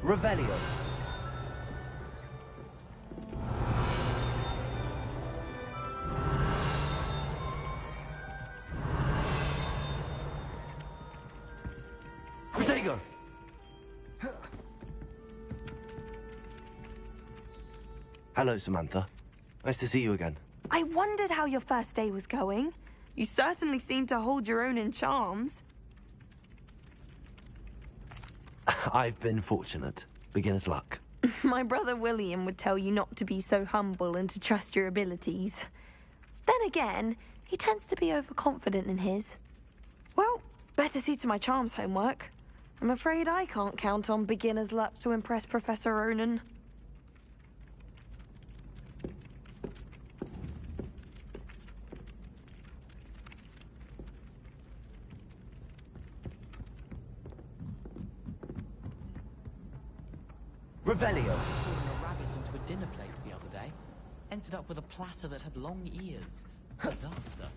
Revelio. Protego. Hello, Samantha. Nice to see you again. I wondered how your first day was going. You certainly seem to hold your own in charms. I've been fortunate. Beginner's luck. My brother William would tell you not to be so humble and to trust your abilities. Then again, he tends to be overconfident in his. Well, better see to my charms homework. I'm afraid I can't count on beginner's luck to impress Professor Ronen. Revelio. Pouring a rabbit into a dinner plate the other day. Ended up with a platter that had long ears. Disaster.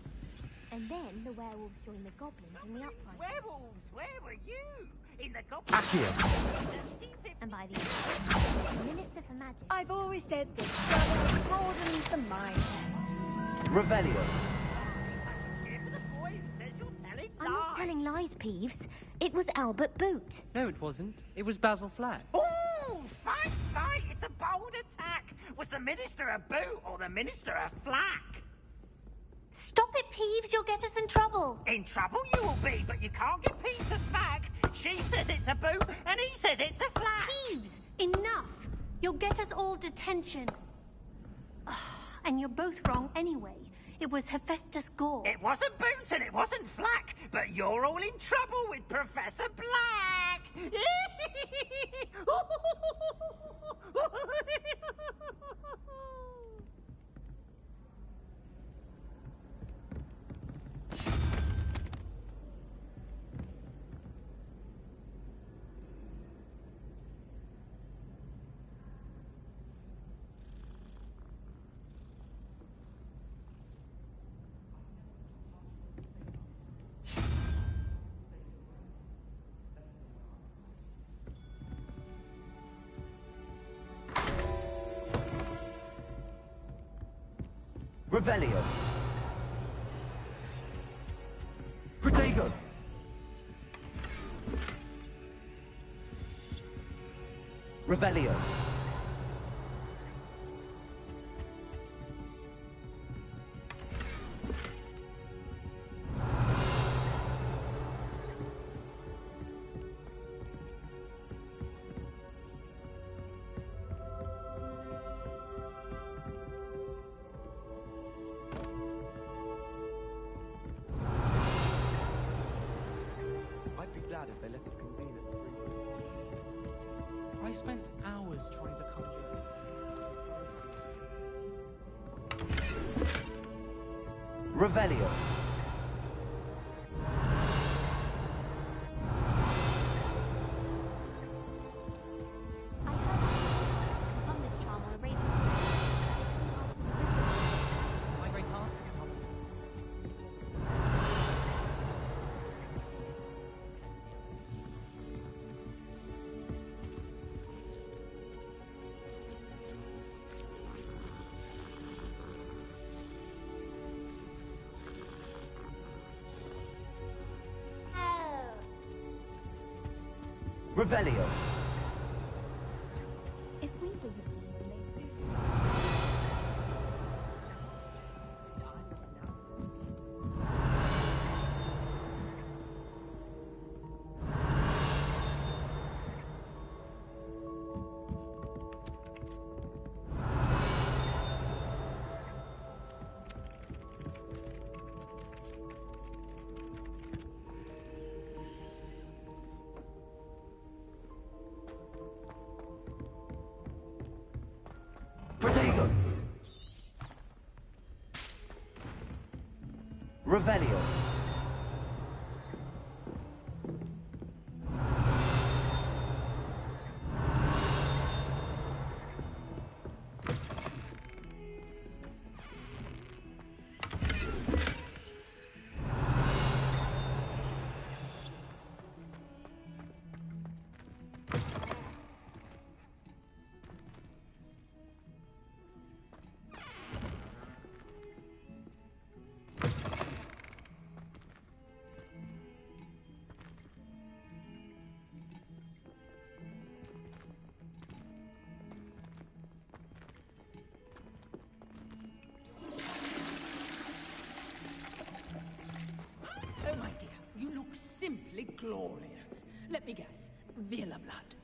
And then the werewolves joined the goblins in the uprising. Werewolves, where were you? In the goblin... Accio. And by the end, the Minister for Magic. I've always said that travel broadens the mind. Revelio. I'm not telling lies, Peeves. It was Albert Boot. No, it wasn't. It was Basil Flack. Oh, fight! It's a bold attack. Was the Minister a boot or the Minister a flack? Stop it, Peeves. You'll get us in trouble. In trouble you will be, but you can't get Pete to smack. She says it's a boot, and he says it's a flack. Peeves, enough. You'll get us all detention. And you're both wrong anyway. It was Hephaestus Gore. It wasn't boot and it wasn't flack, but you're all in trouble with Professor Black. Revelio. Protego. Revelio. If they let us convene at 3. I spent hours trying to conjure. Revelio. I heard from this charm or a raven. My great aunt was a mother. Revelio. If we were you, Protego. Revelio. simply glorious. Let me guess, Vila blood.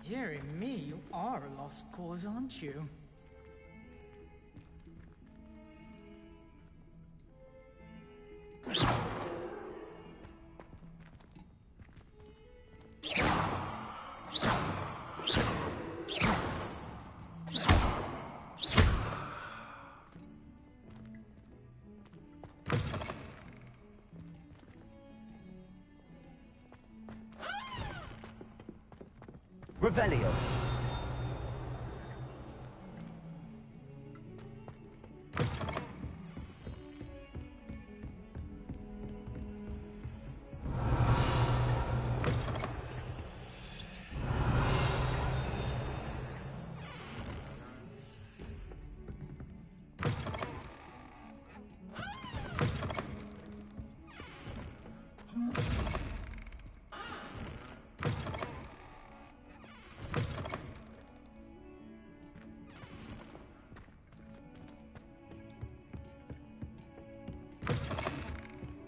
Dearie me, you are a lost cause, aren't you? Revelio.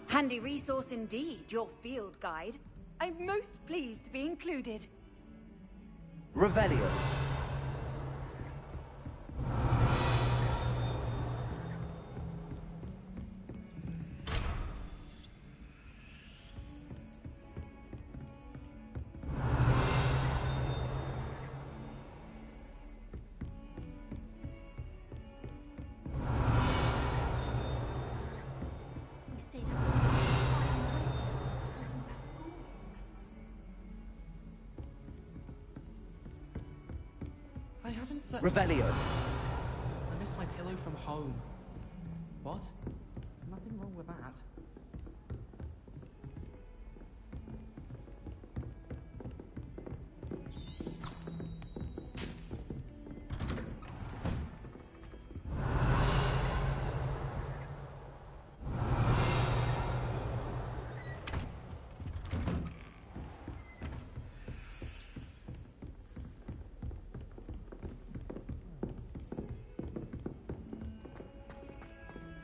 Handy resource indeed, your field guide. I'm most pleased to be included. Revelio. We stayed up all I haven't slept. Revelio. I missed my pillow from home. What? Nothing wrong with that.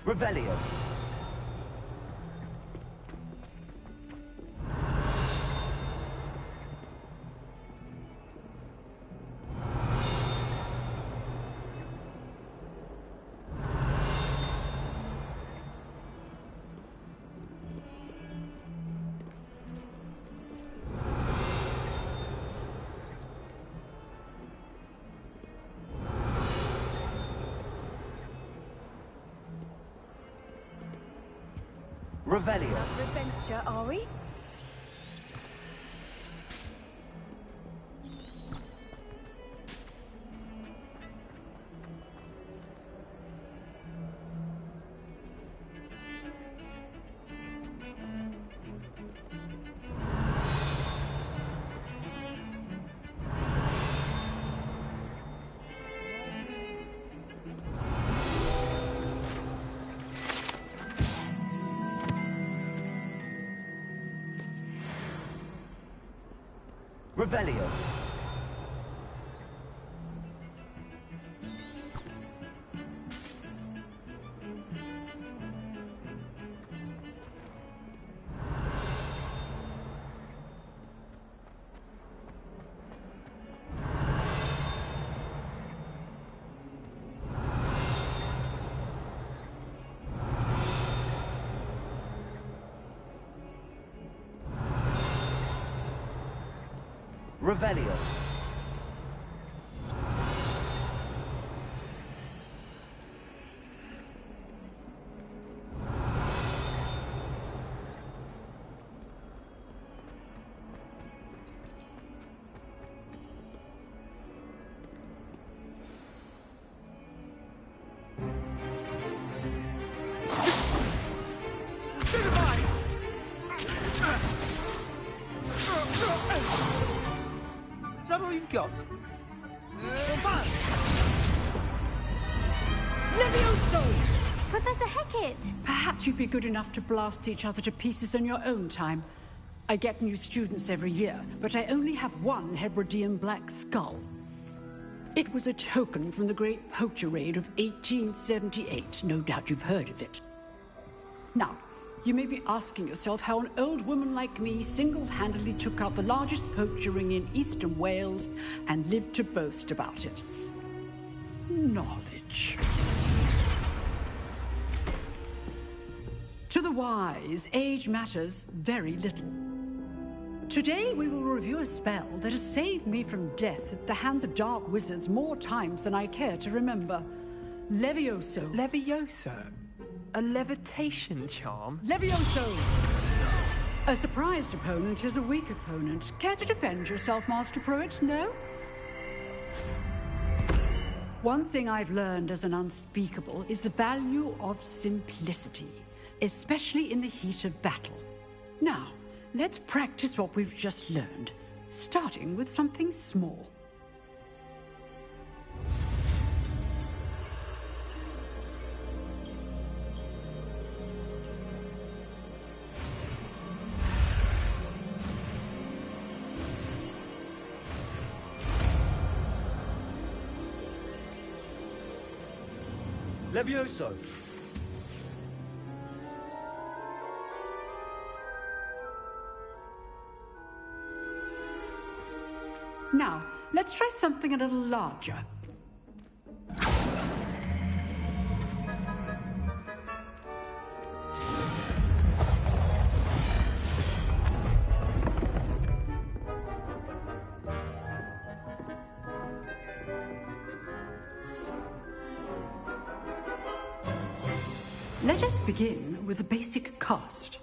Revelio. Revelio. Another adventure, are we? Revelio. Revelio. Is that all you've got? Levioso! Professor Hecat! Perhaps you'd be good enough to blast each other to pieces in your own time. I get new students every year, but I only have one Hebridean black skull. It was a token from the Great Poacher Raid of 1878. No doubt you've heard of it. Now, you may be asking yourself how an old woman like me single-handedly took out the largest poacher ring in eastern Wales and lived to boast about it. Knowledge. To the wise, age matters very little. Today we will review a spell that has saved me from death at the hands of dark wizards more times than I care to remember. Levioso. Levioso? A levitation charm? Levioso! A surprised opponent is a weak opponent. Care to defend yourself, Master Pruitt? No? One thing I've learned as an unspeakable is the value of simplicity, especially in the heat of battle. Now, let's practice what we've just learned, starting with something small. Levioso! Now, let's try something a little larger. Let us begin with the basic cast.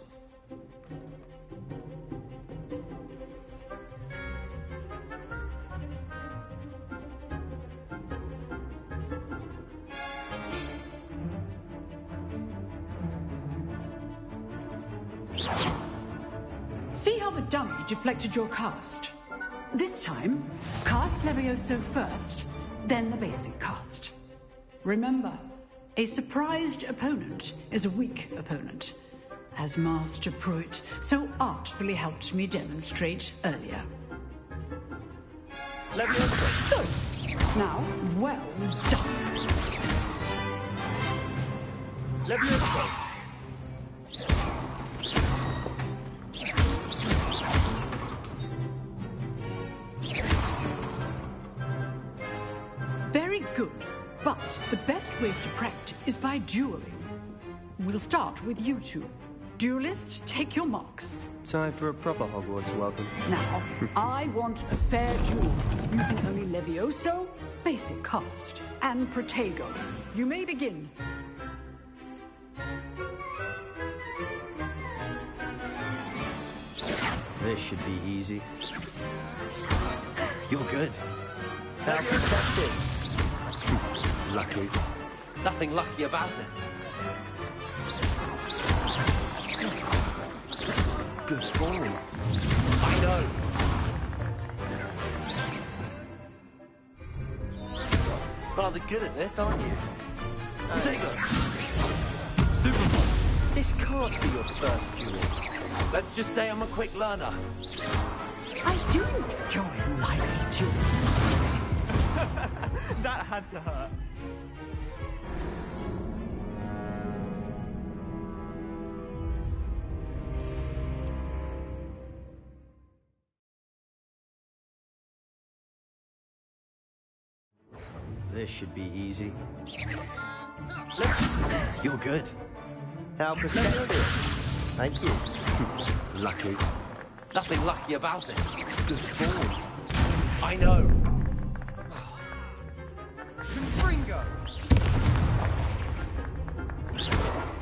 See how the dummy deflected your cast? This time, cast Levioso first, then the basic cast. Remember, a surprised opponent is a weak opponent, as Master Pruitt so artfully helped me demonstrate earlier. Levioso! So, now, well done. Levioso! Very good. But the best way to practice is by dueling. We'll start with you two. Duelists, take your marks. Time for a proper Hogwarts welcome. Now, I want a fair duel, using only Levioso, basic cast, and Protego. You may begin. This should be easy. You're good. How protected? Lucky. Nothing lucky about it. Good falling. I know. Rather good at this, aren't you? Protego! Stupid. This can't be your first duel. Let's just say I'm a quick learner. I do enjoy a lively duel. That had to hurt. This should be easy. You're good. How protected? Thank you. Lucky. Nothing lucky about it. Good fall. I know. Confringo!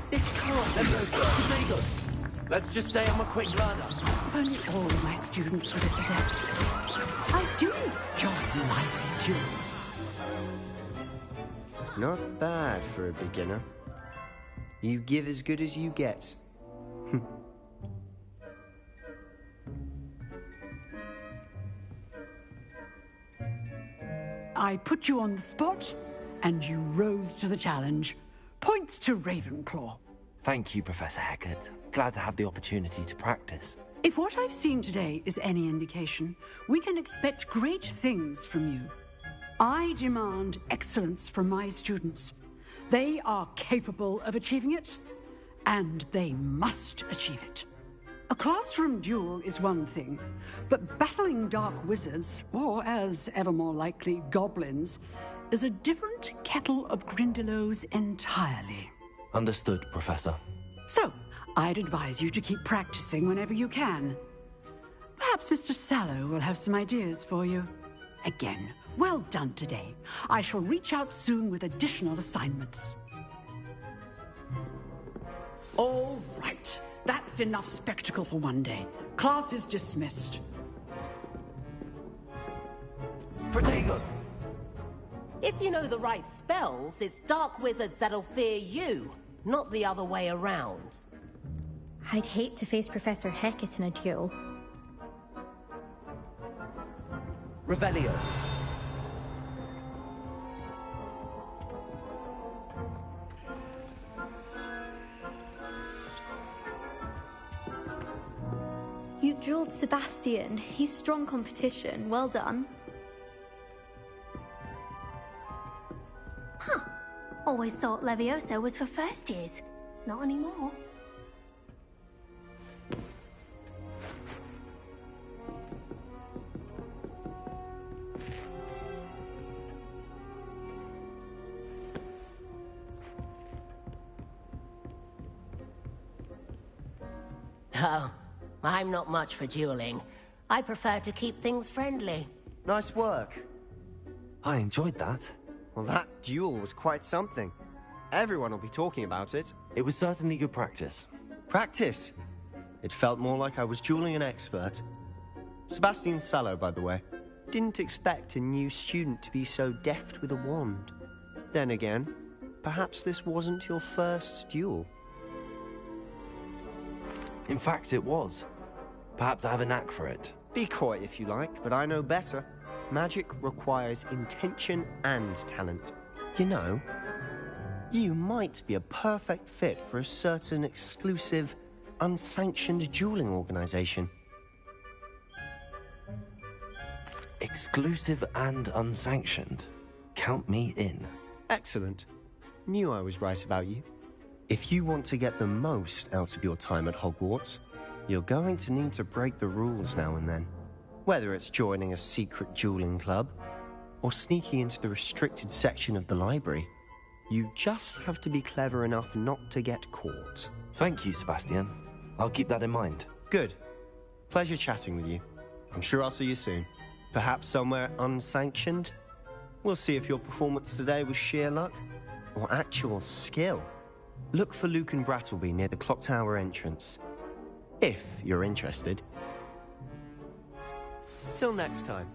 This can't be your first. Let's just say I'm a quick learner. If only all of my students were this adept. I do enjoy a lively duel. Not bad for a beginner. You give as good as you get. I put you on the spot, and you rose to the challenge. Points to Ravenclaw. Thank you, Professor Hecat. Glad to have the opportunity to practice. If what I've seen today is any indication, we can expect great things from you. I demand excellence from my students. They are capable of achieving it, and they must achieve it. A classroom duel is one thing, but battling dark wizards, or as ever more likely, goblins, is a different kettle of Grindylows entirely. Understood, Professor. So, I'd advise you to keep practicing whenever you can. Perhaps Mr. Sallow will have some ideas for you. Again, well done today. I shall reach out soon with additional assignments. All right. That's enough spectacle for one day. Class is dismissed. Protego! If you know the right spells, it's dark wizards that'll fear you, not the other way around. I'd hate to face Professor Hecat in a duel. Revelio. You dueled Sebastian. He's strong competition. Well done. Huh. Always thought Leviosa was for first years. Not anymore. Oh, I'm not much for dueling. I prefer to keep things friendly. Nice work. I enjoyed that. Well, that duel was quite something. Everyone will be talking about it. It was certainly good practice. Practice? It felt more like I was dueling an expert. Sebastian Sallow, by the way. Didn't expect a new student to be so deft with a wand. Then again, perhaps this wasn't your first duel. In fact, it was. Perhaps I have a knack for it. Be coy if you like, but I know better. Magic requires intention and talent. You know, you might be a perfect fit for a certain exclusive, unsanctioned dueling organization. Exclusive and unsanctioned. Count me in. Excellent. Knew I was right about you. If you want to get the most out of your time at Hogwarts, you're going to need to break the rules now and then. Whether it's joining a secret dueling club, or sneaking into the restricted section of the library, you just have to be clever enough not to get caught. Thank you, Sebastian. I'll keep that in mind. Good. Pleasure chatting with you. I'm sure I'll see you soon. Perhaps somewhere unsanctioned? We'll see if your performance today was sheer luck, or actual skill. Look for Lucan Brattleby near the Clock Tower entrance. If you're interested. Till next time.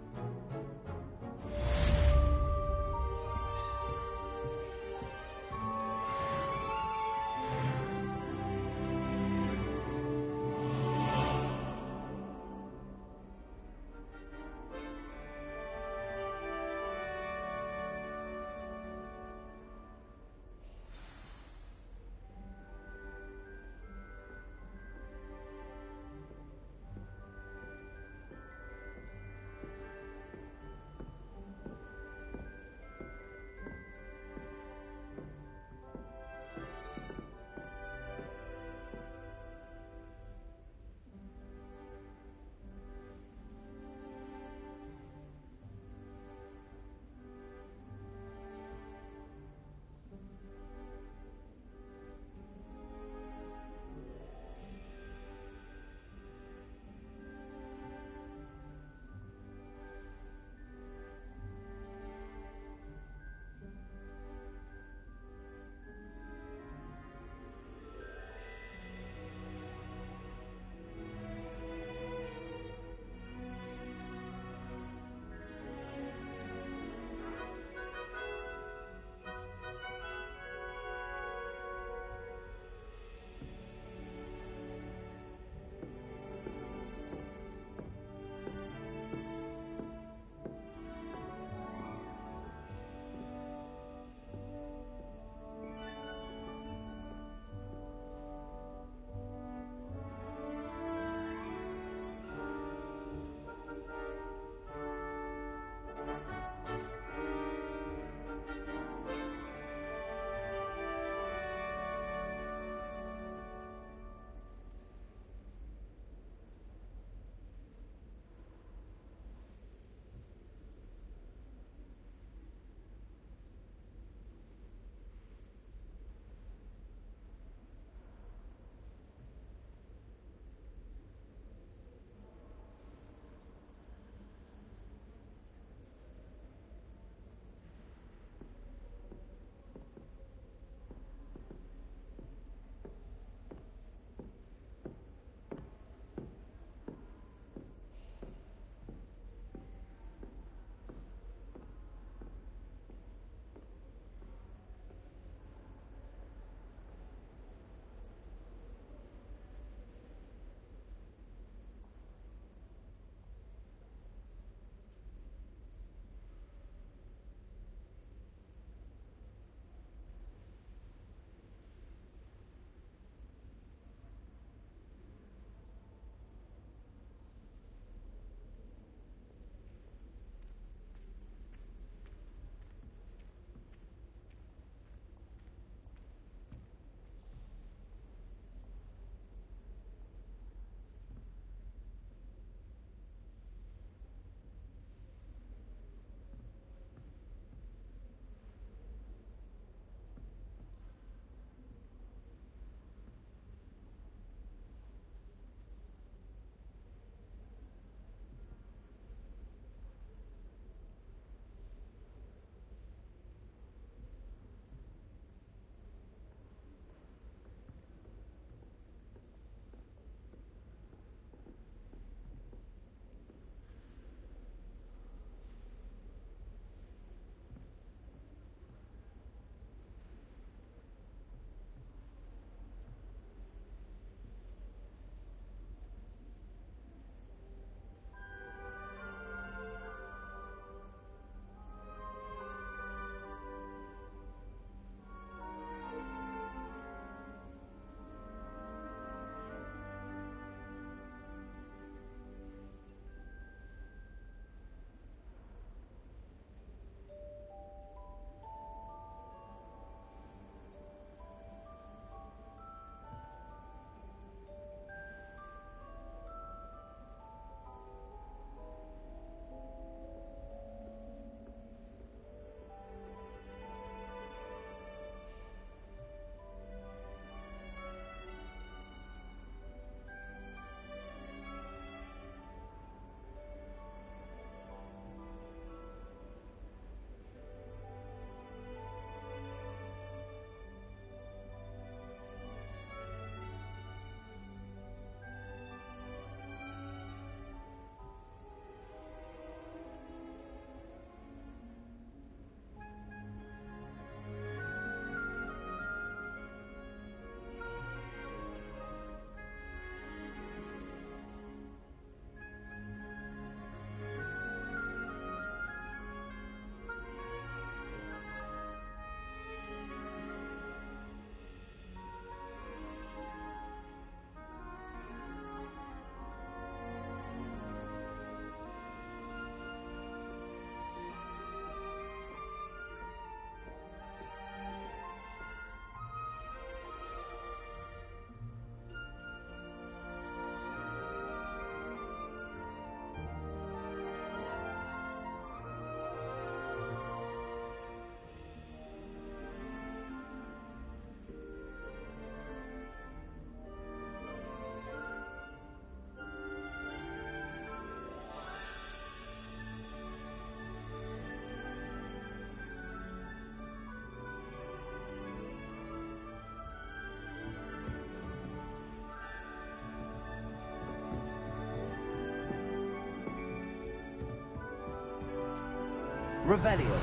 Revelio.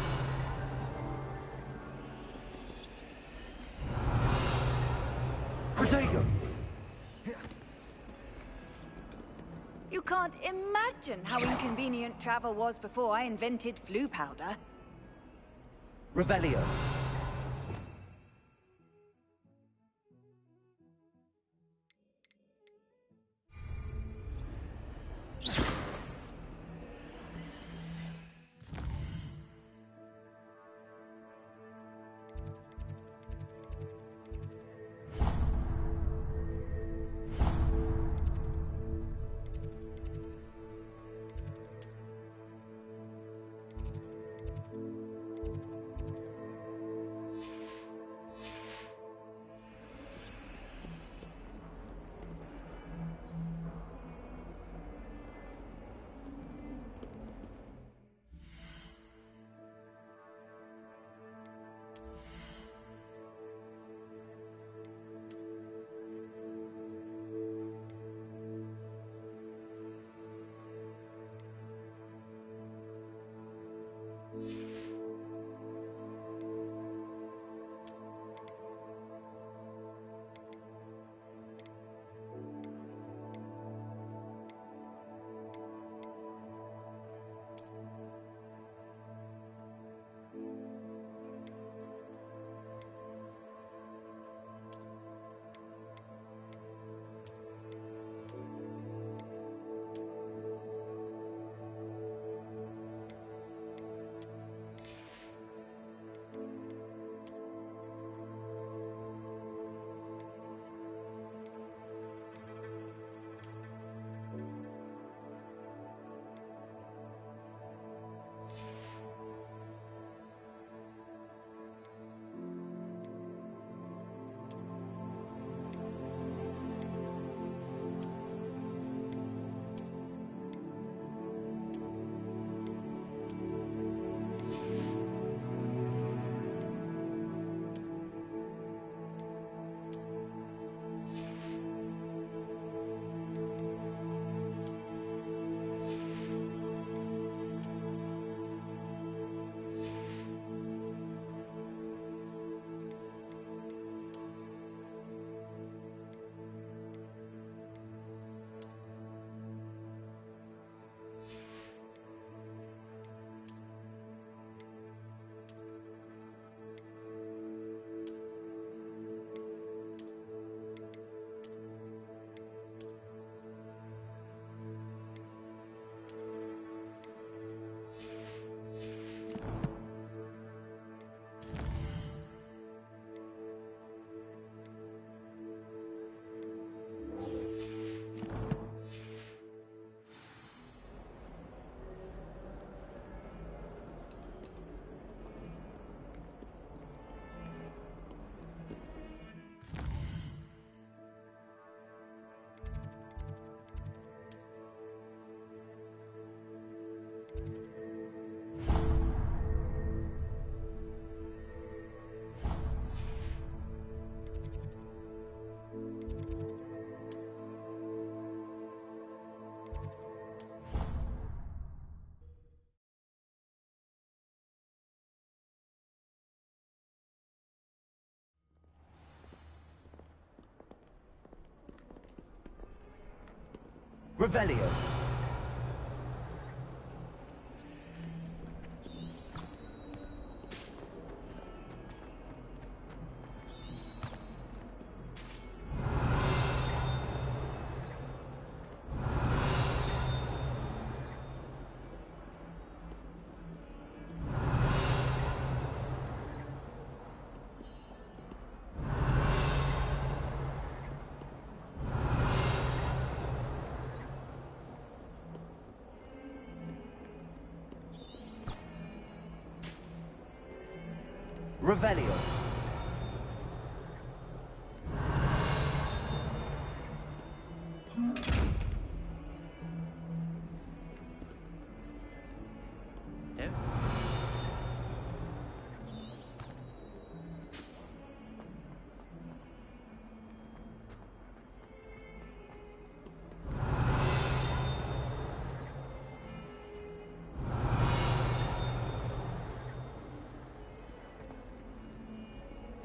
Protego. You can't imagine how inconvenient travel was before I invented flu powder. Revelio. Revelio. Revelio.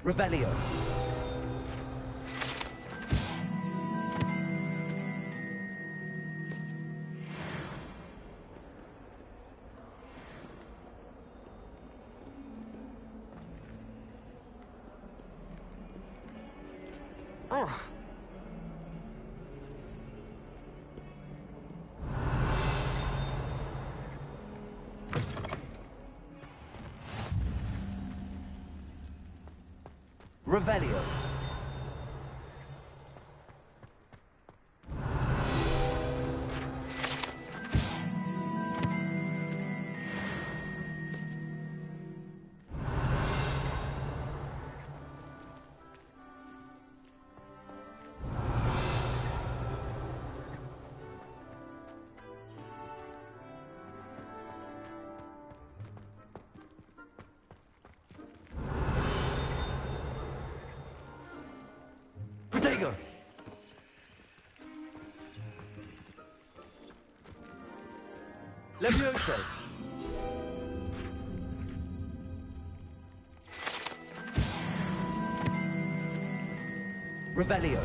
Revelio. Revelio. Protego! Levioso! Revelio.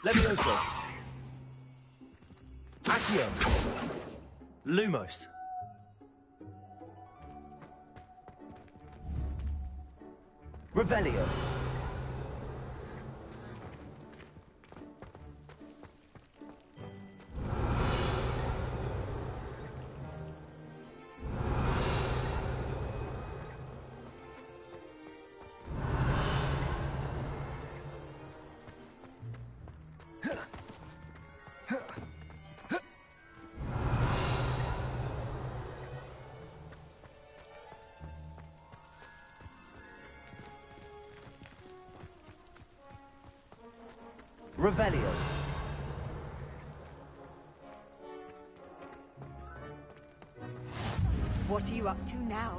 Levioso. Accio. Lumos. Revelio. Revelio. What are you up to now?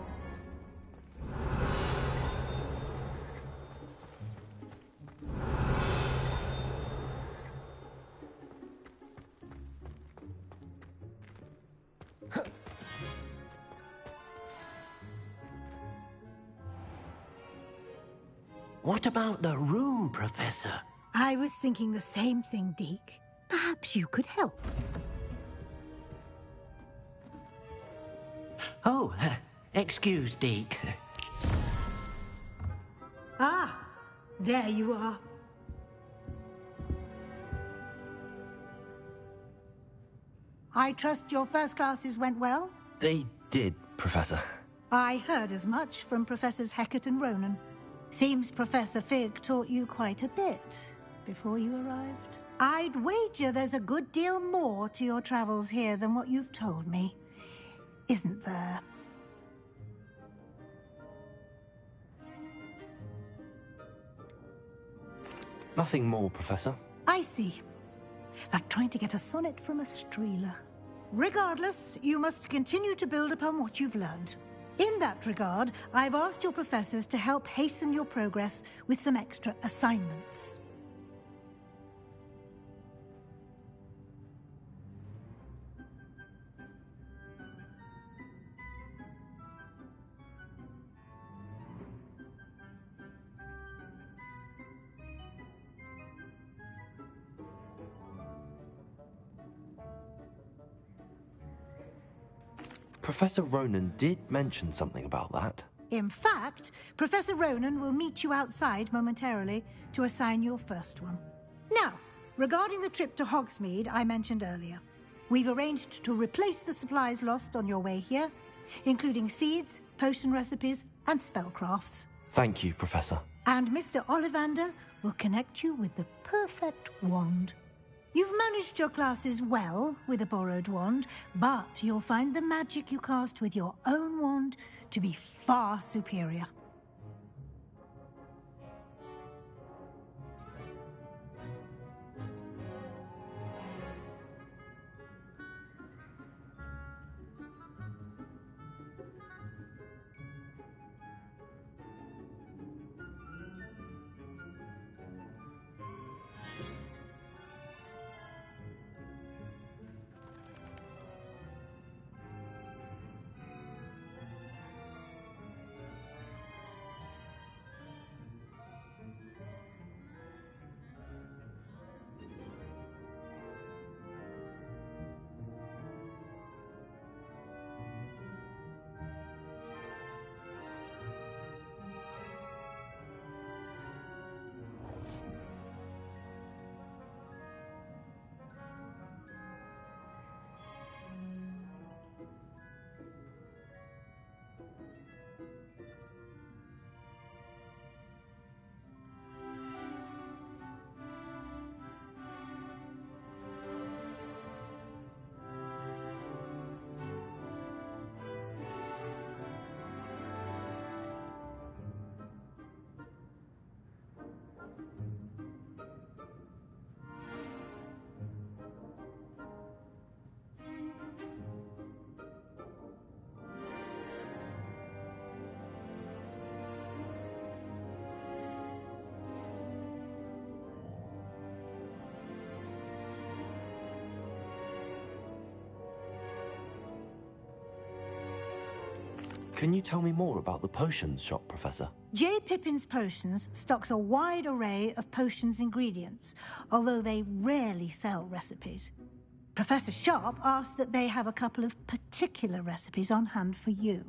What about the room, Professor? I was thinking the same thing, Deke. Perhaps you could help. Oh, excuse, Deke. Ah, there you are. I trust your first classes went well? They did, Professor. I heard as much from Professors Hecat and Ronan. Seems Professor Fig taught you quite a bit before you arrived. I'd wager there's a good deal more to your travels here than what you've told me. Isn't there? Nothing more, Professor. I see. Like trying to get a sonnet from a streeler. Regardless, you must continue to build upon what you've learned. In that regard, I've asked your professors to help hasten your progress with some extra assignments. Professor Ronan did mention something about that. In fact, Professor Ronan will meet you outside momentarily to assign your first one. Now, regarding the trip to Hogsmeade I mentioned earlier, we've arranged to replace the supplies lost on your way here, including seeds, potion recipes, and spellcrafts. Thank you, Professor. And Mr. Ollivander will connect you with the perfect wand. You've managed your classes well with a borrowed wand, but you'll find the magic you cast with your own wand to be far superior. Can you tell me more about the potions shop, Professor? J. Pippin's Potions stocks a wide array of potions ingredients, although they rarely sell recipes. Professor Sharp asked that they have a couple of particular recipes on hand for you.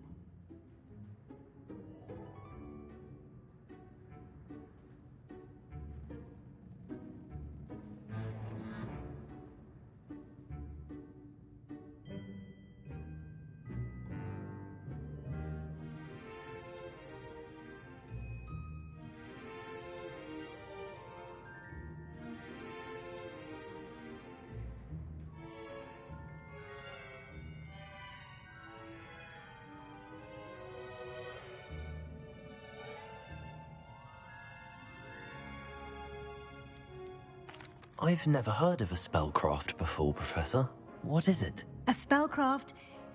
I've never heard of a spellcraft before, Professor. What is it? A spellcraft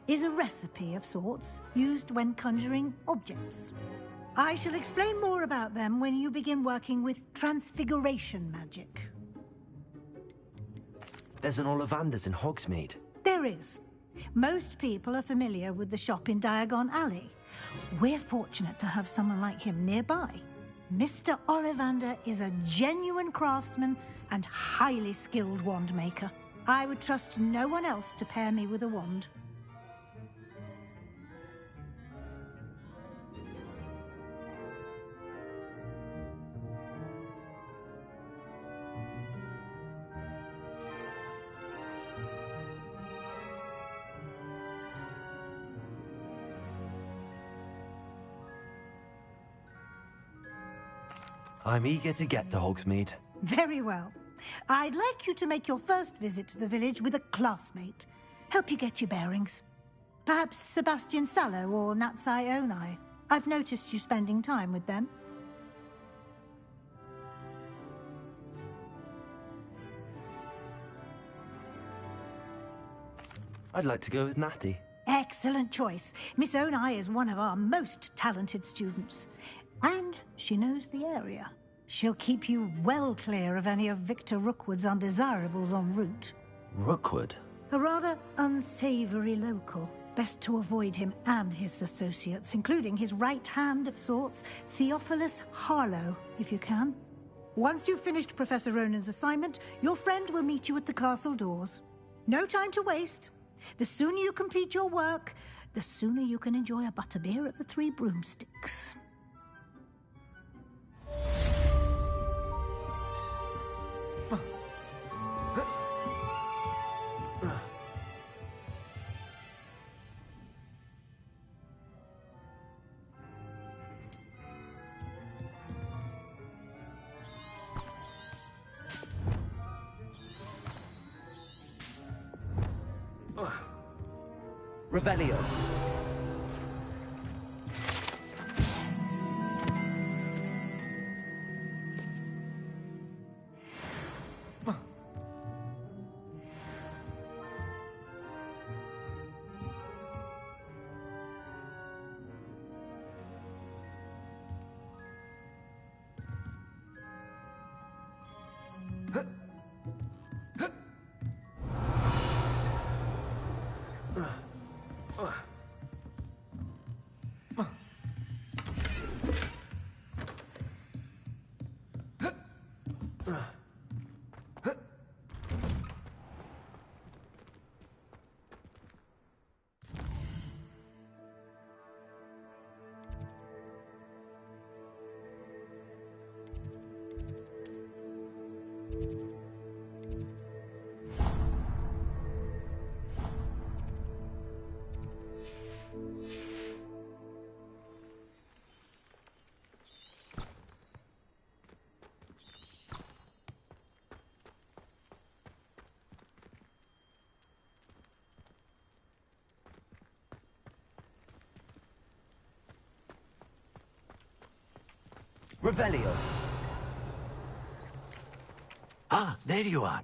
is a recipe of sorts used when conjuring objects. I shall explain more about them when you begin working with transfiguration magic. There's an Ollivanders in Hogsmeade. There is. Most people are familiar with the shop in Diagon Alley. We're fortunate to have someone like him nearby. Mr. Ollivander is a genuine craftsman and highly skilled wand maker. I would trust no one else to pair me with a wand. I'm eager to get to Hogsmeade. Very well. I'd like you to make your first visit to the village with a classmate. Help you get your bearings. Perhaps Sebastian Sallow or Natsai Onai. I've noticed you spending time with them. I'd like to go with Natty. Excellent choice. Miss Onai is one of our most talented students. And she knows the area. She'll keep you well clear of any of Victor Rookwood's undesirables en route. Rookwood? A rather unsavory local. Best to avoid him and his associates, including his right hand of sorts, Theophilus Harlow, if you can. Once you've finished Professor Ronan's assignment, your friend will meet you at the castle doors. No time to waste. The sooner you complete your work, the sooner you can enjoy a butterbeer at the Three Broomsticks. Revelio. Revelio. Ah, there you are.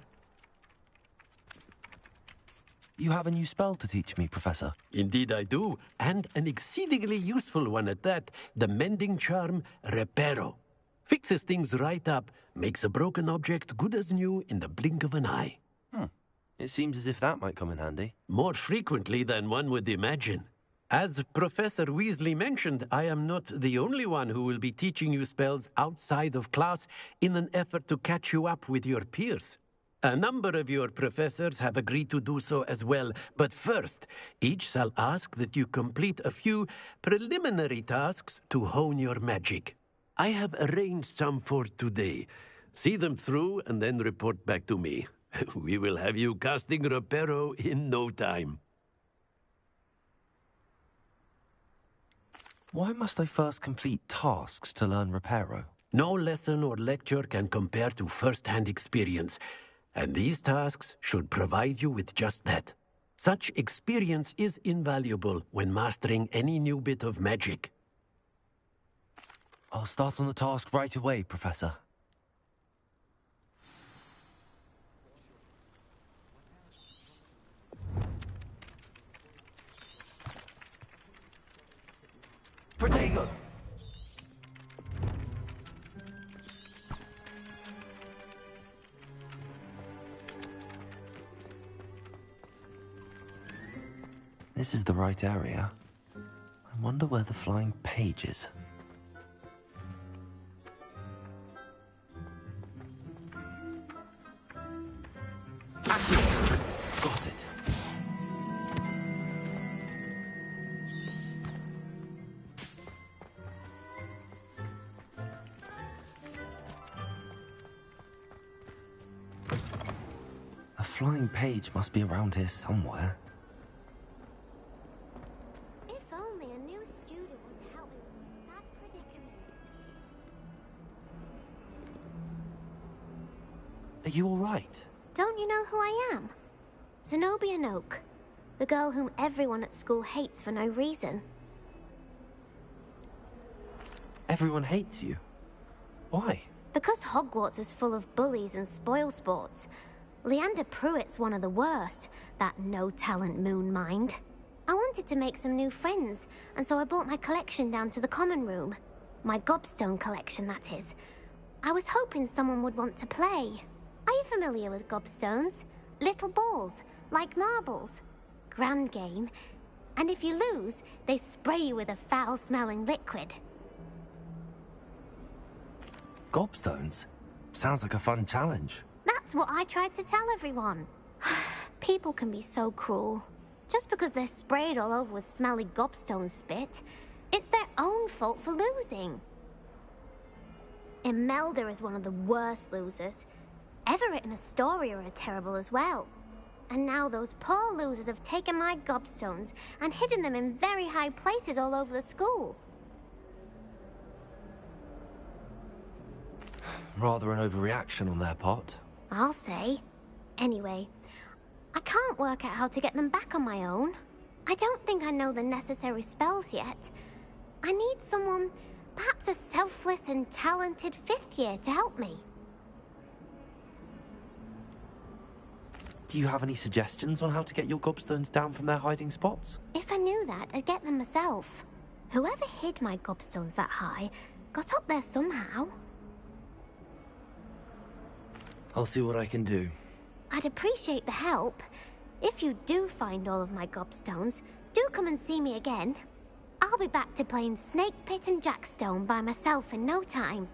You have a new spell to teach me, Professor. Indeed I do, and an exceedingly useful one at that. The mending charm, Reparo. Fixes things right up, makes a broken object good as new in the blink of an eye. It seems as if that might come in handy. More frequently than one would imagine. As Professor Weasley mentioned, I am not the only one who will be teaching you spells outside of class in an effort to catch you up with your peers. A number of your professors have agreed to do so as well, but first, each shall ask that you complete a few preliminary tasks to hone your magic. I have arranged some for today. See them through and then report back to me. We will have you casting Reparo in no time. Why must I first complete tasks to learn Reparo? No lesson or lecture can compare to first-hand experience, and these tasks should provide you with just that. Such experience is invaluable when mastering any new bit of magic. I'll start on the task right away, Professor. Protego! This is the right area. I wonder where the flying page is. Got it. A flying page must be around here somewhere. If only a new student were to help me with my sad predicament. Are you all right? Don't you know who I am? Zenobia Noak, the girl whom everyone at school hates for no reason. Everyone hates you. Why? Because Hogwarts is full of bullies and spoilsports. Leander Pruitt's one of the worst, that no-talent moon mind. I wanted to make some new friends, and so I brought my collection down to the common room. My gobstone collection, that is. I was hoping someone would want to play. Are you familiar with gobstones? Little balls, like marbles. Grand game. And if you lose, they spray you with a foul-smelling liquid. Gobstones? Sounds like a fun challenge. That's what I tried to tell everyone. People can be so cruel. Just because they're sprayed all over with smelly gobstone spit, it's their own fault for losing. Imelda is one of the worst losers. Everett and Astoria are terrible as well. And now those poor losers have taken my gobstones and hidden them in very high places all over the school. Rather an overreaction on their part. I'll say. Anyway, I can't work out how to get them back on my own. I don't think I know the necessary spells yet. I need someone, perhaps a selfless and talented fifth year to help me. Do you have any suggestions on how to get your gobstones down from their hiding spots? If I knew that, I'd get them myself. Whoever hid my gobstones that high got up there somehow. I'll see what I can do. I'd appreciate the help. If you do find all of my gobstones, do come and see me again. I'll be back to playing Snake Pit and Jackstone by myself in no time.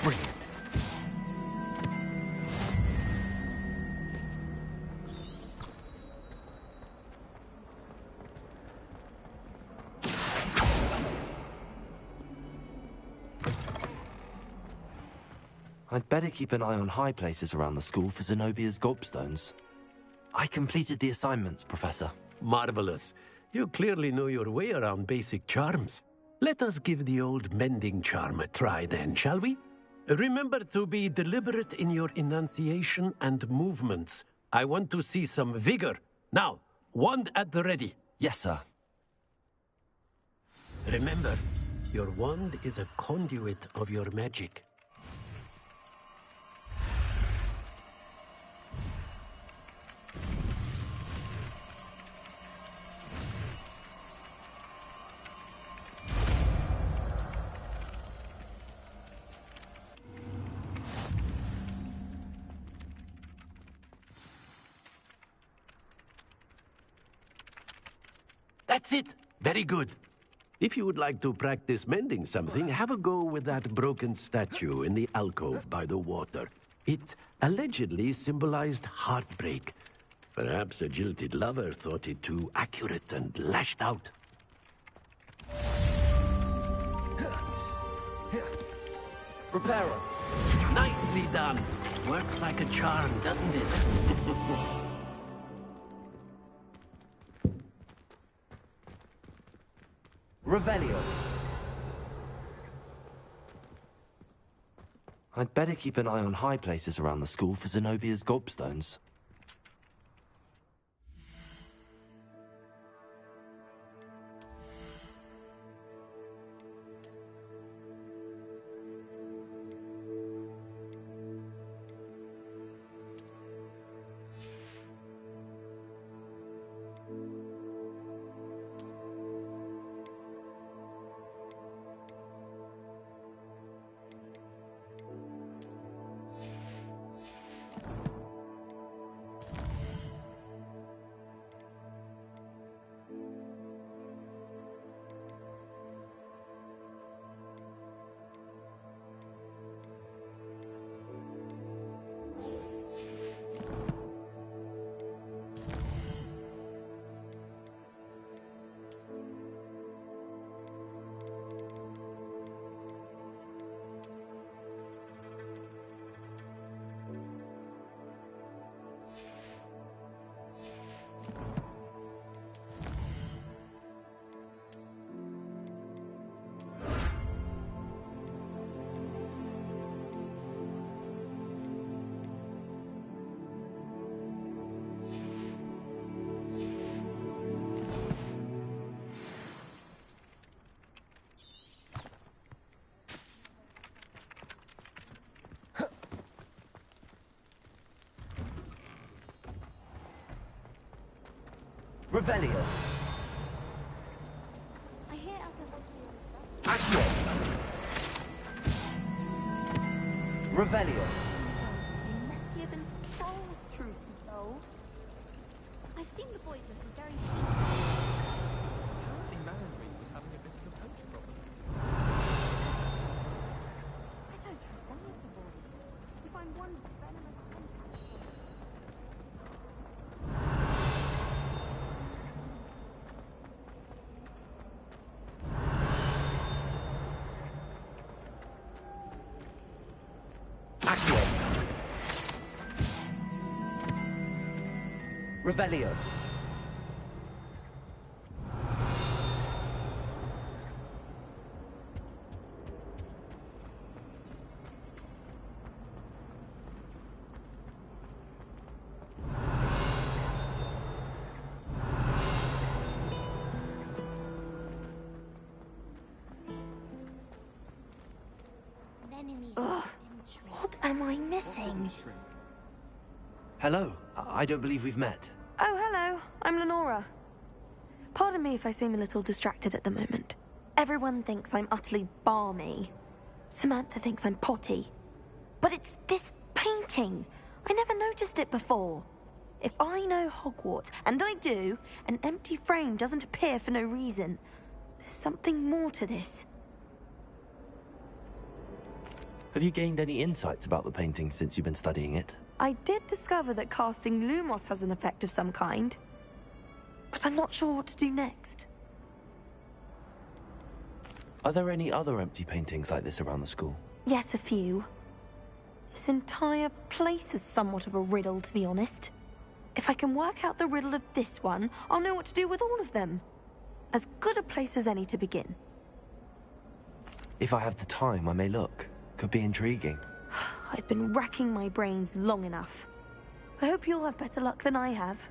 Brilliant. I'd better keep an eye on high places around the school for Zenobia's gobstones. I completed the assignments, Professor. Marvelous. You clearly know your way around basic charms. Let us give the old mending charm a try then, shall we? Remember to be deliberate in your enunciation and movements. I want to see some vigor. Now, wand at the ready. Yes, sir. Remember, your wand is a conduit of your magic. That's it. Very good. If you would like to practice mending something, have a go with that broken statue in the alcove by the water. It allegedly symbolized heartbreak. Perhaps a jilted lover thought it too accurate and lashed out. Reparo. Nicely done. Works like a charm, doesn't it? Revelio. I'd better keep an eye on high places around the school for Zenobia's gobstones. Revelio. I hear Accio. Revelio. messier than trolls, truth be told. I've seen the boys looking very Apparently Mallory was having a bit of a coach problem. I don't trust any of the boys. You find one venomous contact. Revelio. Ugh, what am I missing? Hello. I don't believe we've met. Oh, hello. I'm Lenora. Pardon me if I seem a little distracted at the moment. Everyone thinks I'm utterly balmy. Samantha thinks I'm potty. But it's this painting. I never noticed it before. If I know Hogwarts, and I do, an empty frame doesn't appear for no reason. There's something more to this. Have you gained any insights about the painting since you've been studying it? I did discover that casting Lumos has an effect of some kind. But I'm not sure what to do next. Are there any other empty paintings like this around the school? Yes, a few. This entire place is somewhat of a riddle, to be honest. If I can work out the riddle of this one, I'll know what to do with all of them. As good a place as any to begin. If I have the time, I may look. Could be intriguing. I've been racking my brains long enough. I hope you'll have better luck than I have.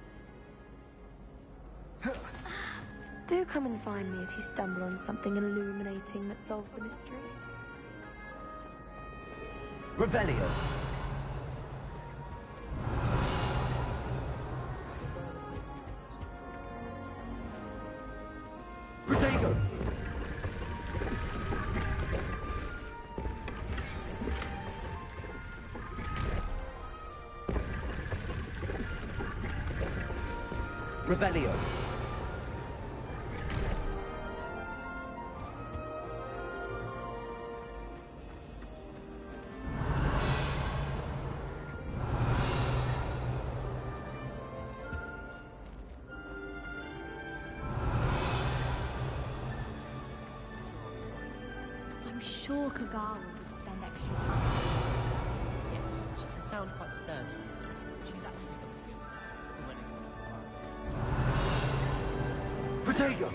Do come and find me if you stumble on something illuminating that solves the mystery. Revelio. Protego. Revelio. sure Kagawa would spend extra time. Yes, she can sound quite sturdy. She's actually got good. Protego!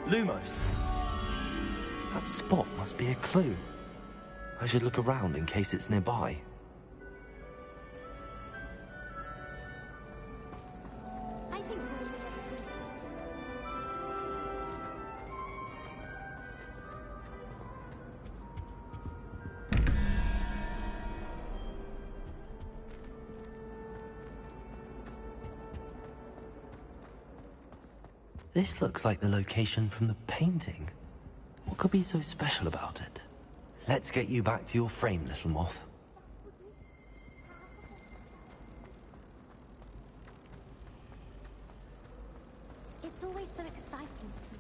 Lumos. That spot must be a clue. I should look around in case it's nearby. I think This looks like the location from the painting. What could be so special about it? Let's get you back to your frame, little moth. It's always so exciting to see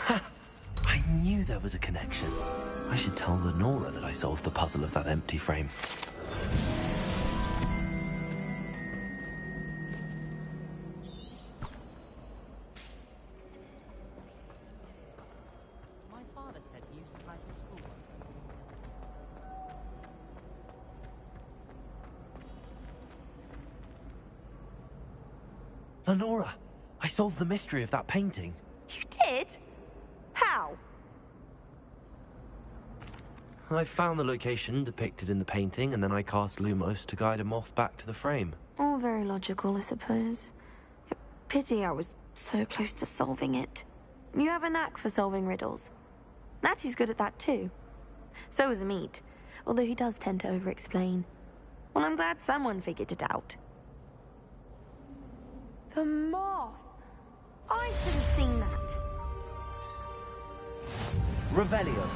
the owl. I knew there was a connection. I should tell Lenora that I solved the puzzle of that empty frame. My father said he used to like the school. Lenora, I solved the mystery of that painting. You did? How? I found the location depicted in the painting, and then I cast Lumos to guide a moth back to the frame. All very logical, I suppose. Pity I was so close to solving it. You have a knack for solving riddles. Natty's good at that too. So is Amit, although he does tend to over-explain. Well, I'm glad someone figured it out. The moth! I should have seen that. Revelio.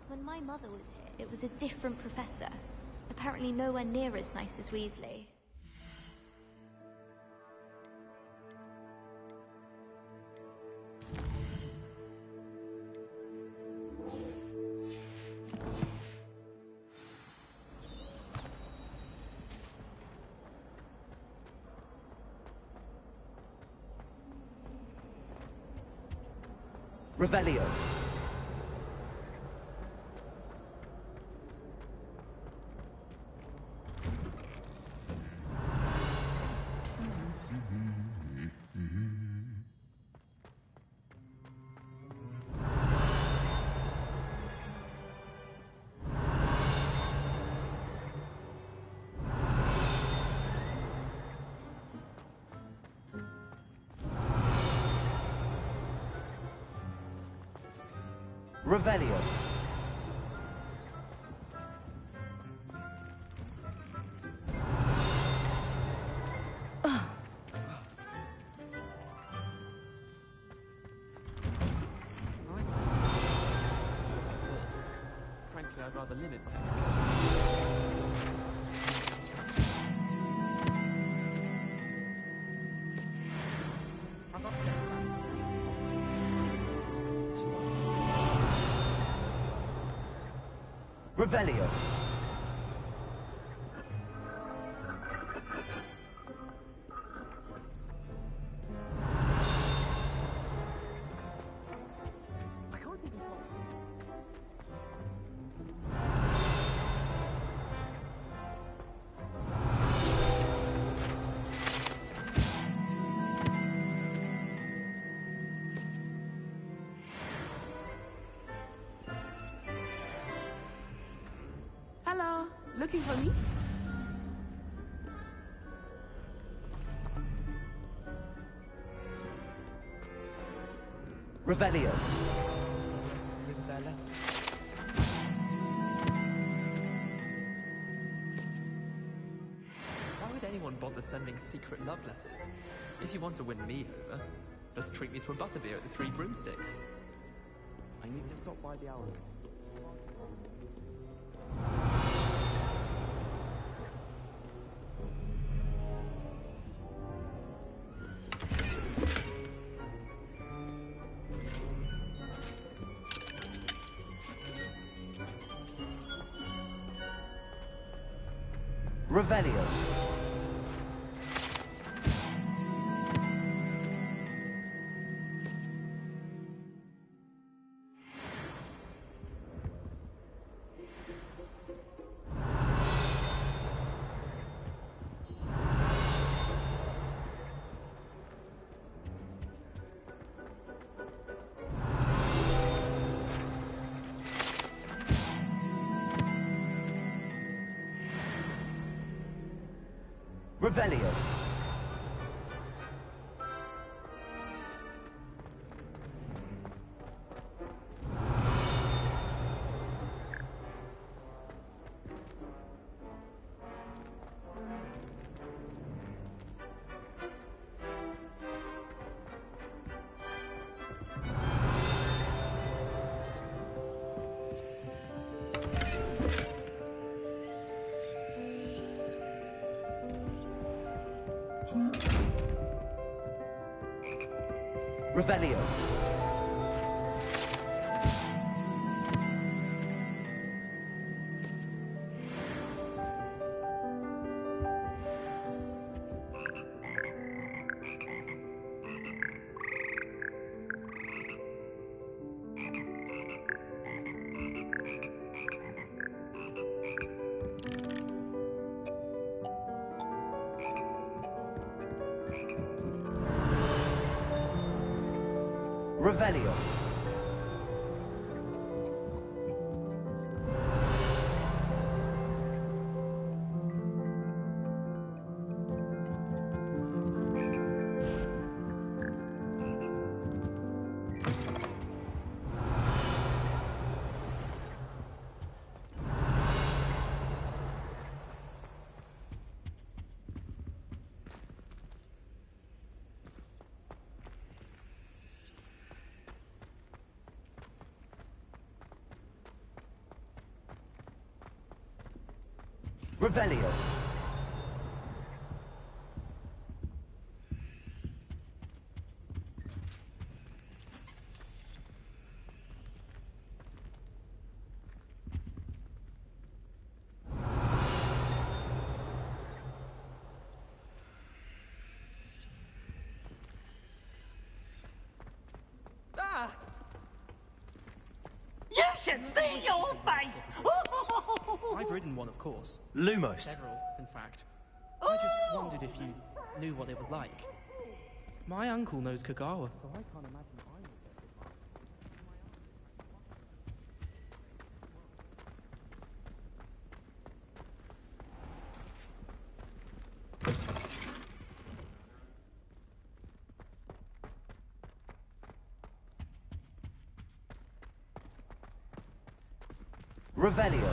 When my mother was here, it was a different professor. Apparently nowhere near as nice as Weasley. Revelio. Revelio. Frankly, I'd rather limit my exercise. Revelio. Hello, looking for me? Revelio. Why would anyone bother sending secret love letters? If you want to win me over, Just treat me to a butterbeer at the Three Broomsticks. I need to stop by the hour. Revelio. Revelio. Revelio. Revelio. Revelio. Ah! You should see your face! I've ridden one, of course. Lumos. Several, in fact. I just wondered if you knew what they were like. My uncle knows Kagawa, so I can't imagine I would get it. Revelio.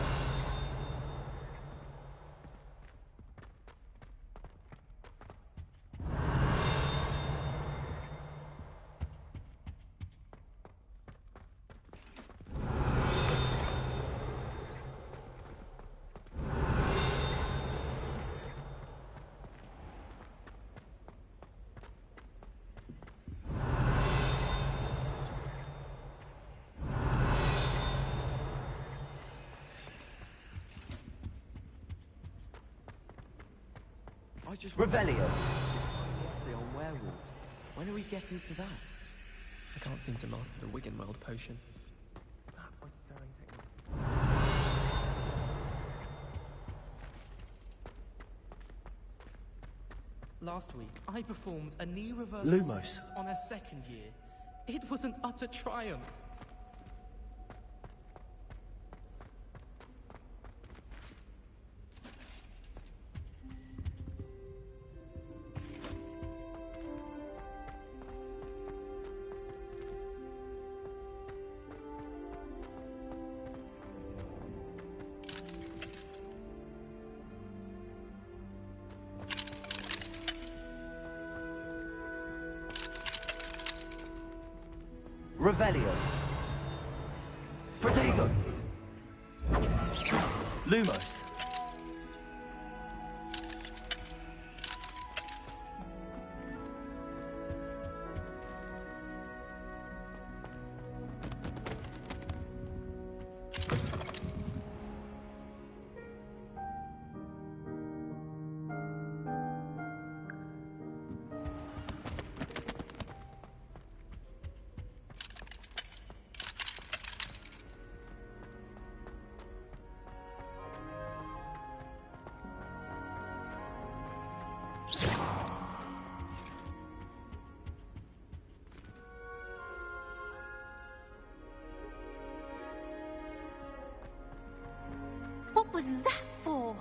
I just Revelio. essay on werewolves. When are we getting to that? I can't seem to master the Wiggenweld potion. That's my stirring technique. Last week, I performed a knee reverse Lumos. on a second year. It was an utter triumph. Revelio. Protego. Lumos. What was that for?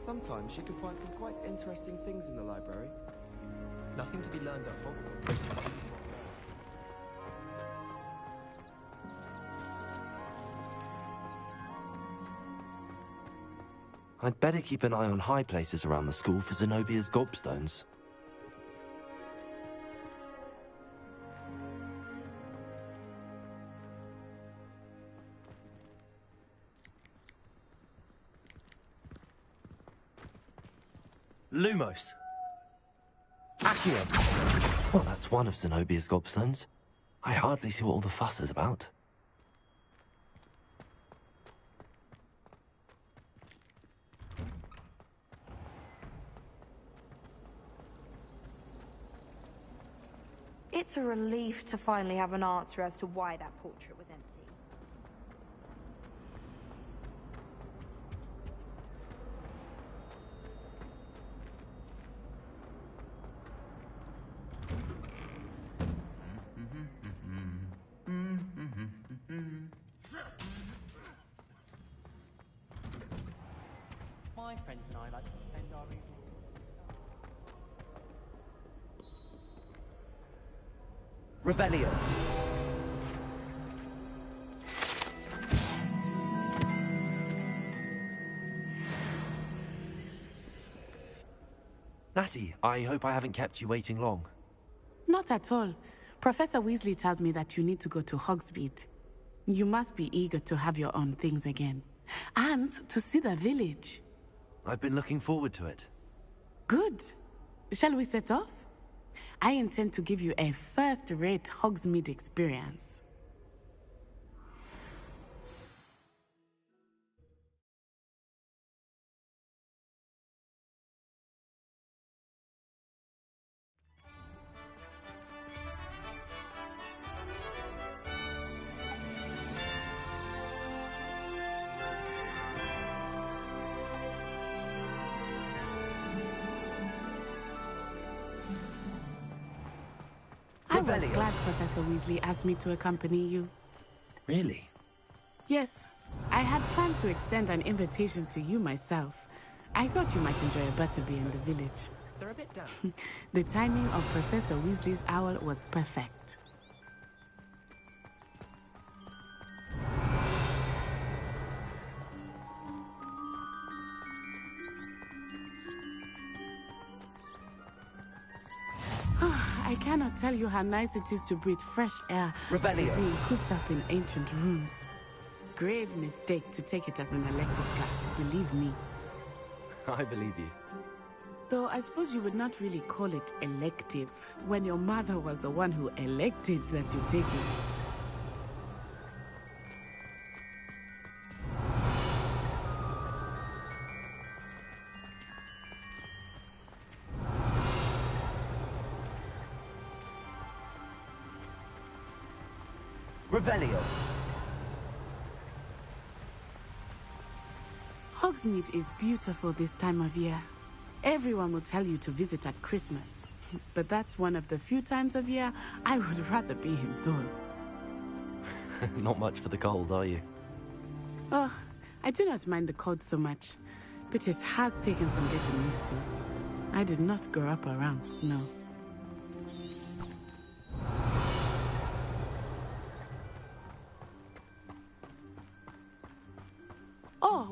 Sometimes you can find some quite interesting things in the library. Nothing to be learned at Hogwarts. I'd better keep an eye on high places around the school for Zenobia's gobstones. Lumos. Accio. Well, that's one of Zenobia's gobstones. I hardly see what all the fuss is about. It's a relief to finally have an answer as to why that portrait was empty. My friends and I like to spend our evenings. Revelio. Natty, I hope I haven't kept you waiting long. Not at all. Professor Weasley tells me that you need to go to Hogsmeade. You must be eager to have your own things again. And to see the village. I've been looking forward to it. Good. Shall we set off? I intend to give you a first-rate Hogsmeade experience. I was glad Professor Weasley asked me to accompany you. Really? Yes. I had planned to extend an invitation to you myself. I thought you might enjoy a butterbeer in the village. They're a bit damp. The timing of Professor Weasley's owl was perfect. I cannot tell you how nice it is to breathe fresh air after being cooped up in ancient rooms. Grave mistake to take it as an elective class, believe me. I believe you. Though I suppose you would not really call it elective when your mother was the one who elected that you take it. Revelio. Hogsmeade is beautiful this time of year. Everyone will tell you to visit at Christmas. But that's one of the few times of year I would rather be indoors. Not much for the cold, are you? Oh, I do not mind the cold so much, but it has taken some getting used to. I did not grow up around snow.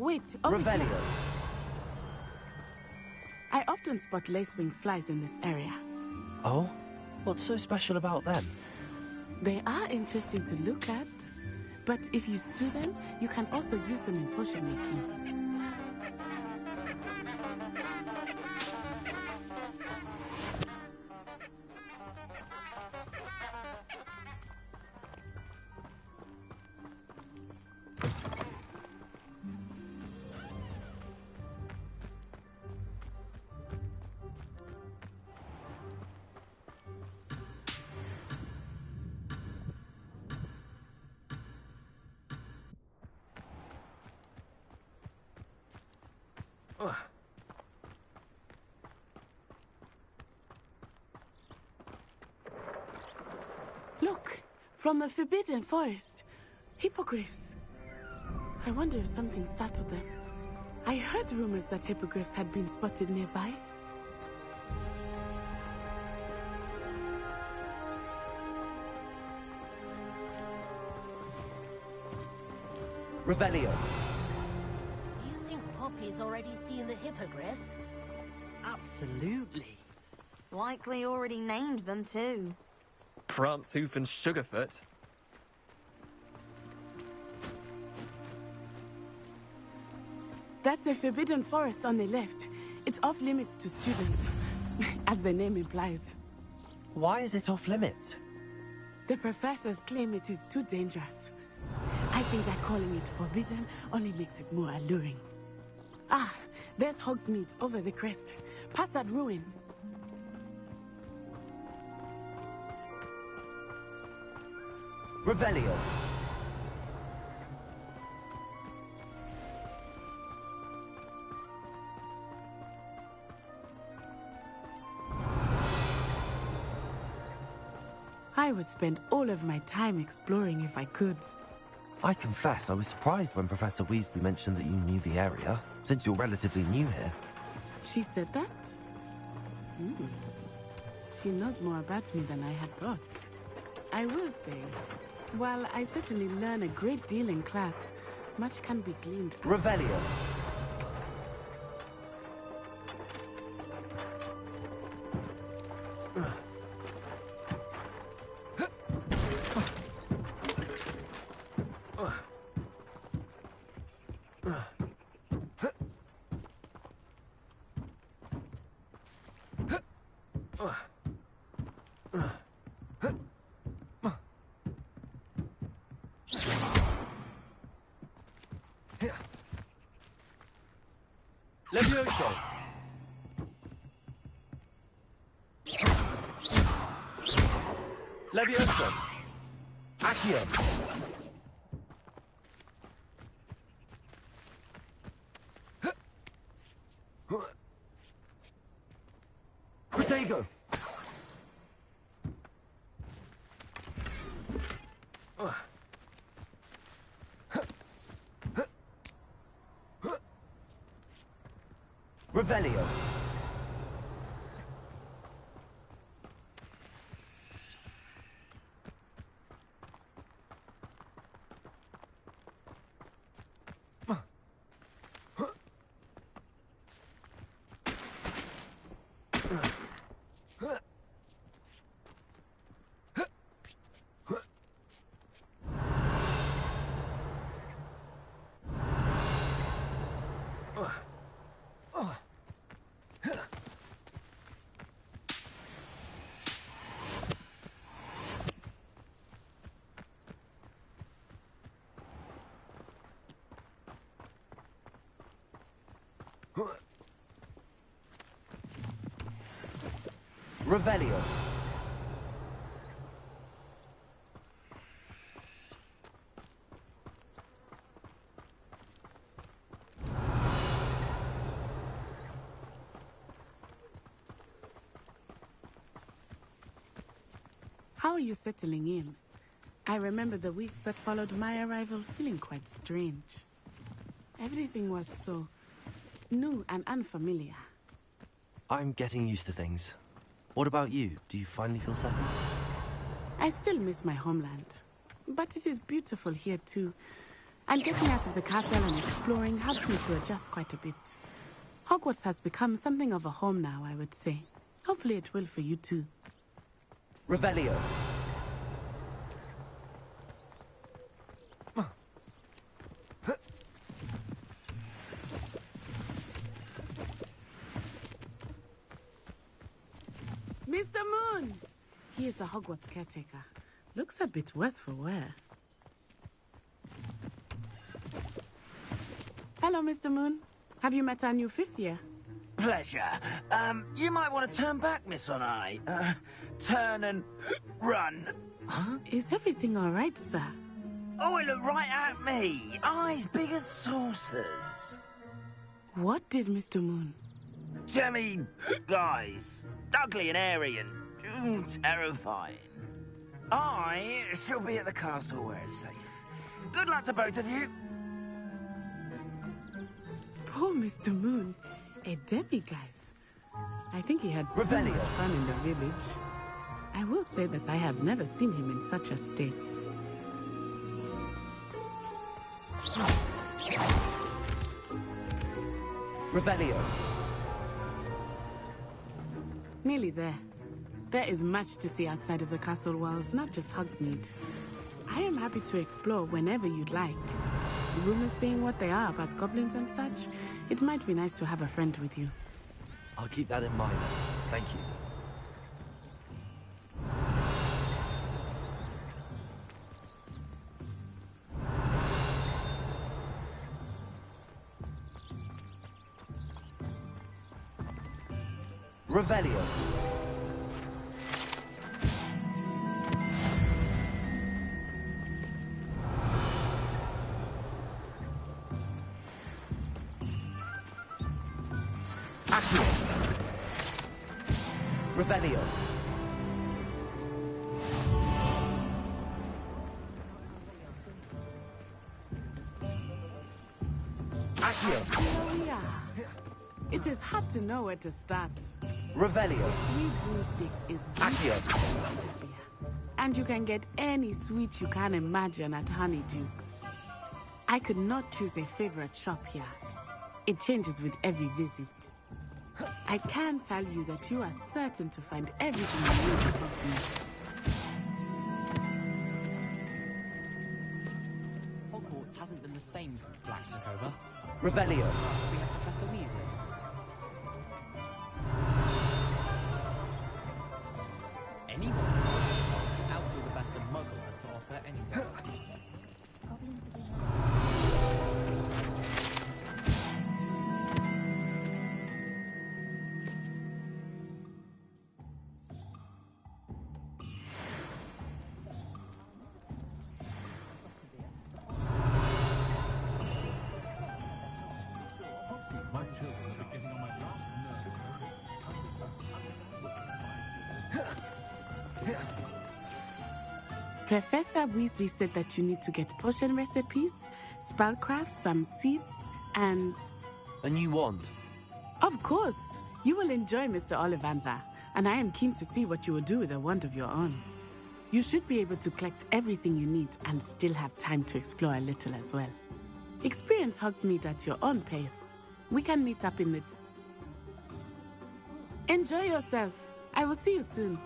wait. Over here. Revelio. I often spot lacewing flies in this area. Oh? What's so special about them? They are interesting to look at, but if you stew them, you can also use them in potion making. Look, from the Forbidden Forest. Hippogriffs. I wonder if something startled them. I heard rumors that hippogriffs had been spotted nearby. Revelio. You think Poppy's already seen the hippogriffs? Absolutely. Likely already named them too. Prance, Hoof, and Sugarfoot. That's the Forbidden Forest on the left. It's off limits to students, as the name implies. Why is it off limits? The professors claim it is too dangerous. I think that calling it forbidden only makes it more alluring. Ah, there's Hogsmeade over the crest. Past that ruin. Revelio. I would spend all of my time exploring if I could. I confess I was surprised when Professor Weasley mentioned that you knew the area, since you're relatively new here. She said that? She knows more about me than I had thought. I will say, while I certainly learn a great deal in class, much can be gleaned. Revelio. Levioso! Levioso! Accio! Protego! Revelio. Revelio. How are you settling in? I remember the weeks that followed my arrival feeling quite strange. Everything was so new and unfamiliar. I'm getting used to things. What about you? Do you finally feel settled? I still miss my homeland, but it is beautiful here too. And getting out of the castle and exploring helps me to adjust quite a bit. Hogwarts has become something of a home now, I would say. Hopefully it will for you too. Revelio. Mr. Moon! He is the Hogwarts caretaker. Looks a bit worse for wear. Hello, Mr. Moon. Have you met our new 5th year? Pleasure. You might want to turn back, Miss Onai. Turn and run. Huh? Is everything all right, sir? Oh, it looked right at me. Eyes big as saucers. What did Mr. Moon? Jemmy guys. Ugly and airy and terrifying. I shall be at the castle where it's safe. Good luck to both of you. Poor Mr. Moon. A demi-guise. I think he had too much fun in the village. I will say that I have never seen him in such a state. Revelio. Nearly there. There is much to see outside of the castle walls, not just Hogsmeade. I am happy to explore whenever you'd like. Rumors being what they are about goblins and such, it might be nice to have a friend with you. I'll keep that in mind. Thank you. Revelio. Accio. Revelio. Accio. Here we are. It is hard to know where to start. Revelio. 3 broomsticks is Accio. And you can get any sweet you can imagine at Honeyduke's. I could not choose a favorite shop here. It changes with every visit. I can tell you that you are certain to find everything you need at Hogsmeade. Hogwarts hasn't been the same since Black took over. Revelio. Last we had Professor Weasley. Anyone can outdo the best a Muggle has to offer anywhere. Professor Weasley said that you need to get potion recipes, spellcraft, some seeds, and... A new wand? Of course! You will enjoy Mr. Ollivander, and I am keen to see what you will do with a wand of your own. You should be able to collect everything you need and still have time to explore a little as well. Experience Hogsmeade at your own pace. We can meet up in the... Enjoy yourself. I will see you soon.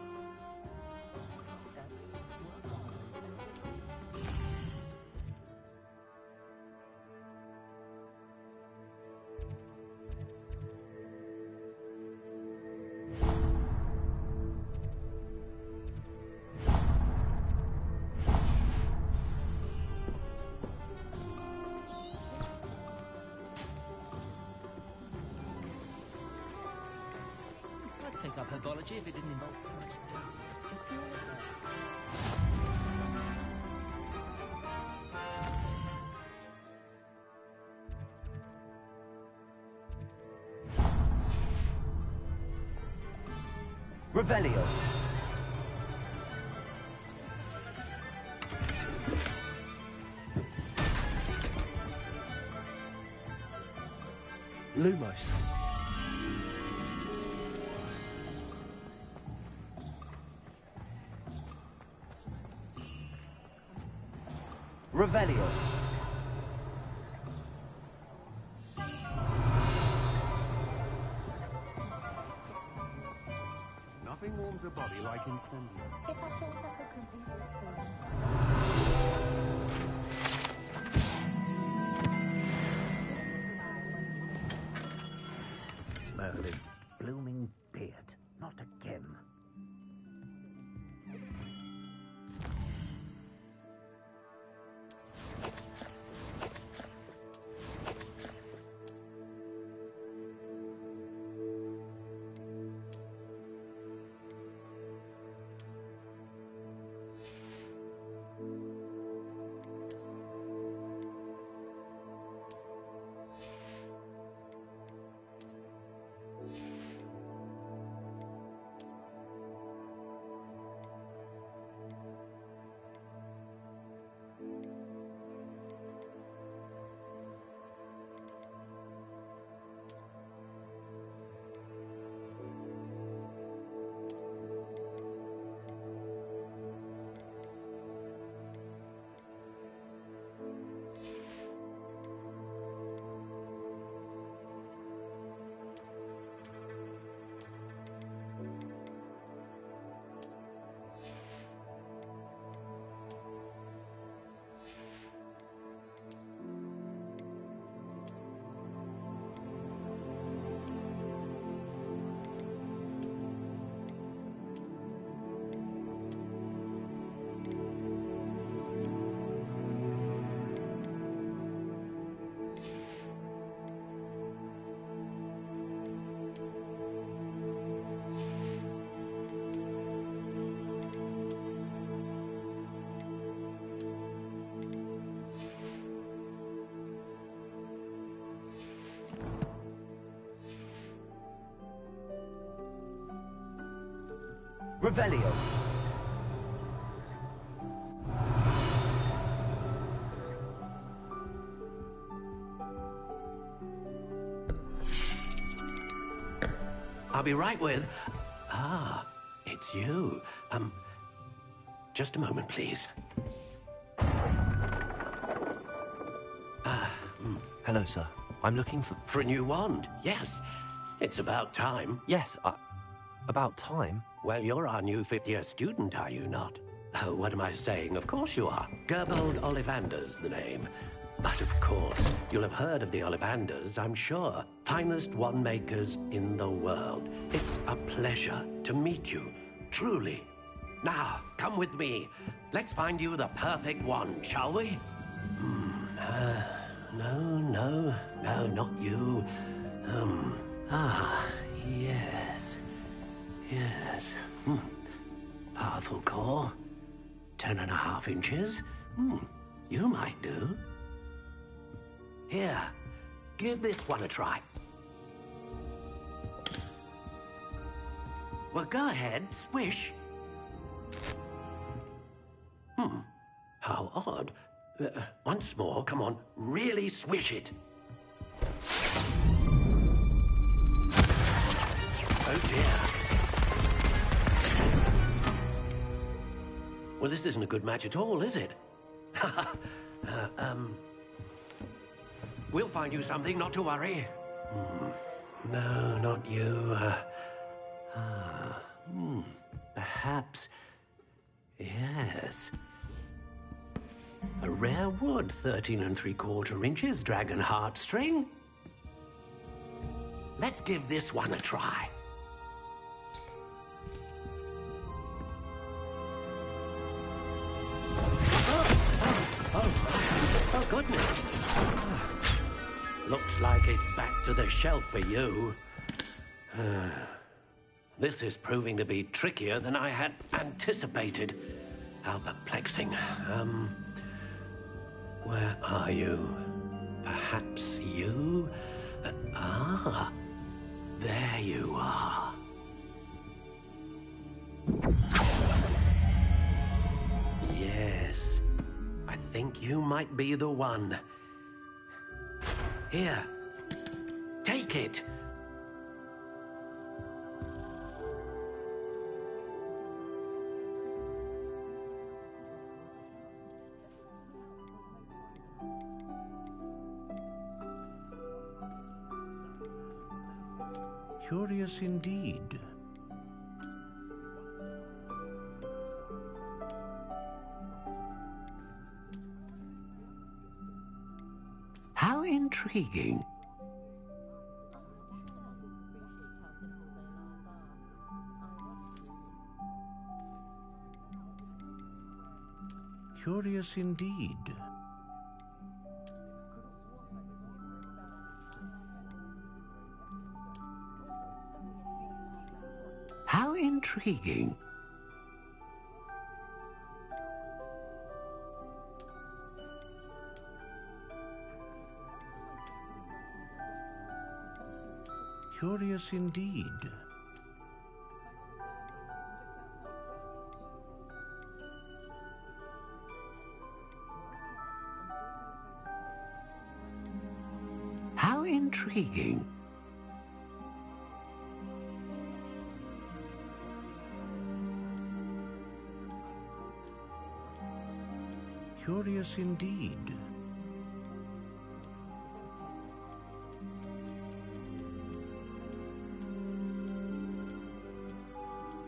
I'd take up herbology if it didn't involve too much Revelio. Lumos. Revelio. Nothing warms a body like incendiary. If I thought I could complete this story. Merlin's blooming beard. Not again. Revelio. I'll be right with... Ah, it's you. Just a moment, please. Hello, sir. I'm looking for... For a new wand, yes. It's about time. Yes, about time? Well, you're our new fifth-year student, are you not? Oh, what am I saying? Of course you are. Gerbold Ollivander's the name. But of course, you'll have heard of the Ollivanders, I'm sure. Finest wand makers in the world. It's a pleasure to meet you, truly. Now, come with me. Let's find you the perfect wand, shall we? No, not you. Yes. Yes. Powerful core. 10.5 inches. You might do. Here, give this one a try. Well, go ahead, swish. How odd. Once more, come on, really swish it. Oh dear. Well, this isn't a good match at all, is it? We'll find you something, not to worry. No, not you. Perhaps... Yes. A rare wood, 13 3/4 inches, dragon heartstring. Let's give this one a try. Oh, goodness. Looks like it's back to the shelf for you. This is proving to be trickier than I had anticipated. How perplexing. Where are you? Perhaps you? There you are. Yes, I think you might be the one. Here, take it. Curious indeed. intriguing. Curious indeed. How intriguing. Curious indeed. How intriguing. Curious indeed.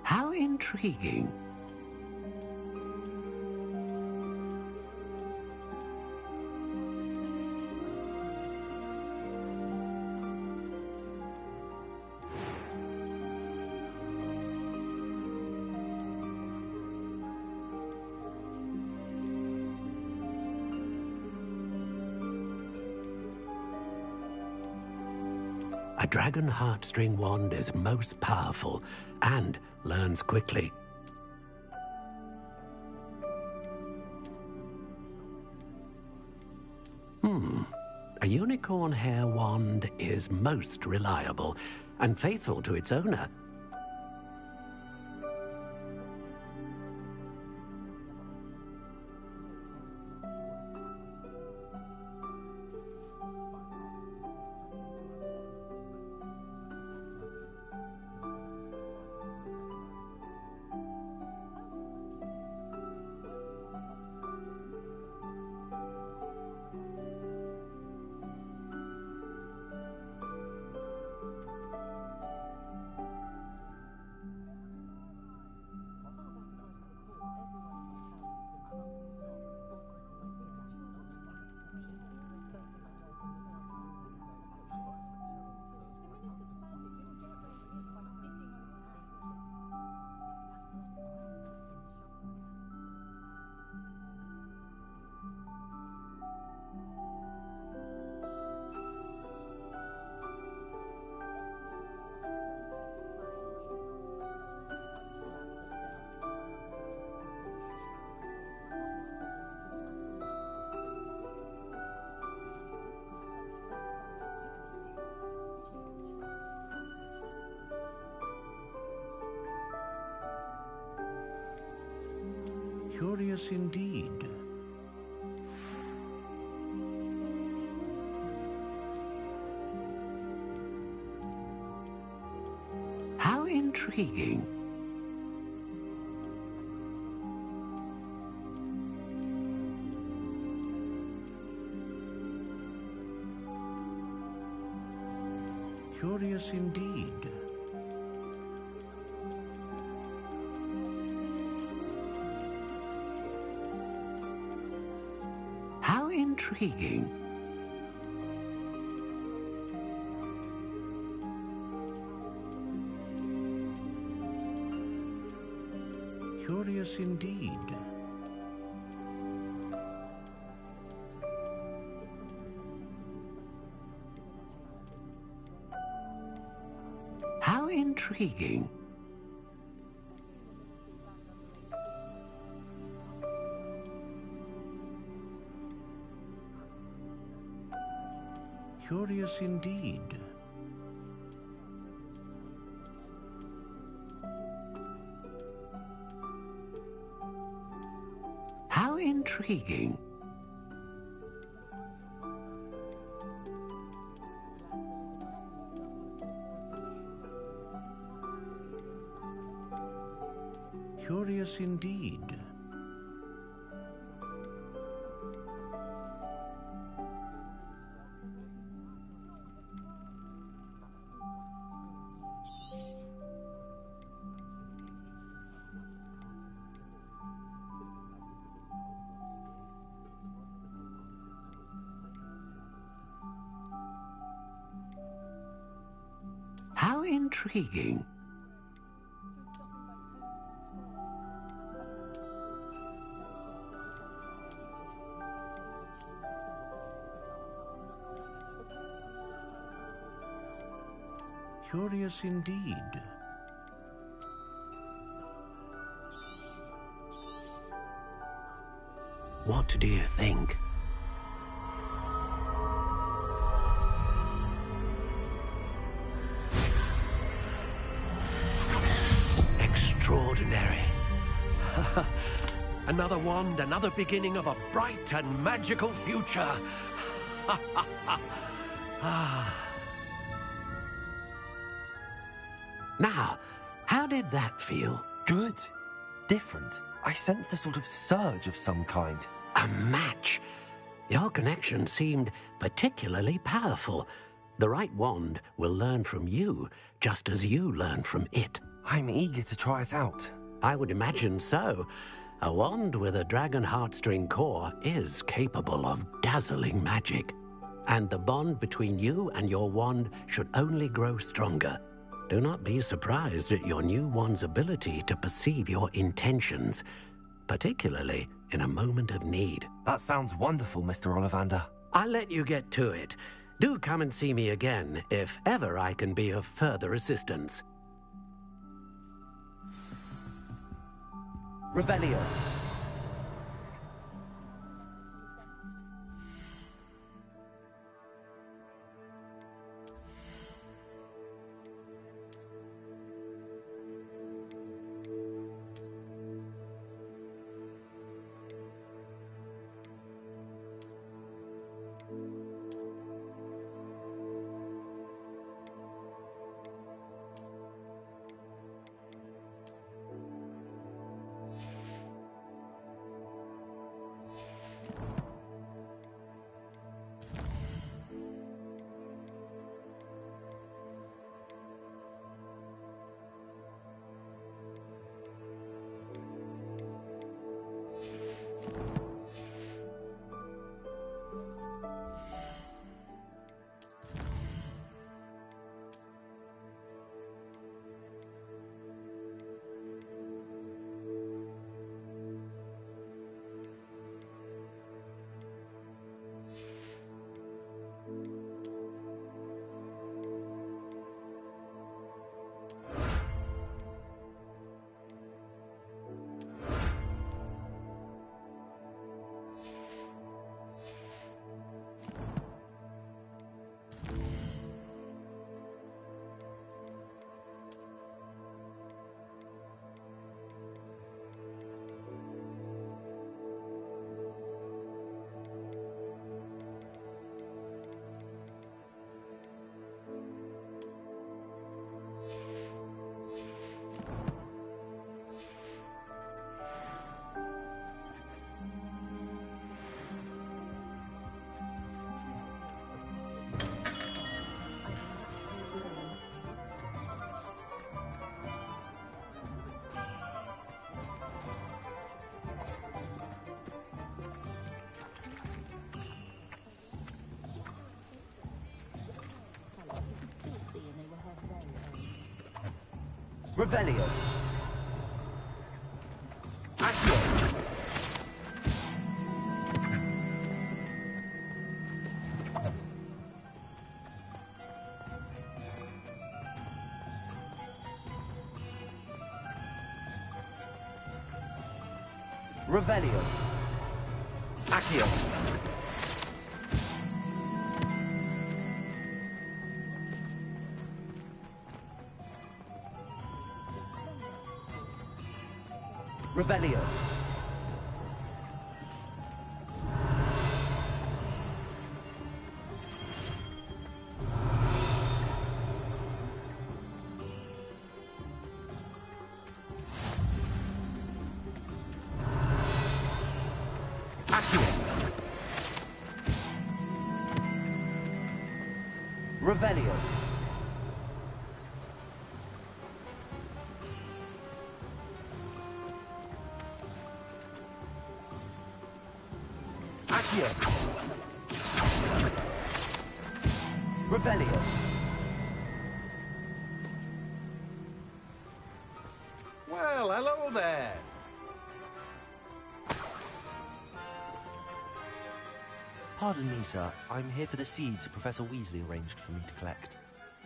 How intriguing. A dragon heartstring wand is most powerful and learns quickly. A unicorn hair wand is most reliable and faithful to its owner. Curious indeed. How intriguing. Curious indeed. How intriguing. Curious indeed. How intriguing. Curious indeed. How intriguing. Curious indeed. How intriguing. Curious indeed. What do you think? Extraordinary. Another wand, another beginning of a bright and magical future. Now, how did that feel? Good. Different. I sensed a sort of surge of some kind. A match. Your connection seemed particularly powerful. The right wand will learn from you, just as you learn from it. I'm eager to try it out. I would imagine so. A wand with a dragon heartstring core is capable of dazzling magic. And the bond between you and your wand should only grow stronger. Do not be surprised at your new wand's ability to perceive your intentions, particularly in a moment of need. That sounds wonderful, Mr. Ollivander. I'll let you get to it. Do come and see me again if ever I can be of further assistance. Revelio. Revelio. Accio. Revelio. Accio. Revelio. Accio. Revelio. Accio. Revelio. Well, hello there. Pardon me, sir. I'm here for the seeds Professor Weasley arranged for me to collect.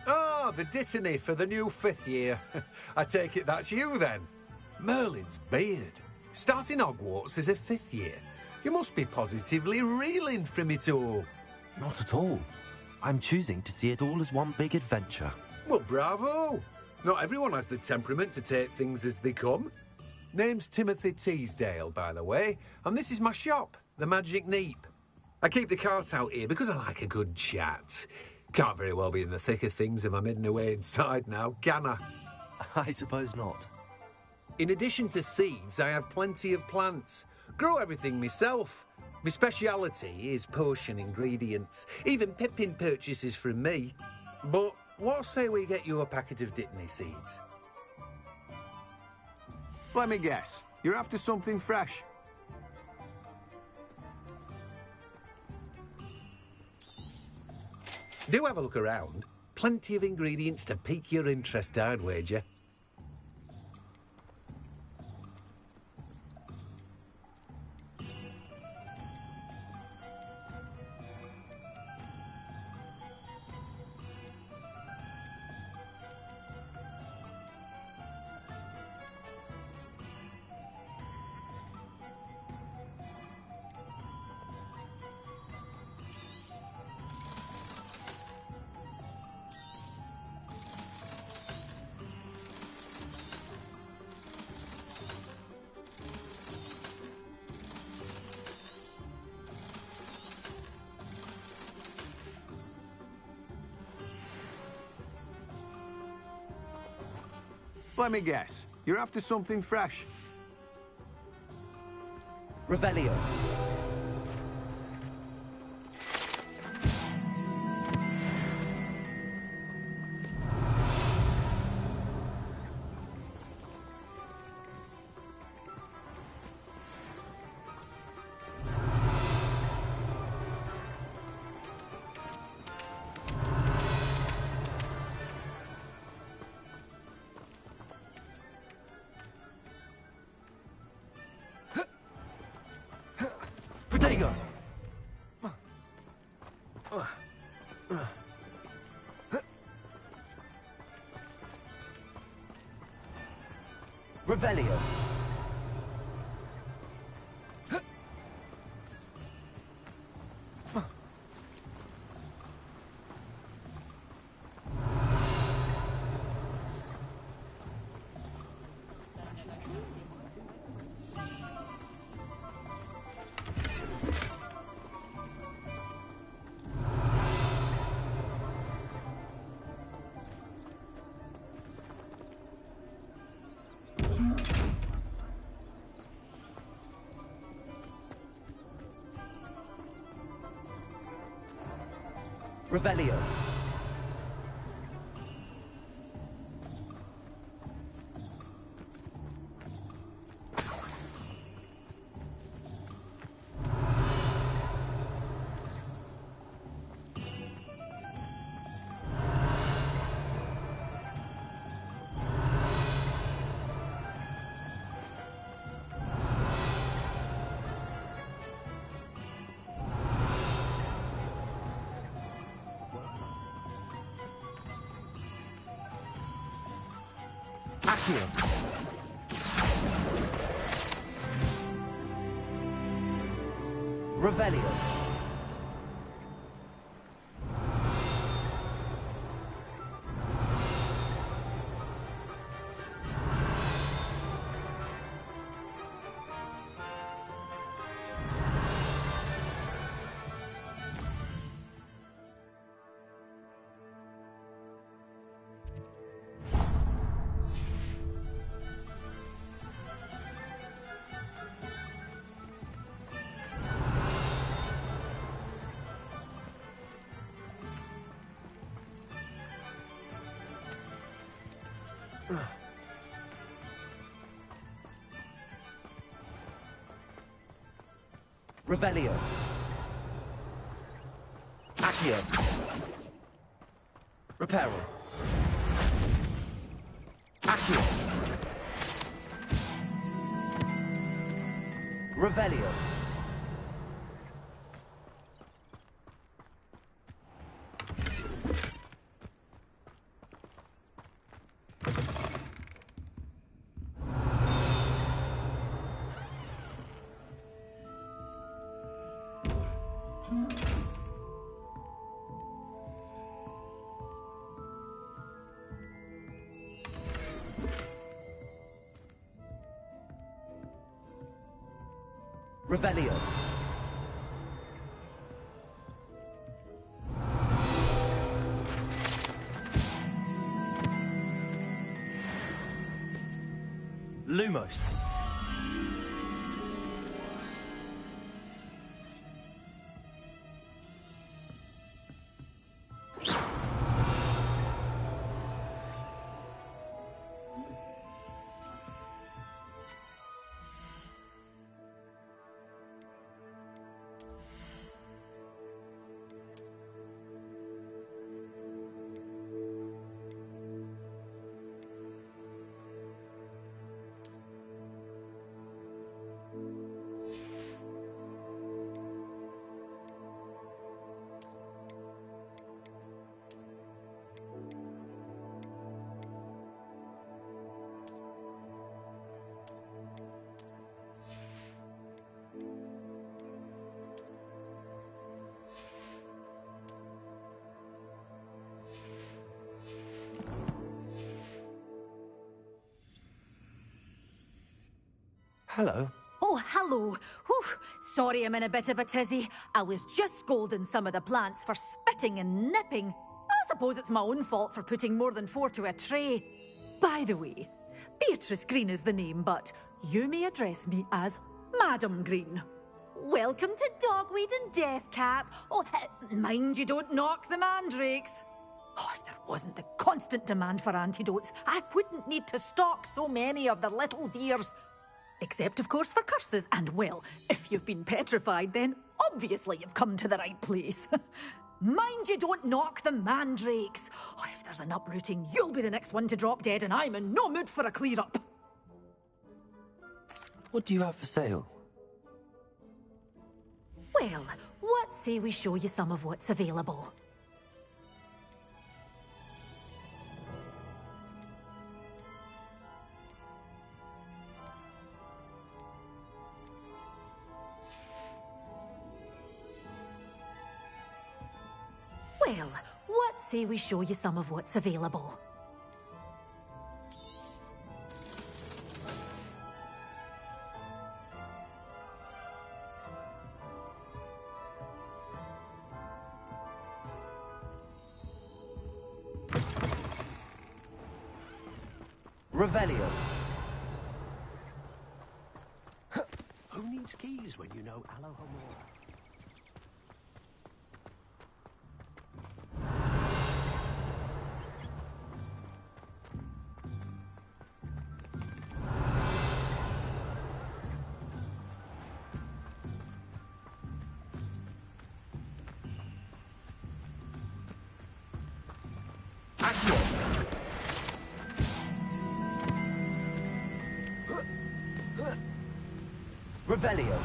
Oh, the dittany for the new 5th year. I take it that's you, then. Merlin's beard. Starting Hogwarts as a 5th year. You must be positively reeling from it all. Not at all. I'm choosing to see it all as one big adventure. Well, bravo. Not everyone has the temperament to take things as they come. Name's Timothy Teasdale, by the way, and this is my shop, the Magic Neep. I keep the cart out here because I like a good chat. Can't very well be in the thick of things if I'm hidden away inside now, can I? I suppose not. In addition to seeds, I have plenty of plants. Grow everything myself. My speciality is potion ingredients. Even Pippin purchases from me. But what say we get you a packet of Dittany seeds? Let me guess. You're after something fresh. Do have a look around. Plenty of ingredients to pique your interest, I'd wager. Let me guess. You're after something fresh. Revelio. Protego! Revelio. Revelio. Accio. Revelio. Revelio. Accio. Reparo. Accio. Revelio. Revelio. Lumos. Hello. Oh, hello. Whew. Sorry I'm in a bit of a tizzy. I was just scolding some of the plants for spitting and nipping. I suppose it's my own fault for putting more than 4 to a tray. By the way, Beatrice Green is the name, but you may address me as Madam Green. Welcome to Dogweed and Deathcap. Oh, mind you don't knock the mandrakes. Oh, if there wasn't the constant demand for antidotes, I wouldn't need to stock so many of the little dears. Except, of course, for curses. And, well, if you've been petrified, then obviously you've come to the right place. Mind you don't knock the mandrakes. Oh, if there's an uprooting, you'll be the next one to drop dead, and I'm in no mood for a clear-up. What do you have for sale? Well, what say we show you some of what's available? Well, what say we show you some of what's available? Revelio. Who needs keys when you know Alohomora? Revelio.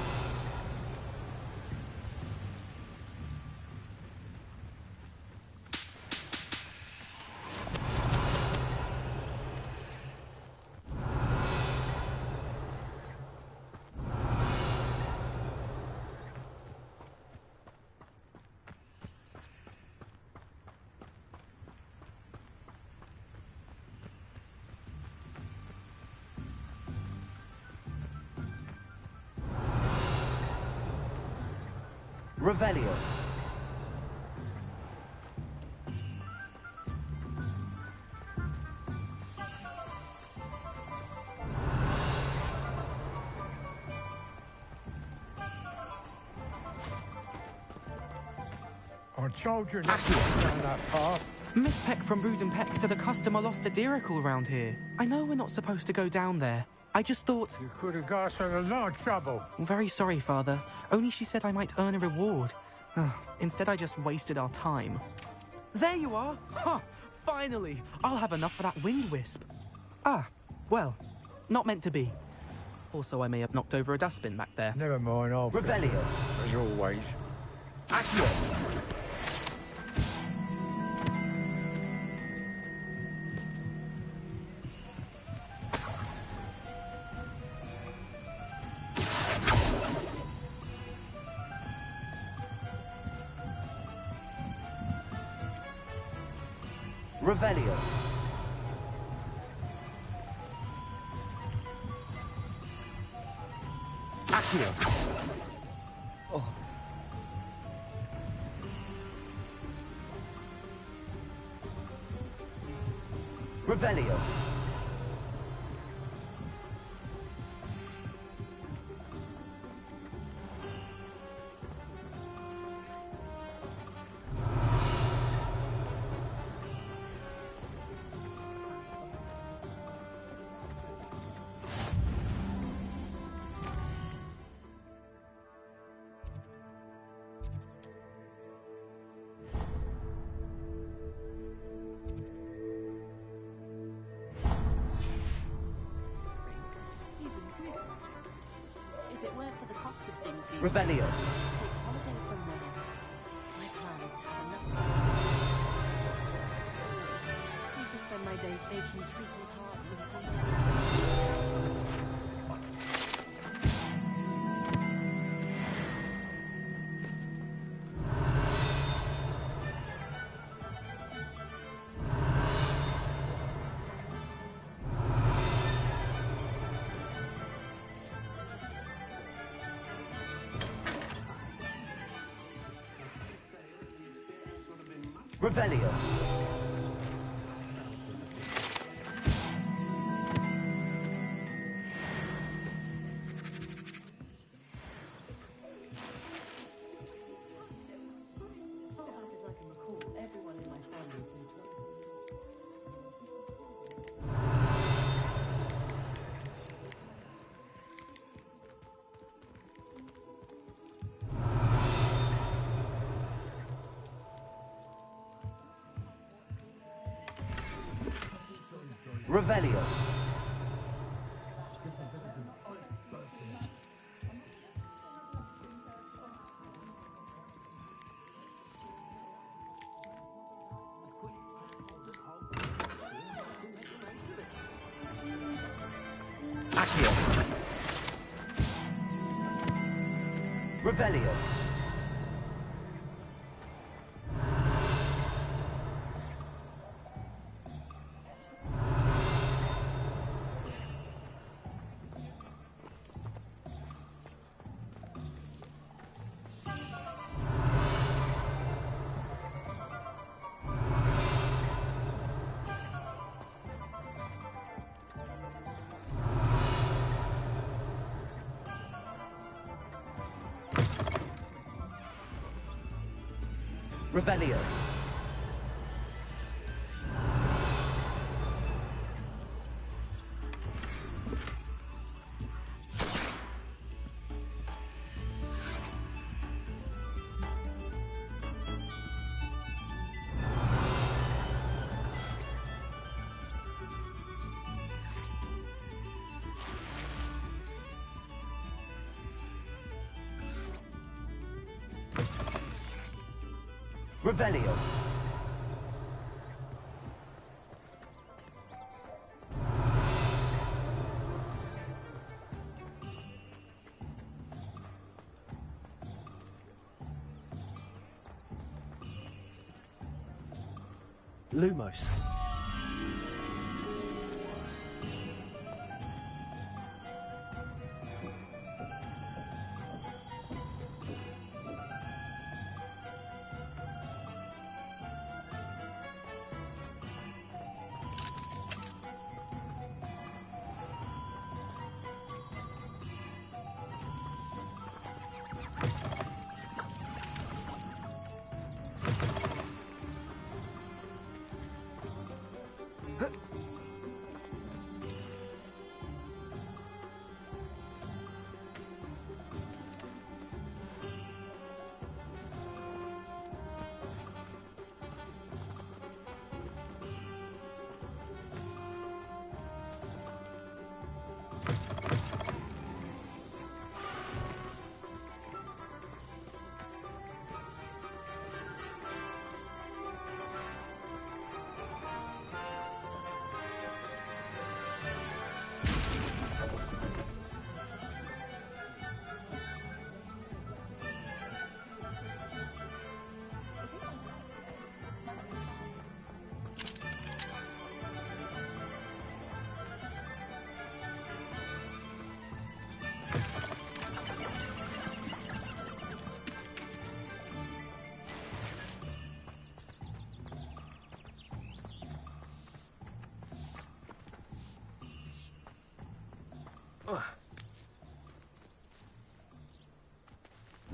Revelio. I told you not to go down that path. Miss Peck from Brood and Peck said a customer lost a deeracle around here. I know we're not supposed to go down there. I just thought... You could have got us in a lot of trouble. I'm very sorry, Father. Only she said I might earn a reward. Instead, I just wasted our time. There you are! Huh! Finally! I'll have enough for that wind wisp. Ah, well, not meant to be. Also, I may have knocked over a dustbin back there. Never mind, I'll fix it. Revelio. As always. Accio. Revelio. Accio. Oh. Revelio. If it weren't for the cost of things, these Revelio. take holiday somewhere. My plan is to have enough. I used to spend my days baking treacle tarts and things. Revelio. Far back as I can recall, everyone in my family has been taught. Revelio. Accio. Revelio. Revelio. Revelio. Lumos.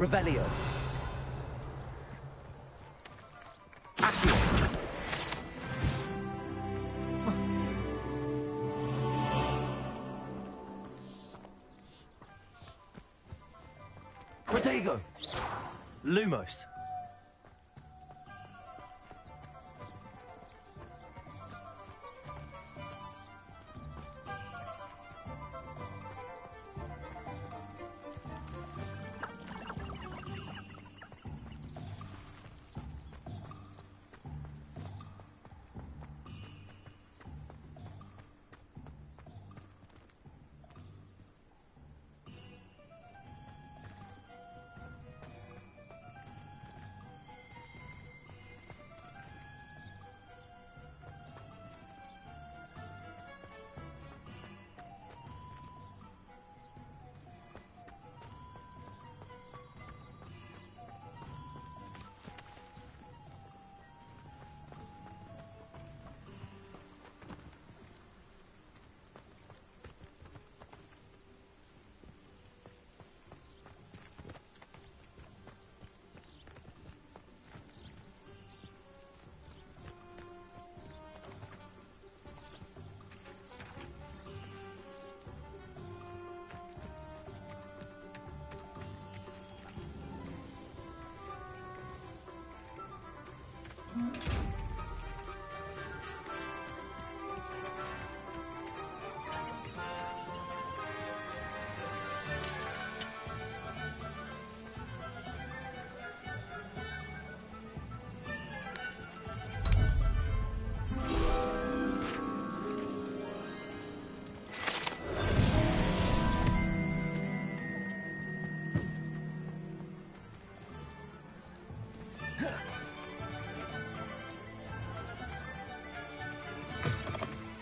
Revelio. Protego! Lumos.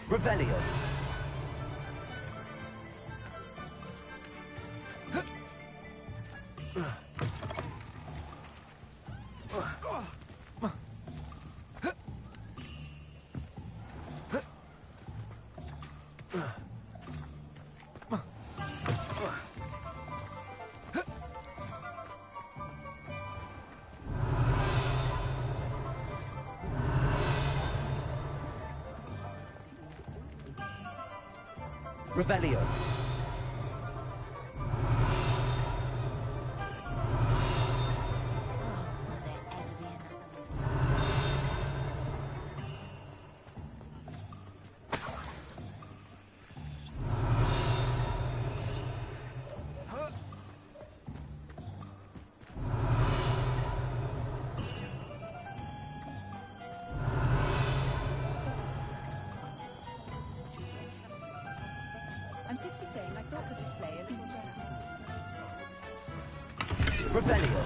Revelio. Revelio. I'm simply saying I thought the display a little better. Revelio.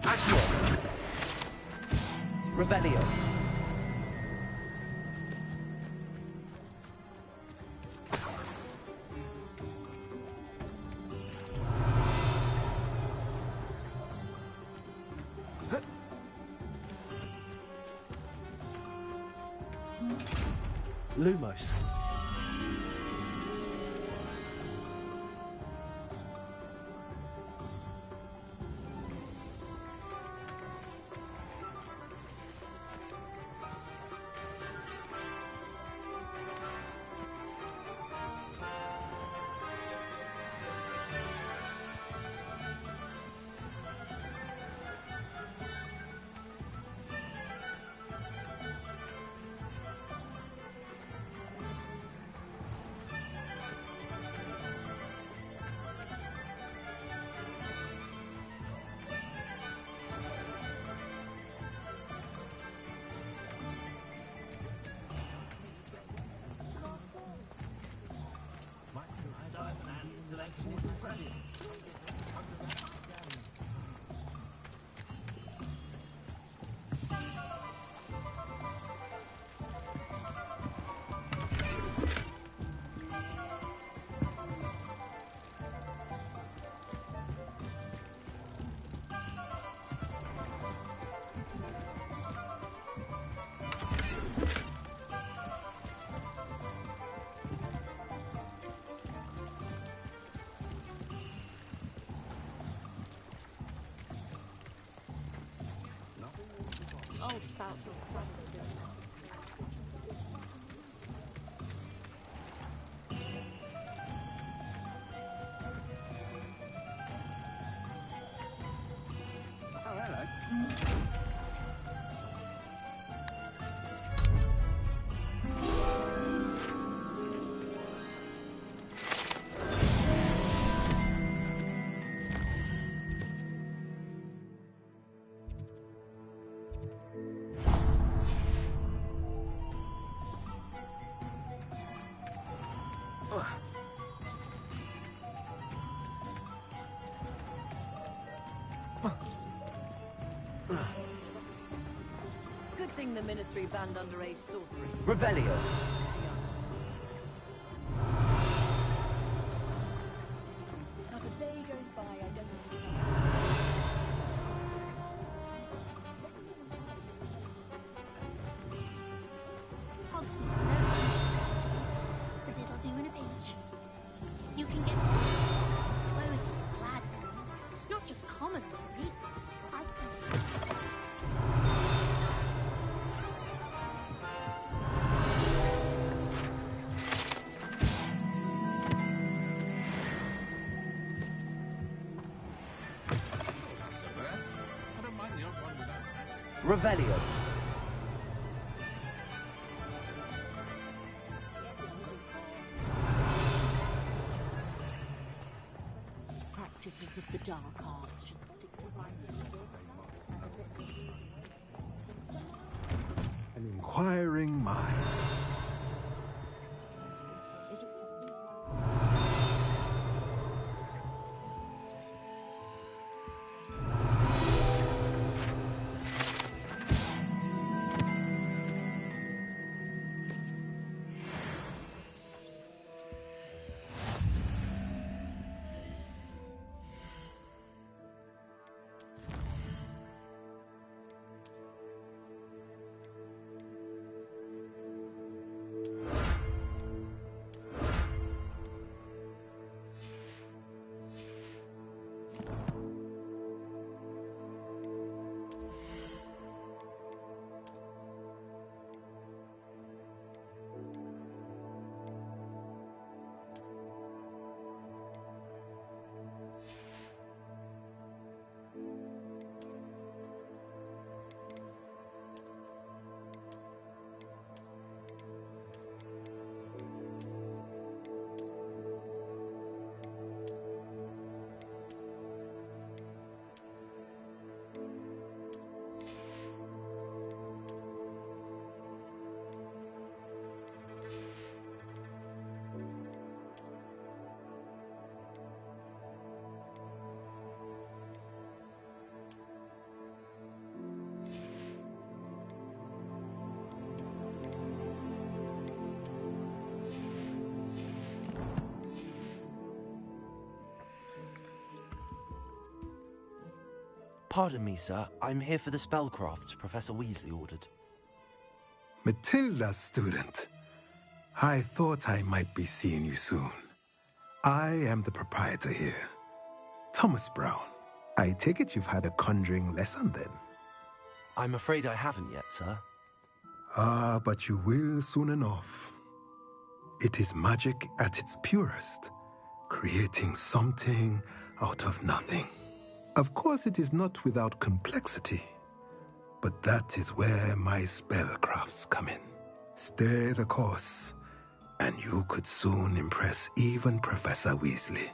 Accio. Revelio. Lumos. about your Oh, hello. Good thing the Ministry banned underage sorcery. Revelio. Not a day goes by I don't But it'll do in a pinch. You can get clothing, glad things, not just common glory. Revelio. Practices of the dark arts should stick to An inquiring mind. Pardon me, sir. I'm here for the spellcrafts Professor Weasley ordered. Matilda's student. I thought I might be seeing you soon. I am the proprietor here, Thomas Brown. I take it you've had a conjuring lesson then? I'm afraid I haven't yet, sir. Ah, but you will soon enough. It is magic at its purest, creating something out of nothing. Of course, it is not without complexity, but that is where my spellcrafts come in. Stay the course, and you could soon impress even Professor Weasley.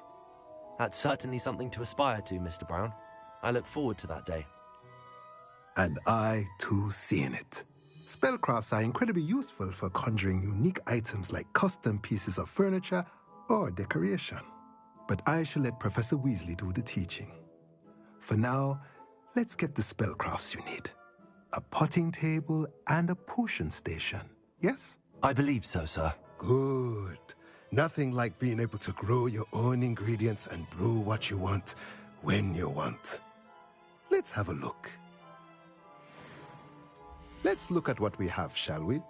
That's certainly something to aspire to, Mr. Brown. I look forward to that day. And I, too, seeing it. Spellcrafts are incredibly useful for conjuring unique items like custom pieces of furniture or decoration. But I shall let Professor Weasley do the teaching. For now, let's get the spellcrafts you need. A potting table and a potion station, yes? I believe so, sir. Good. Nothing like being able to grow your own ingredients and brew what you want when you want. Let's have a look. Let's look at what we have, shall we?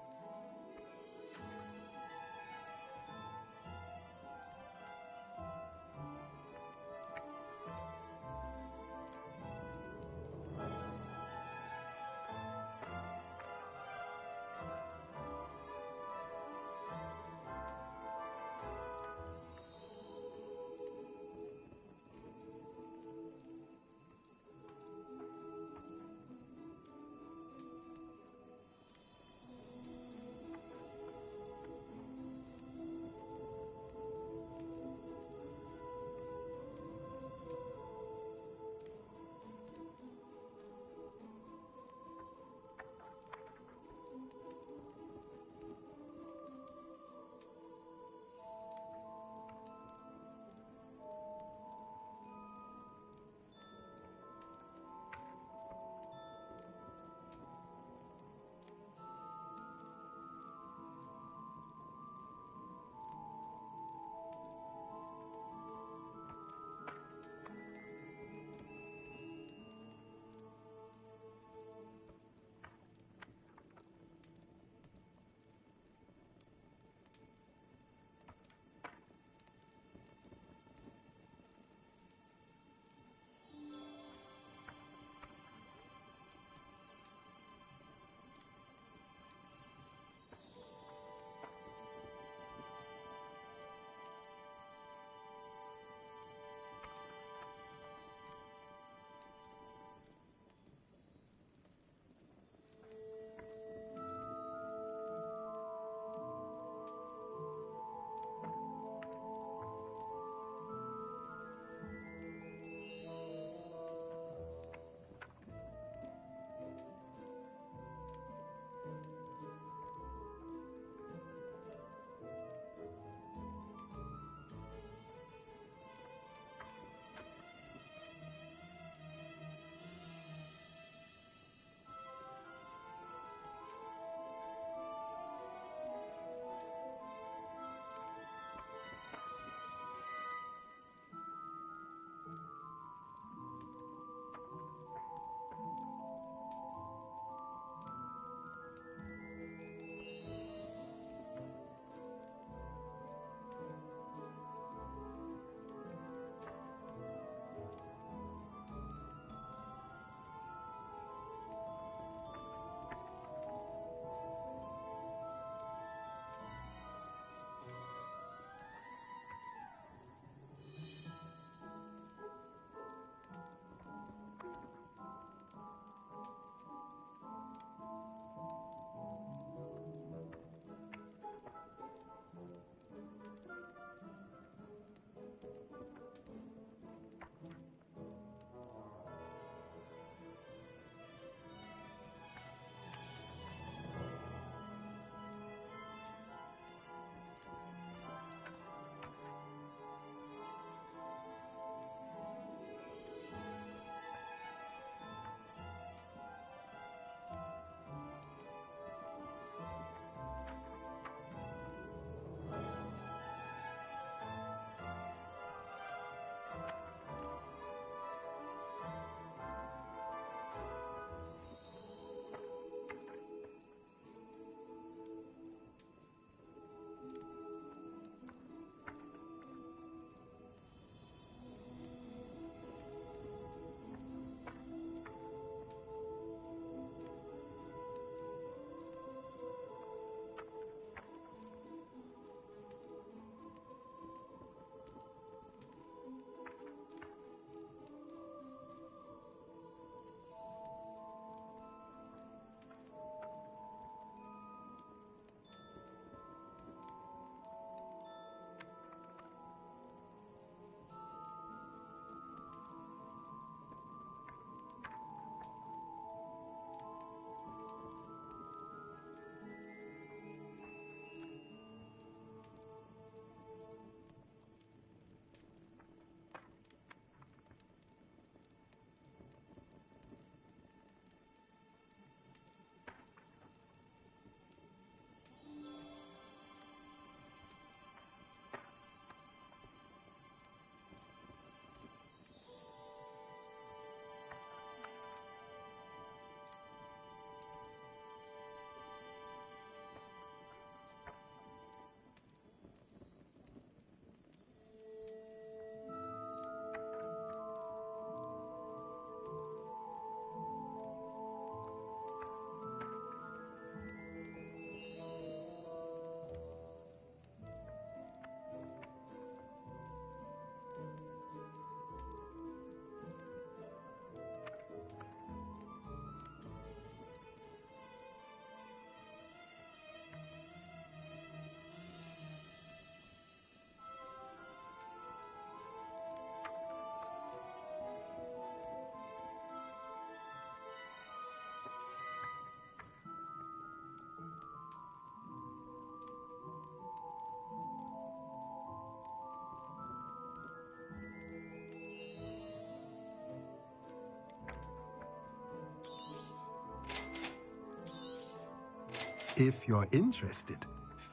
If you're interested,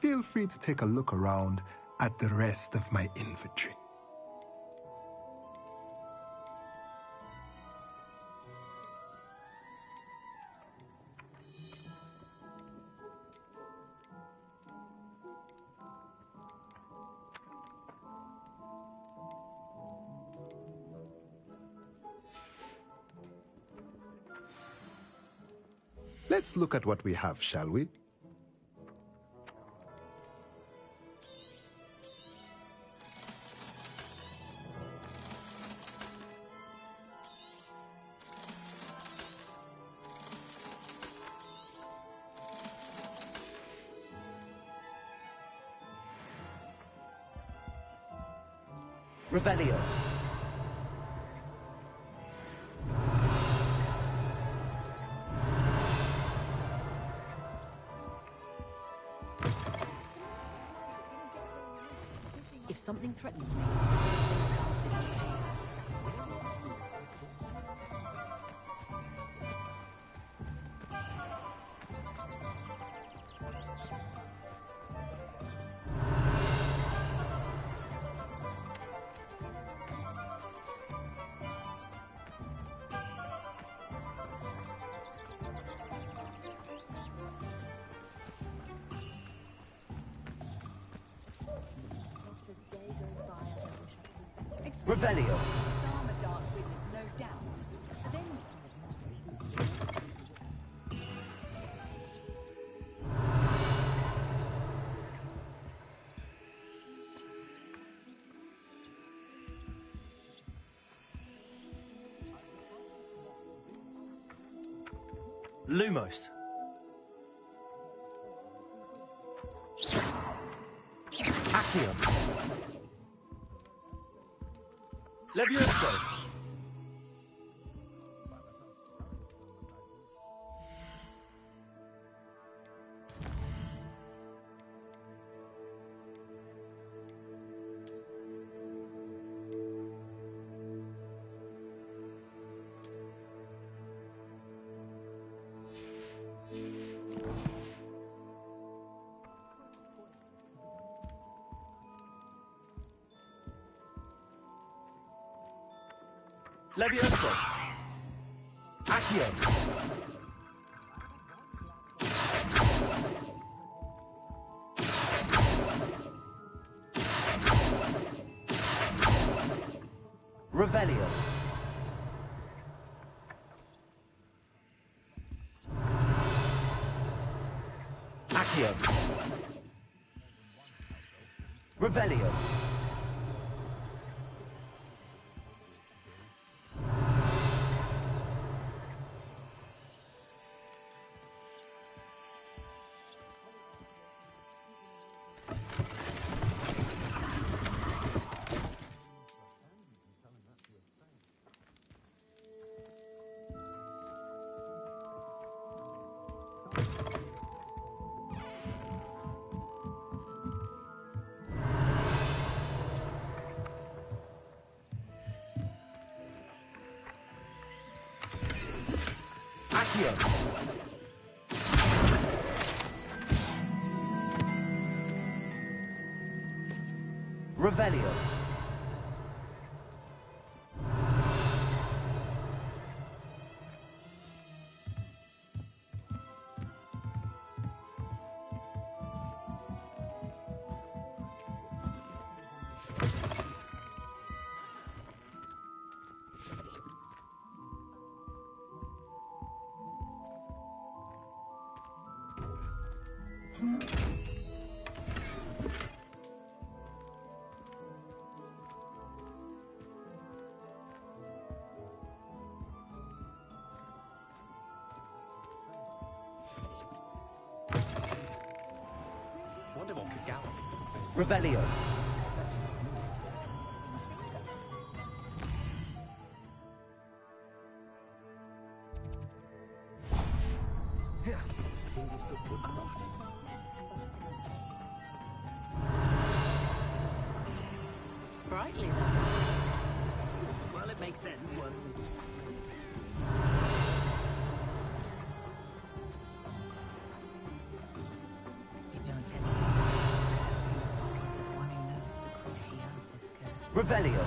feel free to take a look around at the rest of my inventory. Let's look at what we have, shall we? Revelio. If something threatens me, cast is on the table. Revelio. Lumos. Accio. Levioso. Levioso. Accio. Revelio. Accio. Revelio. Accio. Revelio. Wonder what could gallop. Revelio. Sprightly. Well, it makes sense. Revelio.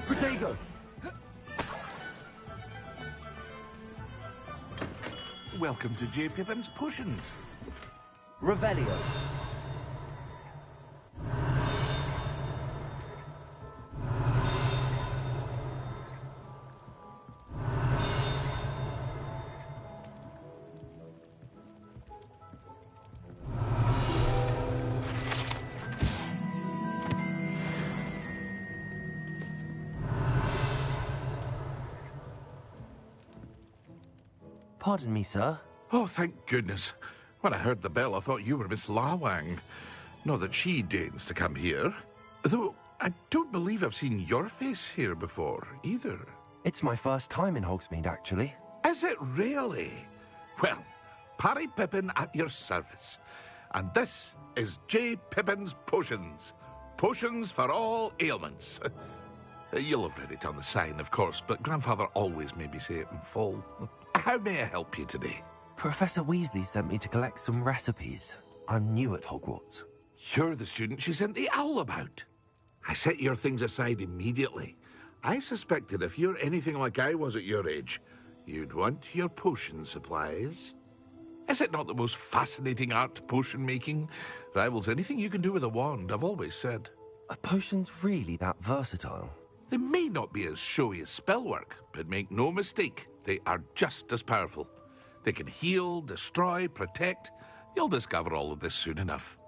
Protego! Welcome to J. Pippin's Potions. Revelio. Pardon me, sir. Oh, thank goodness. When I heard the bell, I thought you were Miss Lawang. Not that she deigns to come here. Though, I don't believe I've seen your face here before, either. It's my first time in Hogsmeade, actually. Is it really? Well, Parry Pippin at your service. And this is J. Pippin's Potions. Potions for all ailments. You'll have read it on the sign, of course, but Grandfather always made me say it in full. How may I help you today? Professor Weasley sent me to collect some recipes. I'm new at Hogwarts. You're the student she sent the owl about. I set your things aside immediately. I suspected if you're anything like I was at your age, you'd want your potion supplies. Is it not the most fascinating art, potion making? Rivals anything you can do with a wand, I've always said. Are potions really that versatile? They may not be as showy as spellwork, but make no mistake, they are just as powerful. They can heal, destroy, protect. You'll discover all of this soon enough.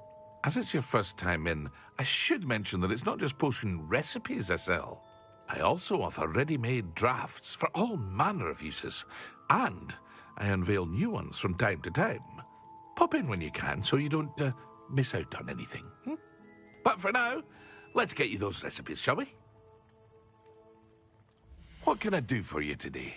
As it's your first time in, I should mention that it's not just potion recipes I sell. I also offer ready-made drafts for all manner of uses, and I unveil new ones from time to time. Pop in when you can so you don't miss out on anything. But for now, let's get you those recipes, shall we? What can I do for you today?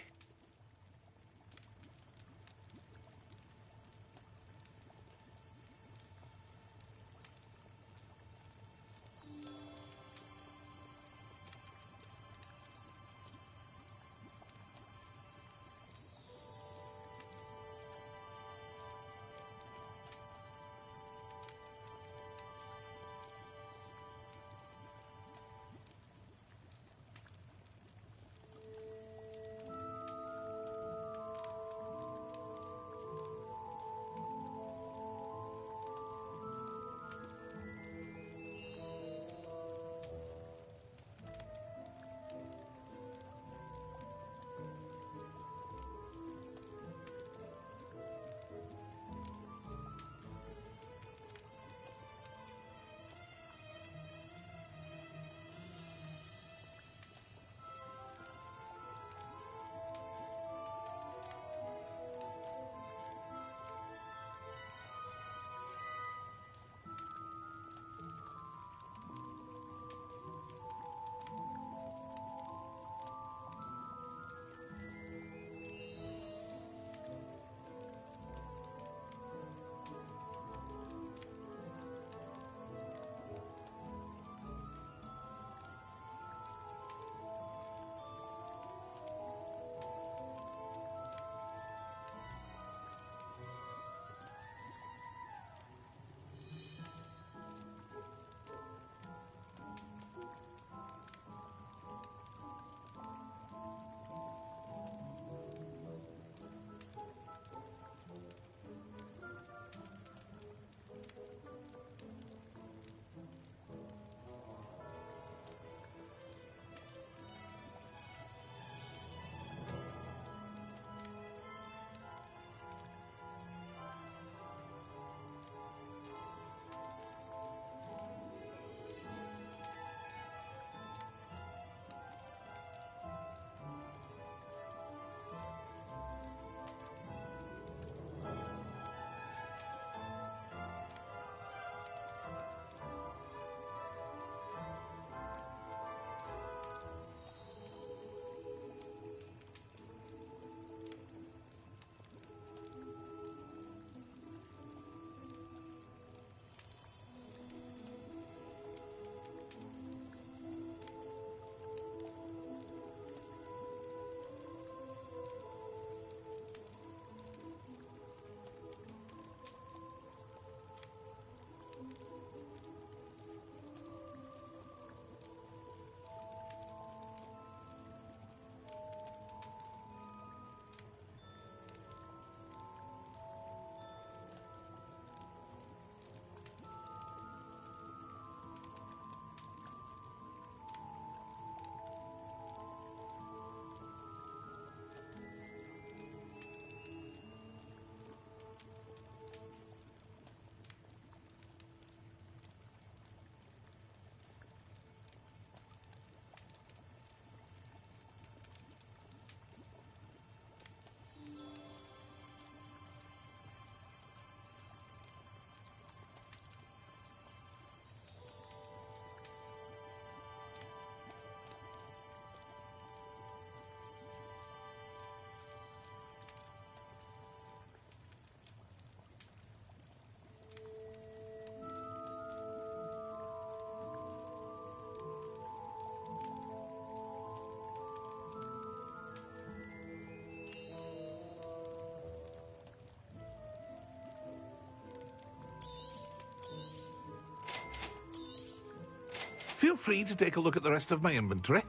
Feel free to take a look at the rest of my inventory,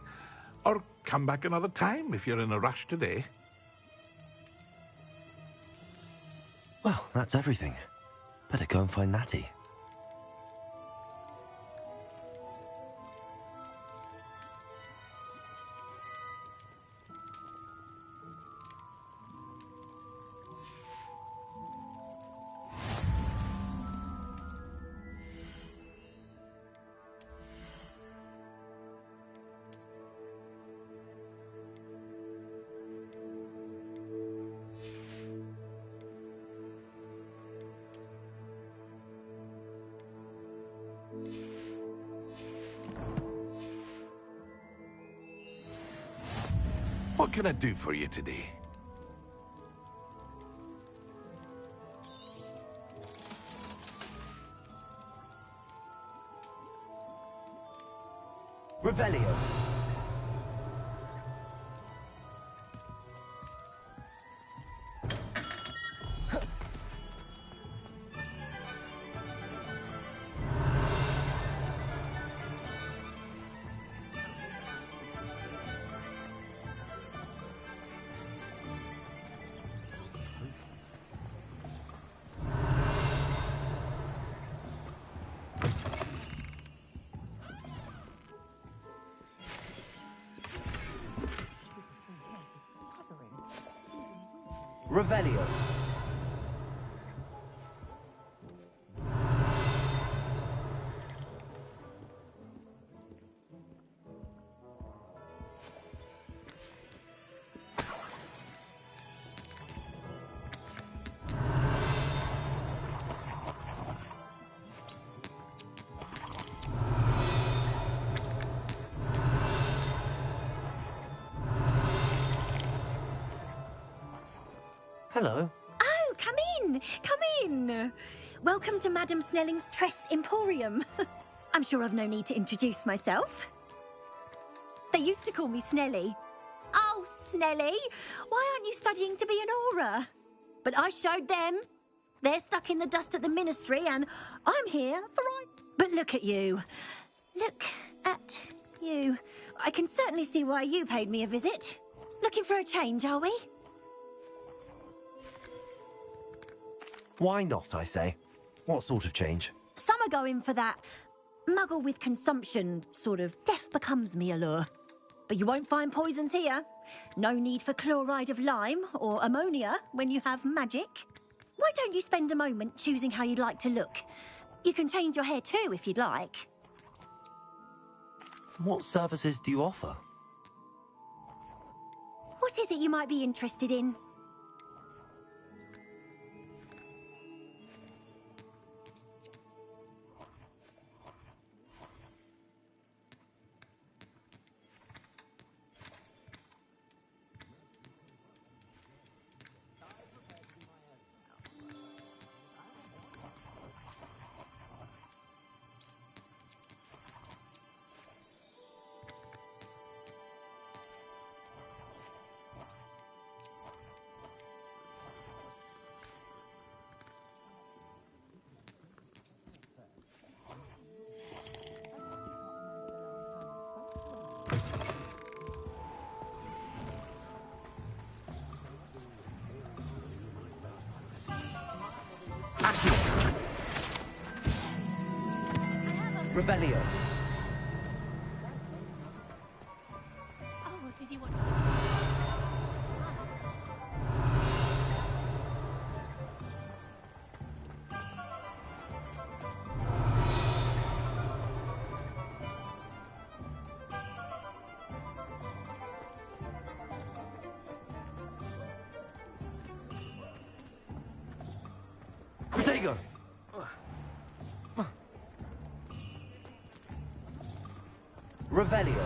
or come back another time if you're in a rush today. Well, that's everything. Better go and find Natty. What can I do for you today? Revelio. Revelio. Hello. Oh, come in! Come in! Welcome to Madame Snelling's Tress Emporium. I'm sure I've no need to introduce myself. They used to call me Snelly. Oh, Snelly! Why aren't you studying to be an aura? But I showed them. They're stuck in the dust at the Ministry, and I'm here for But look at you. Look at you. I can certainly see why you paid me a visit. Looking for a change, are we? Why not, I say? What sort of change? Some are going for that muggle with consumption, sort of death becomes me allure. But you won't find poisons here. No need for chloride of lime or ammonia when you have magic. Why don't you spend a moment choosing how you'd like to look? You can change your hair too if you'd like. What services do you offer? What is it you might be interested in? Revelio. Oh, did you want Protego! Revelio.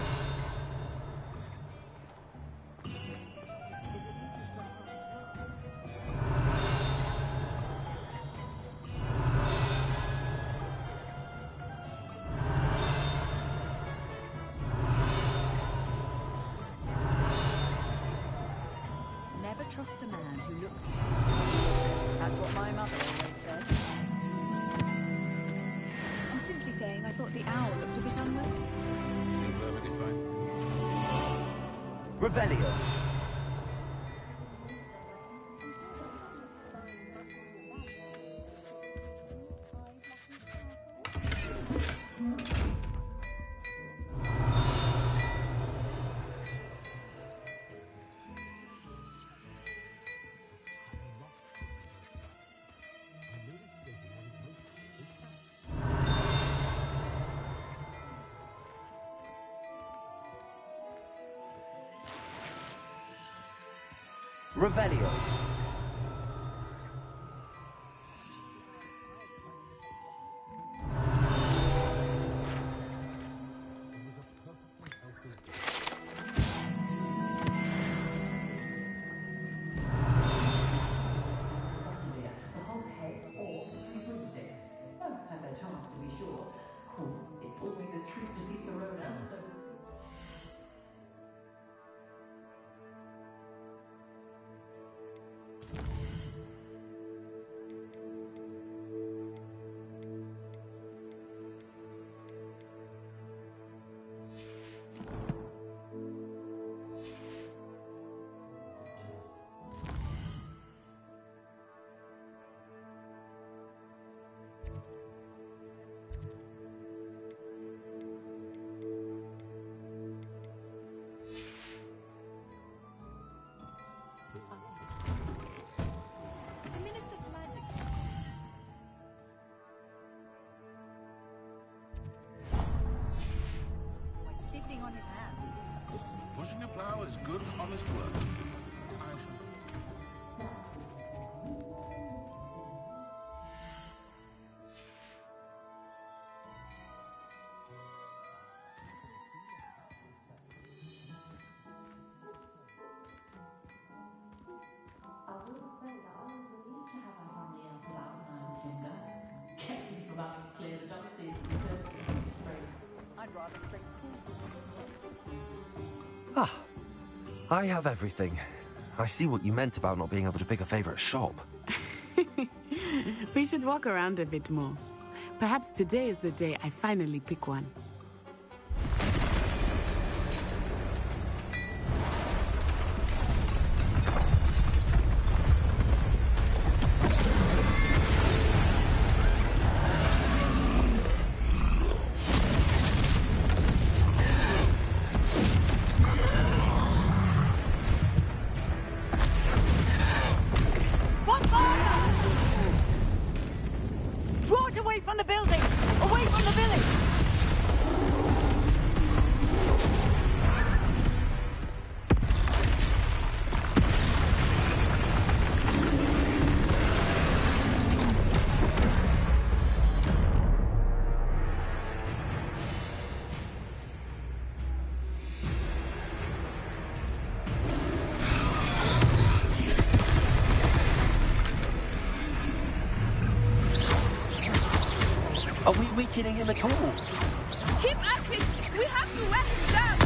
Never trust a man who looks too That's what my mother always said. I'm simply saying I thought the owl looked a bit unwell. Revelio. Revelio. Pushing a plow is good, honest work. Ah, I have everything. I see what you meant about not being able to pick a favorite shop. We should walk around a bit more. Perhaps today is the day I finally pick one. Draw it away from the building! Away from the village! Are we weakening him at all? Keep at it! We have to wear him down!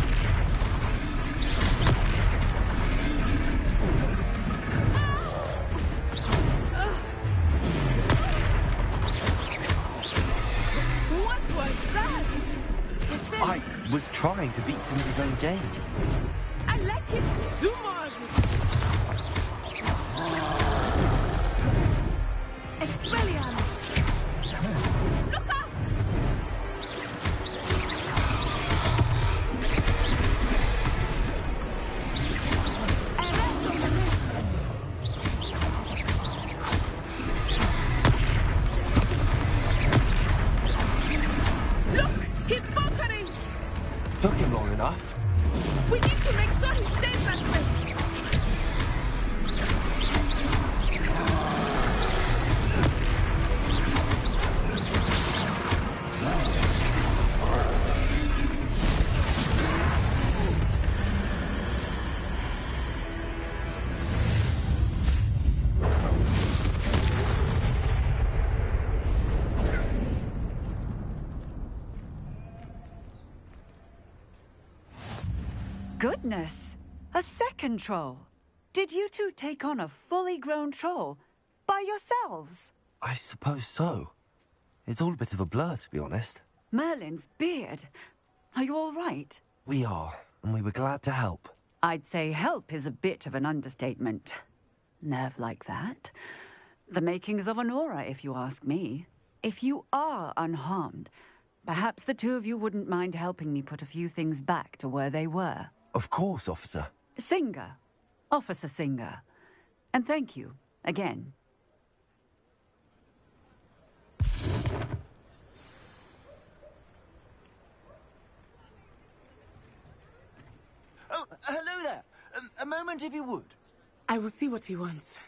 What was that? I was trying to beat him at his own game. I like it! Do more of it! Expelliarmus! Look out! Look! He's faltering! Took him long enough. We need to make sure he stays that way! Goodness! A second troll! Did you two take on a fully grown troll? By yourselves? I suppose so. It's all a bit of a blur, to be honest. Merlin's beard. Are you all right? We are, and we were glad to help. I'd say help is a bit of an understatement. Nerve like that. The makings of an aura, if you ask me. If you are unharmed, perhaps the two of you wouldn't mind helping me put a few things back to where they were. Of course, officer. Singer. Officer Singer. And thank you, again. Oh, hello there. A moment, if you would. I will see what he wants.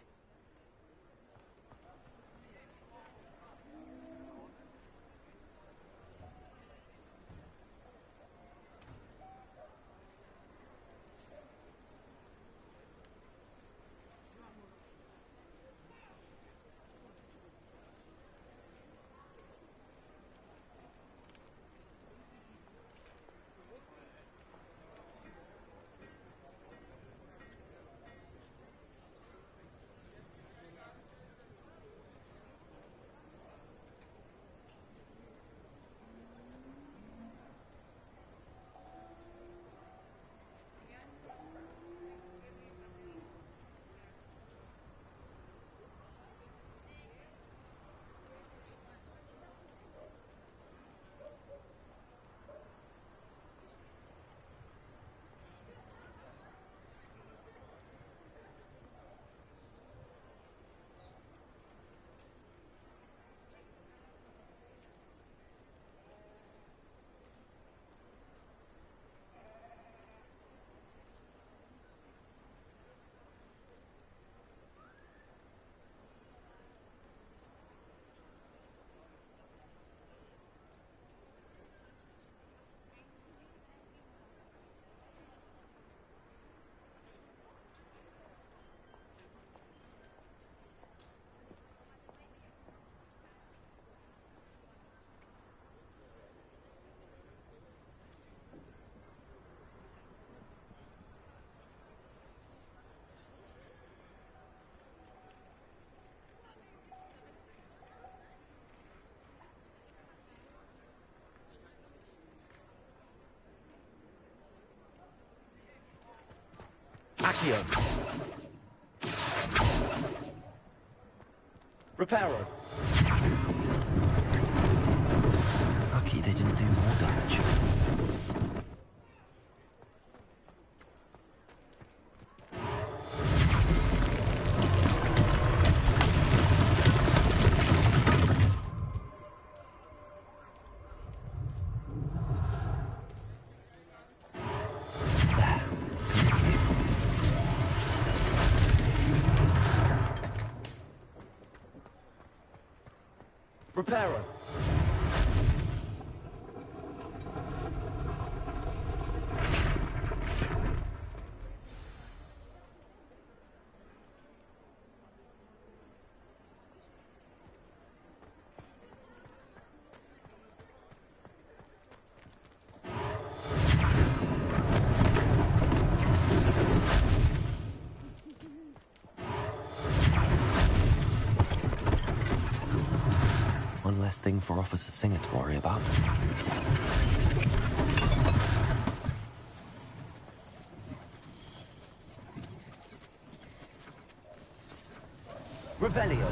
Accio. Reparo. Lucky they didn't do more damage. Reparo. One less thing for Officer Singer to worry about. Revelio.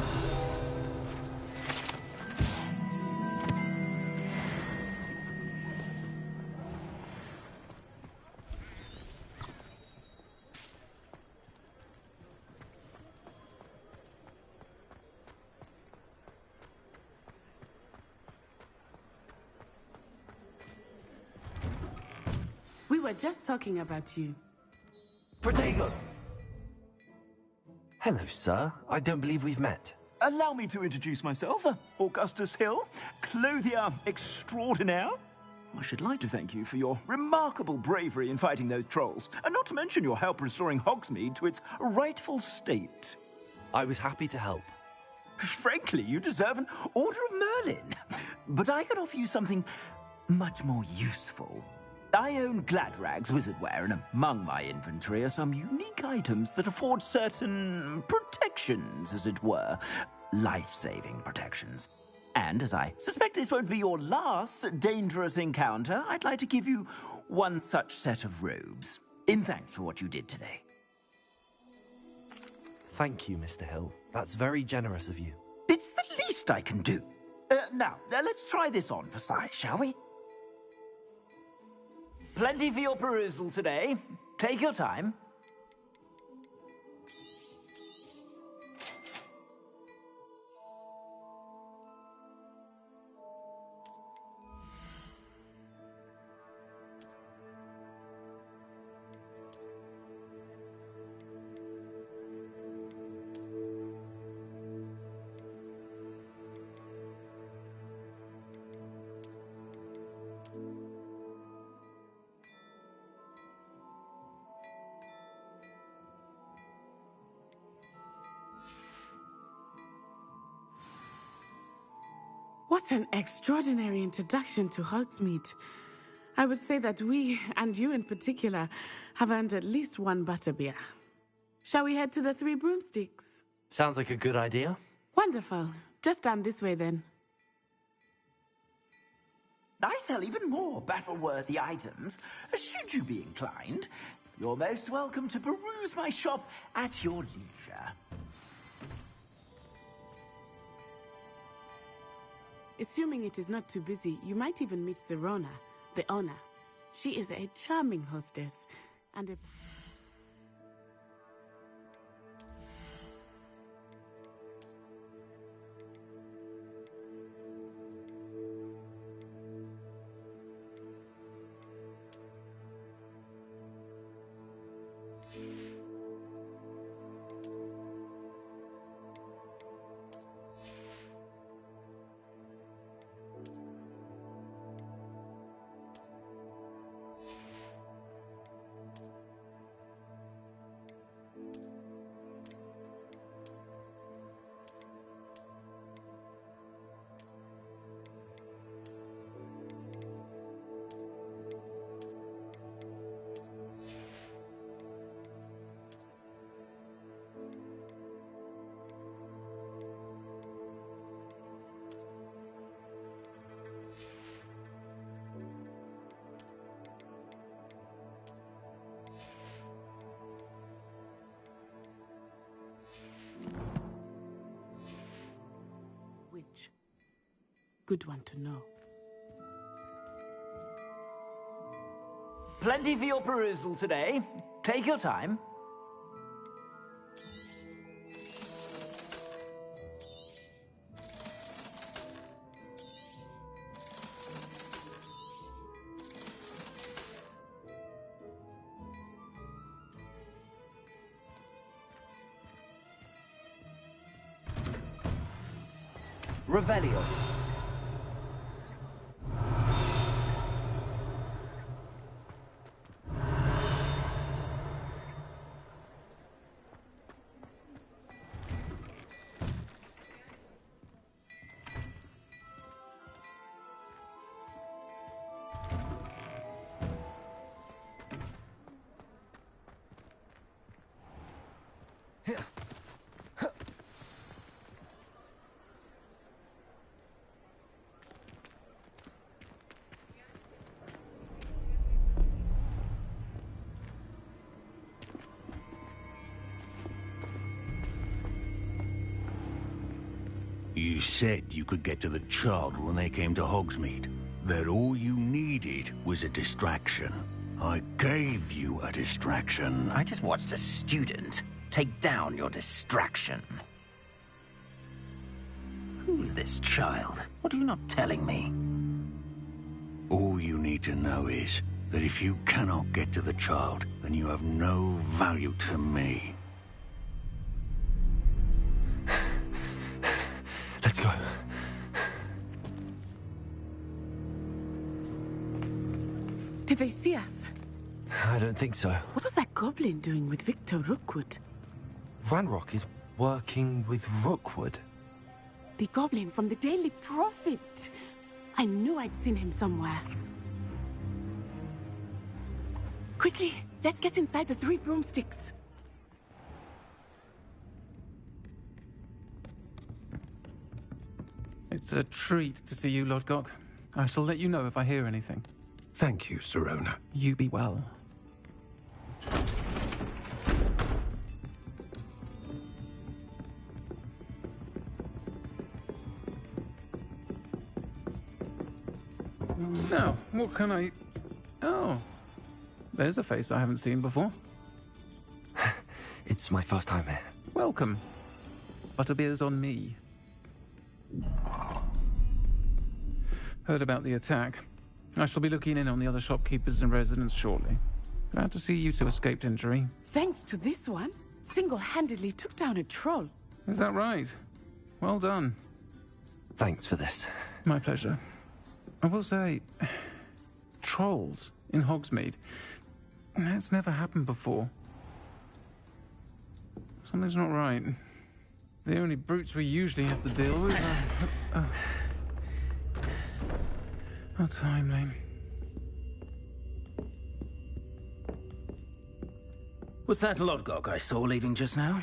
We were just talking about you. Protego! Hello, sir. I don't believe we've met. Allow me to introduce myself, Augustus Hill, clothier extraordinaire. I should like to thank you for your remarkable bravery in fighting those trolls, and not to mention your help restoring Hogsmeade to its rightful state. I was happy to help. Frankly, you deserve an Order of Merlin. But I can offer you something much more useful. I own Gladrag's wizardware, and among my inventory are some unique items that afford certain protections, as it were. Life-saving protections. And as I suspect this won't be your last dangerous encounter, I'd like to give you one such set of robes, in thanks for what you did today. Thank you, Mr. Hill. That's very generous of you. It's the least I can do. Now, let's try this on for size, shall we? Plenty for your perusal today. Take your time. What an extraordinary introduction to Hogsmeade. I would say that we, and you in particular, have earned at least one butterbeer. Shall we head to the Three Broomsticks? Sounds like a good idea. Wonderful. Just down this way then. I sell even more battle-worthy items. Should you be inclined, you're most welcome to peruse my shop at your leisure. Assuming it is not too busy, you might even meet Sirona, the owner. She is a charming hostess and a... Which? Good one to know. Plenty for your perusal today. Take your time. Revelio. You said you could get to the child when they came to Hogsmeade. That all you needed was a distraction. I gave you a distraction. I just watched a student take down your distraction. Who's this child? What are you not telling me? All you need to know is that if you cannot get to the child, then you have no value to me. Let's go. Did they see us? I don't think so. What was that goblin doing with Victor Rookwood? Ranrock is working with Rookwood. The goblin from the Daily Prophet. I knew I'd seen him somewhere. Quickly, let's get inside the Three Broomsticks. It It's a treat to see you, Lodgok. I shall let you know if I hear anything. Thank you, Sirona. You be well. Now, what can I... Oh, there's a face I haven't seen before. It's my first time here. Welcome. Butterbeer's on me. Heard about the attack. I shall be looking in on the other shopkeepers and residents shortly. Glad to see you two escaped injury. Thanks to this one, single-handedly took down a troll. Is that right? Well done. Thanks for this. My pleasure. I will say, trolls in Hogsmeade. That's never happened before. Something's not right. The only brutes we usually have to deal with are... How timely. Was that Lodgok I saw leaving just now?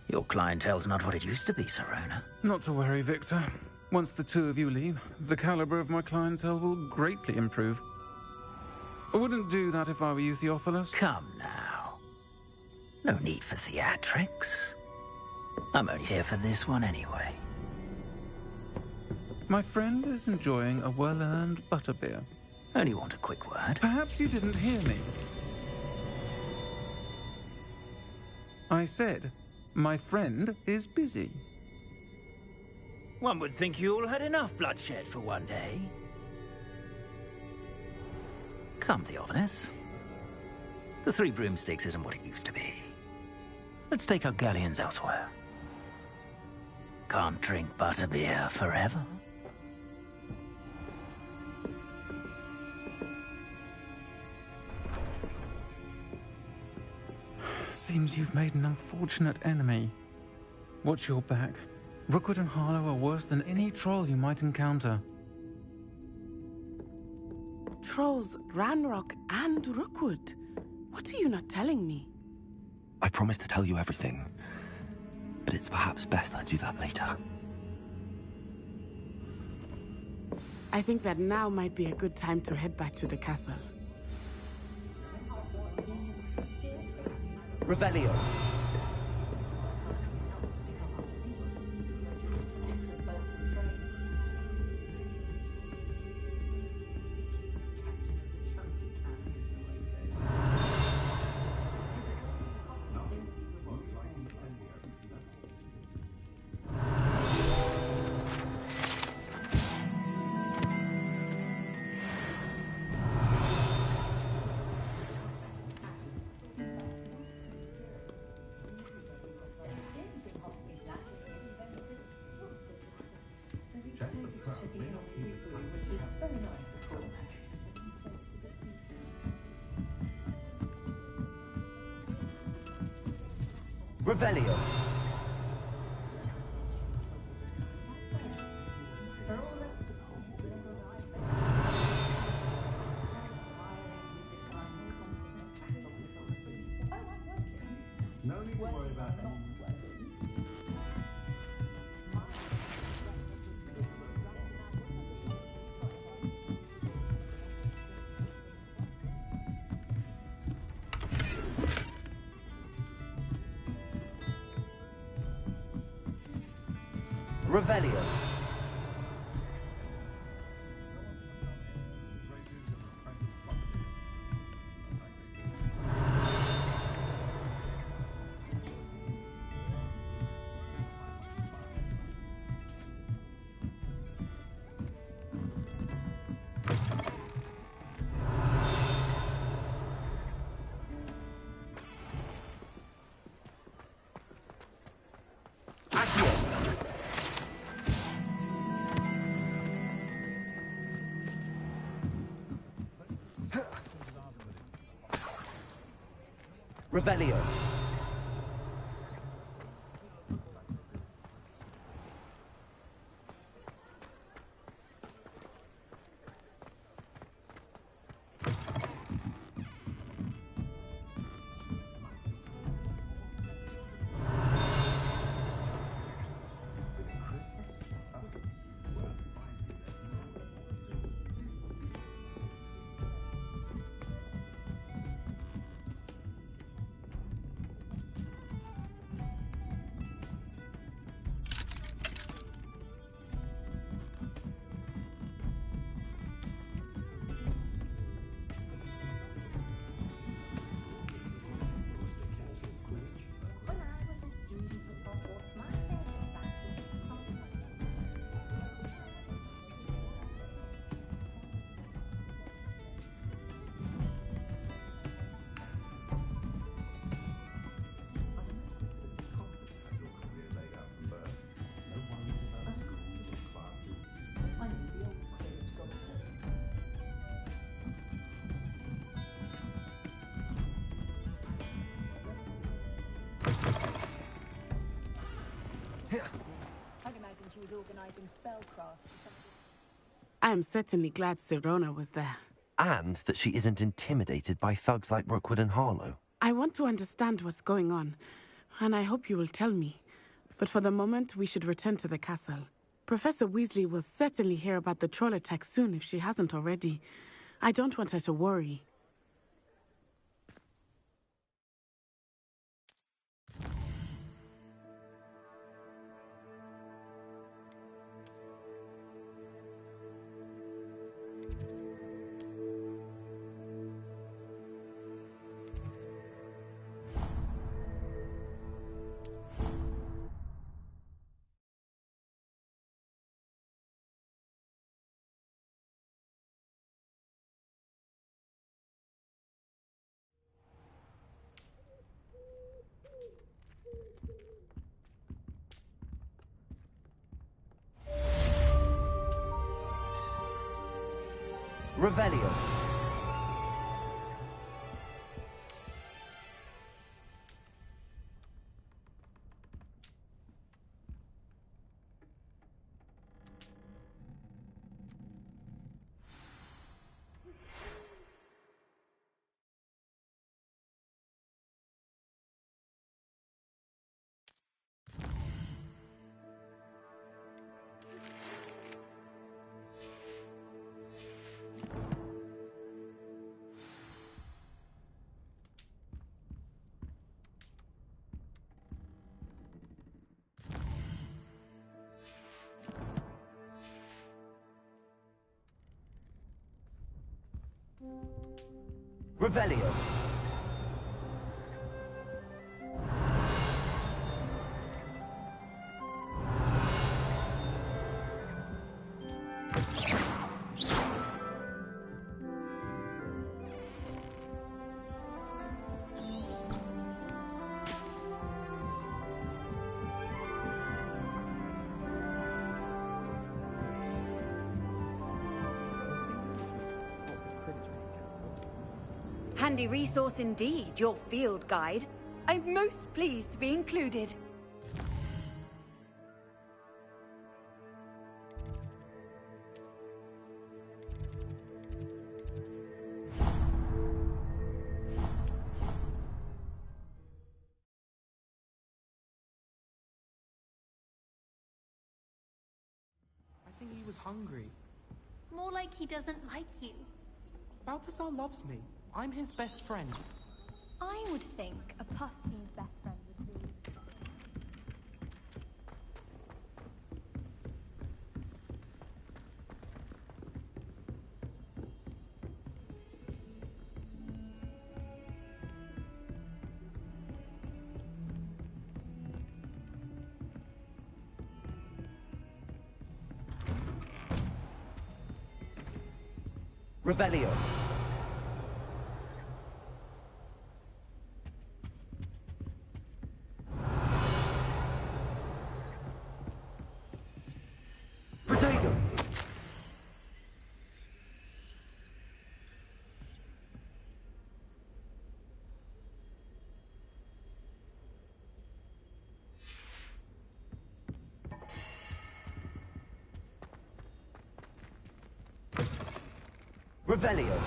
Your clientele's not what it used to be, Sirona. Not to worry, Victor. Once the two of you leave, the caliber of my clientele will greatly improve. I wouldn't do that if I were you, Theophilus. Come now. No need for theatrics. I'm only here for this one anyway. My friend is enjoying a well-earned butterbeer. Only want a quick word. Perhaps you didn't hear me. I said, my friend is busy. One would think you all had enough bloodshed for one day. Come, Theophilus. The Three Broomsticks isn't what it used to be. Let's take our galleons elsewhere. Can't drink butterbeer forever. Seems you've made an unfortunate enemy. Watch your back. Rookwood and Harlow are worse than any troll you might encounter. Trolls, Ranrock, and Rookwood. What are you not telling me? I promised to tell you everything, but it's perhaps best I do that later. I think that now might be a good time to head back to the castle. Revelio. Revelio. No need to worry about that. Revelio. Revelio. I'd imagine she was organizing spellcraft. I am certainly glad Sirona was there. And that she isn't intimidated by thugs like Rookwood and Harlow. I want to understand what's going on, and I hope you will tell me. But for the moment, we should return to the castle. Professor Weasley will certainly hear about the troll attack soon if she hasn't already. I don't want her to worry. Revelio. Revelio. Handy resource indeed, your field guide. I'm most pleased to be included. I think he was hungry. More like he doesn't like you. Balthazar loves me. I'm his best friend. I would think a Puffkin's best friend would be. Revelio. Protego. Revelio.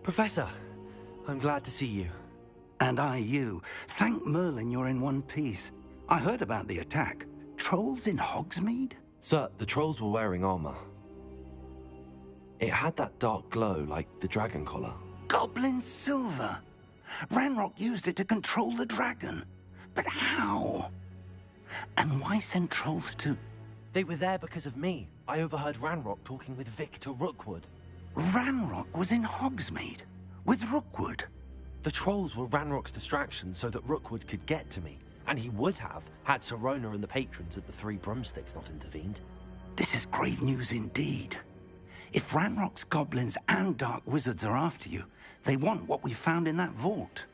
Professor, I'm glad to see you. And I you. Thank Merlin you're in one piece. I heard about the attack. Trolls in Hogsmeade? Sir, the trolls were wearing armor. It had that dark glow like the dragon collar. Goblin silver! Ranrock used it to control the dragon. But how? And why send trolls to... They were there because of me. I overheard Ranrock talking with Victor Rookwood. Ranrock was in Hogsmeade? With Rookwood? The trolls were Ranrock's distraction so that Rookwood could get to me. And he would have, had Sirona and the patrons at the Three Broomsticks not intervened. This is grave news indeed. If Ranrock's goblins and dark wizards are after you, they want what we found in that vault.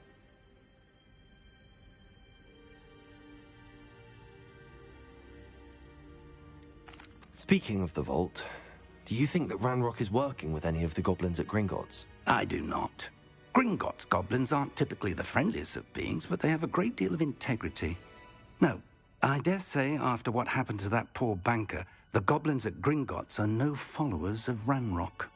Speaking of the vault, do you think that Ranrock is working with any of the goblins at Gringotts? I do not. Gringotts goblins aren't typically the friendliest of beings, but they have a great deal of integrity. No, I dare say after what happened to that poor banker, the goblins at Gringotts are no followers of Ranrock.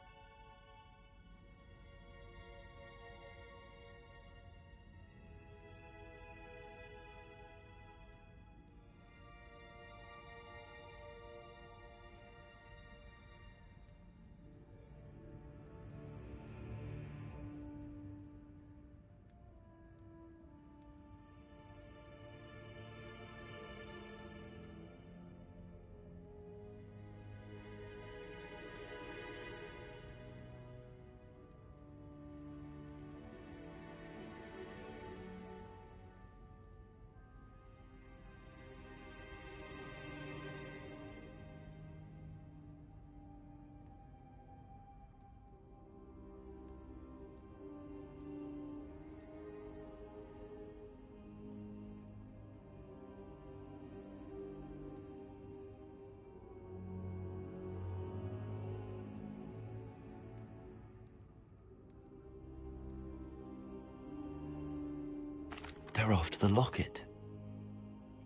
They're after the locket.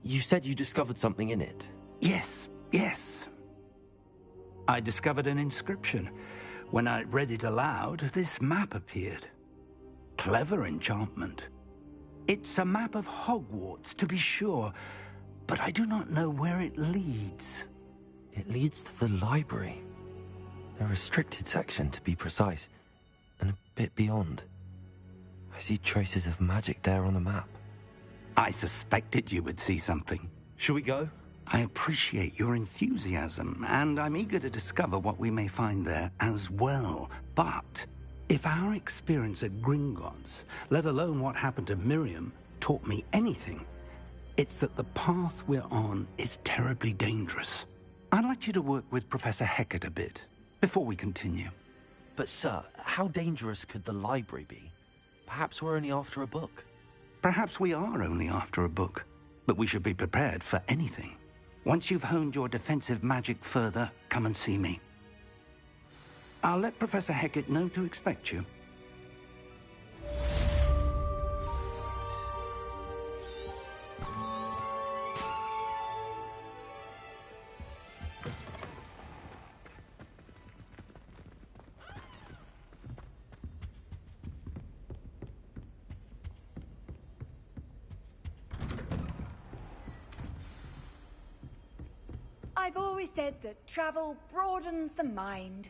You said you discovered something in it. Yes, yes. I discovered an inscription. When I read it aloud, this map appeared. Clever enchantment. It's a map of Hogwarts, to be sure, but I do not know where it leads. It leads to the library. The restricted section, to be precise, and a bit beyond. I see traces of magic there on the map. I suspected you would see something. Shall we go? I appreciate your enthusiasm, and I'm eager to discover what we may find there as well. But if our experience at Gringotts, let alone what happened to Miriam, taught me anything, it's that the path we're on is terribly dangerous. I'd like you to work with Professor Hecat a bit before we continue. But sir, how dangerous could the library be? Perhaps we're only after a book. Perhaps we are only after a book, but we should be prepared for anything. Once you've honed your defensive magic further, come and see me. I'll let Professor Hecat know to expect you. I've always said that travel broadens the mind.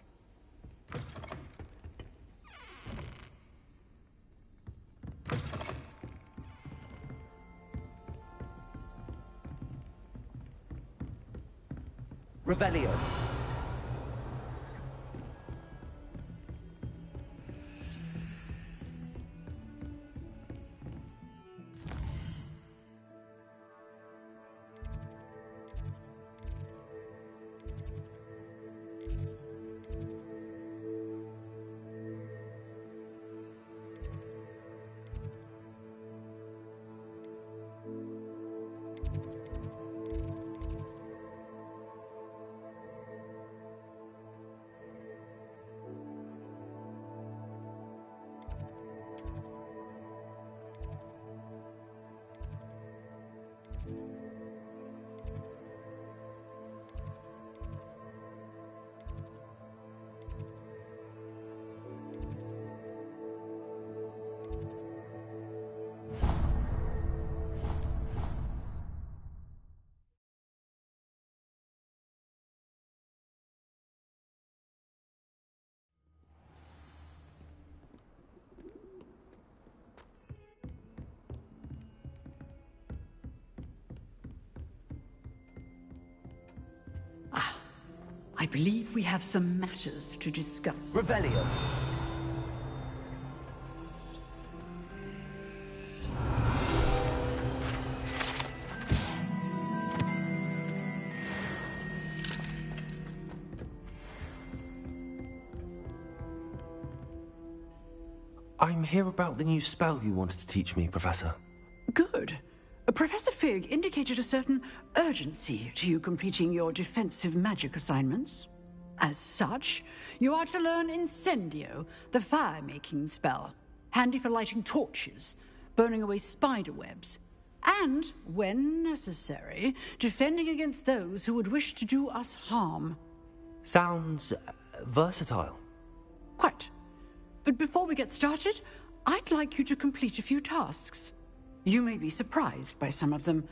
Revelio. I believe we have some matters to discuss. Revelio. I'm here about the new spell you wanted to teach me, Professor. Good. Professor Fig indicated a certain urgency to you completing your defensive magic assignments. As such, you are to learn Incendio, the fire-making spell, handy for lighting torches, burning away spider webs, and, when necessary, defending against those who would wish to do us harm. Sounds versatile. Quite. But before we get started, I'd like you to complete a few tasks. You may be surprised by some of them.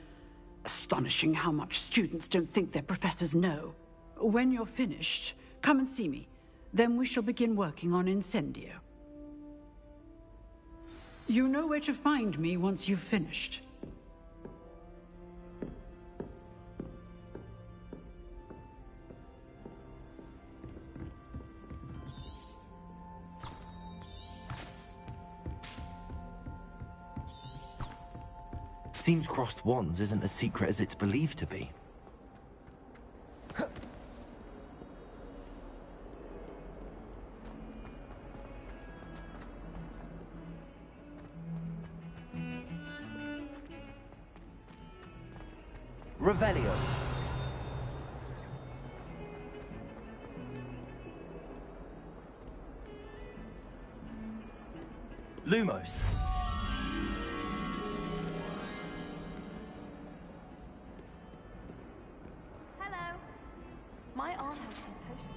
Astonishing how much students don't think their professors know. When you're finished, come and see me. Then we shall begin working on Incendio. You know where to find me once you've finished. Seems crossed wands isn't as secret as it's believed to be. Revelio. Lumos. Hello. My aunt has some potions.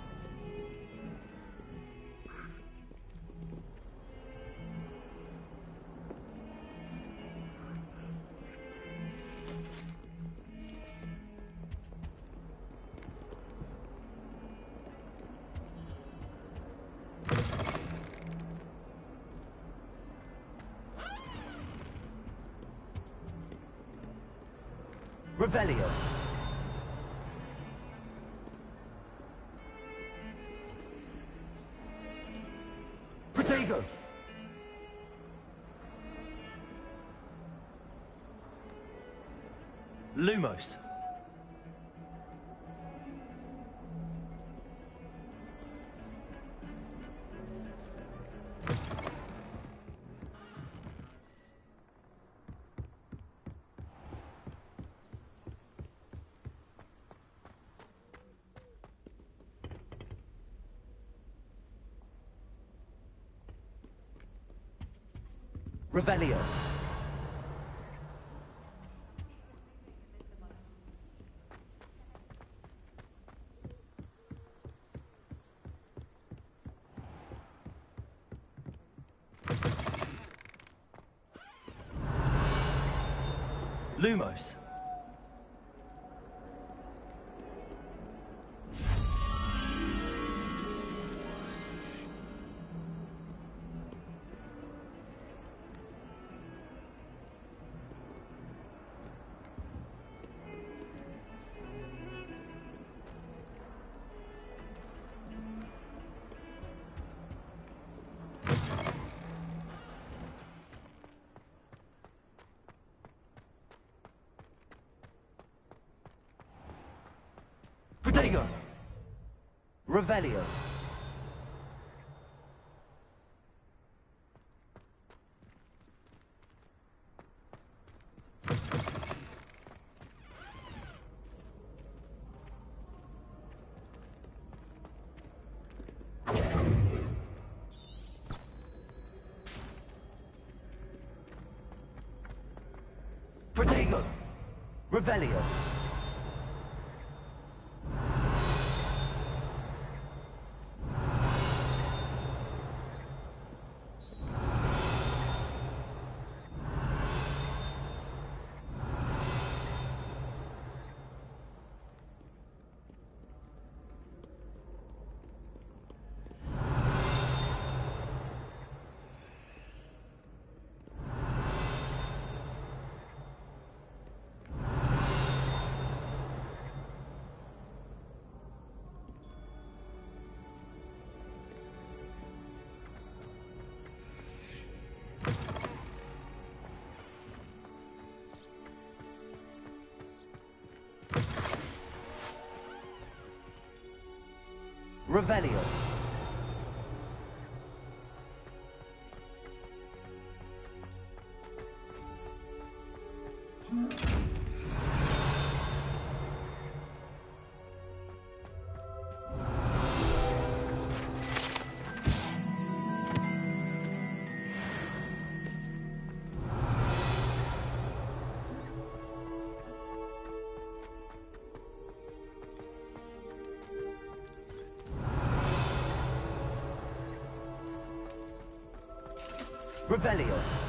Revelio. Protego. Lumos. Revelio. Lumos. Protego. Revelio. Protego. Revelio. Revelio. Revelio.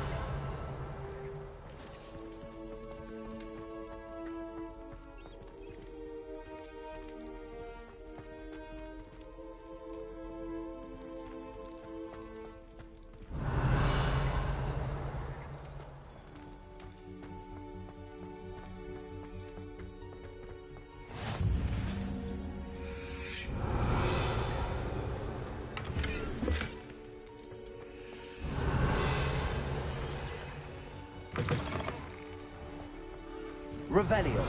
Revelio.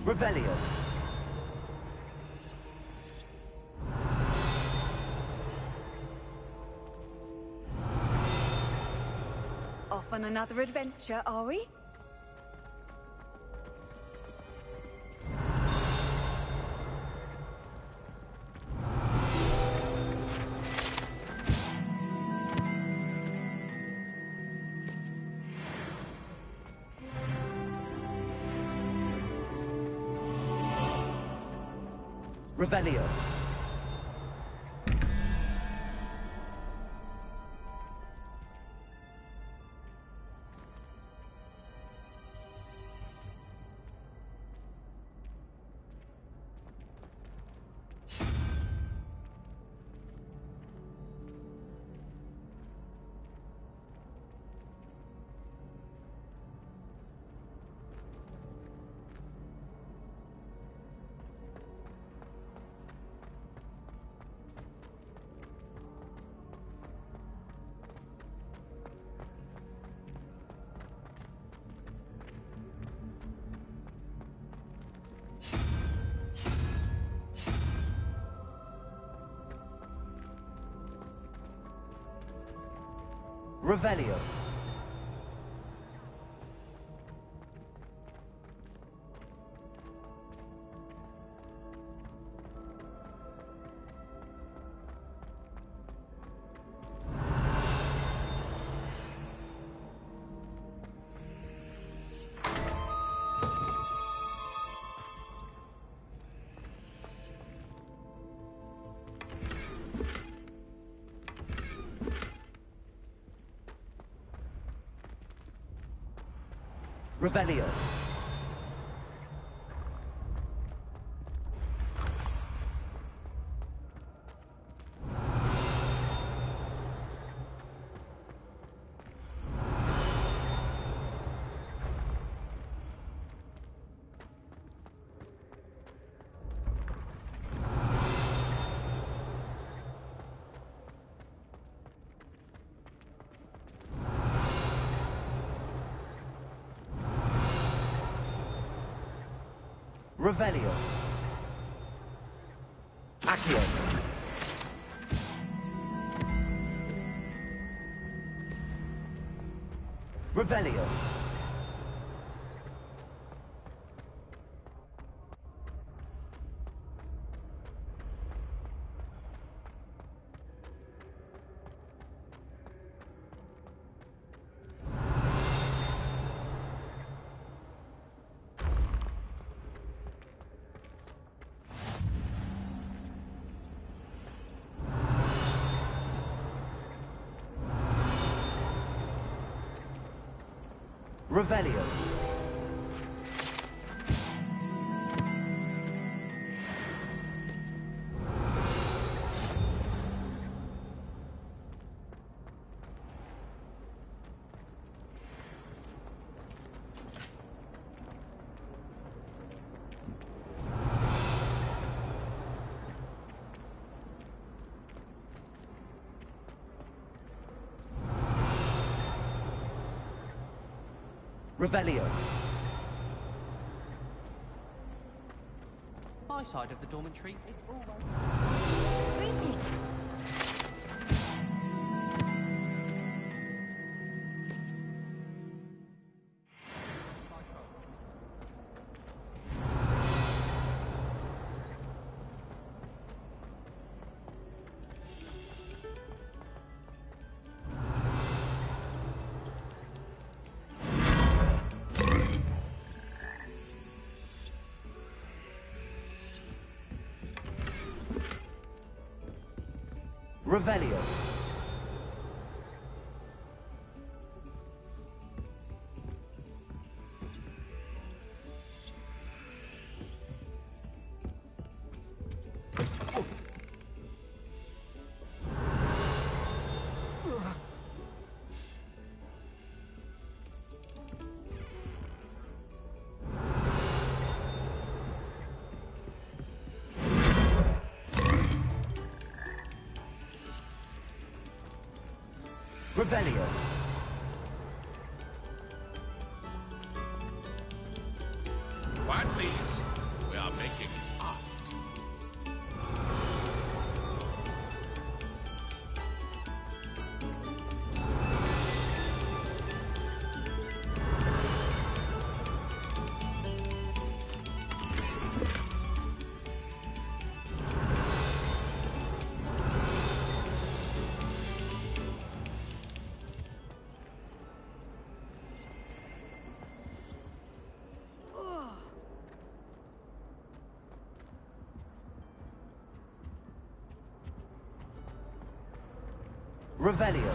Revelio. Off on another adventure, are we? Revelio. Revelio. Revelio. Revelio. Accio. Revelio. Revelio. Revelio. My side of the dormitory is always... Greetings. Revelio. Revelio. Quiet, please. We are making art. Revelio.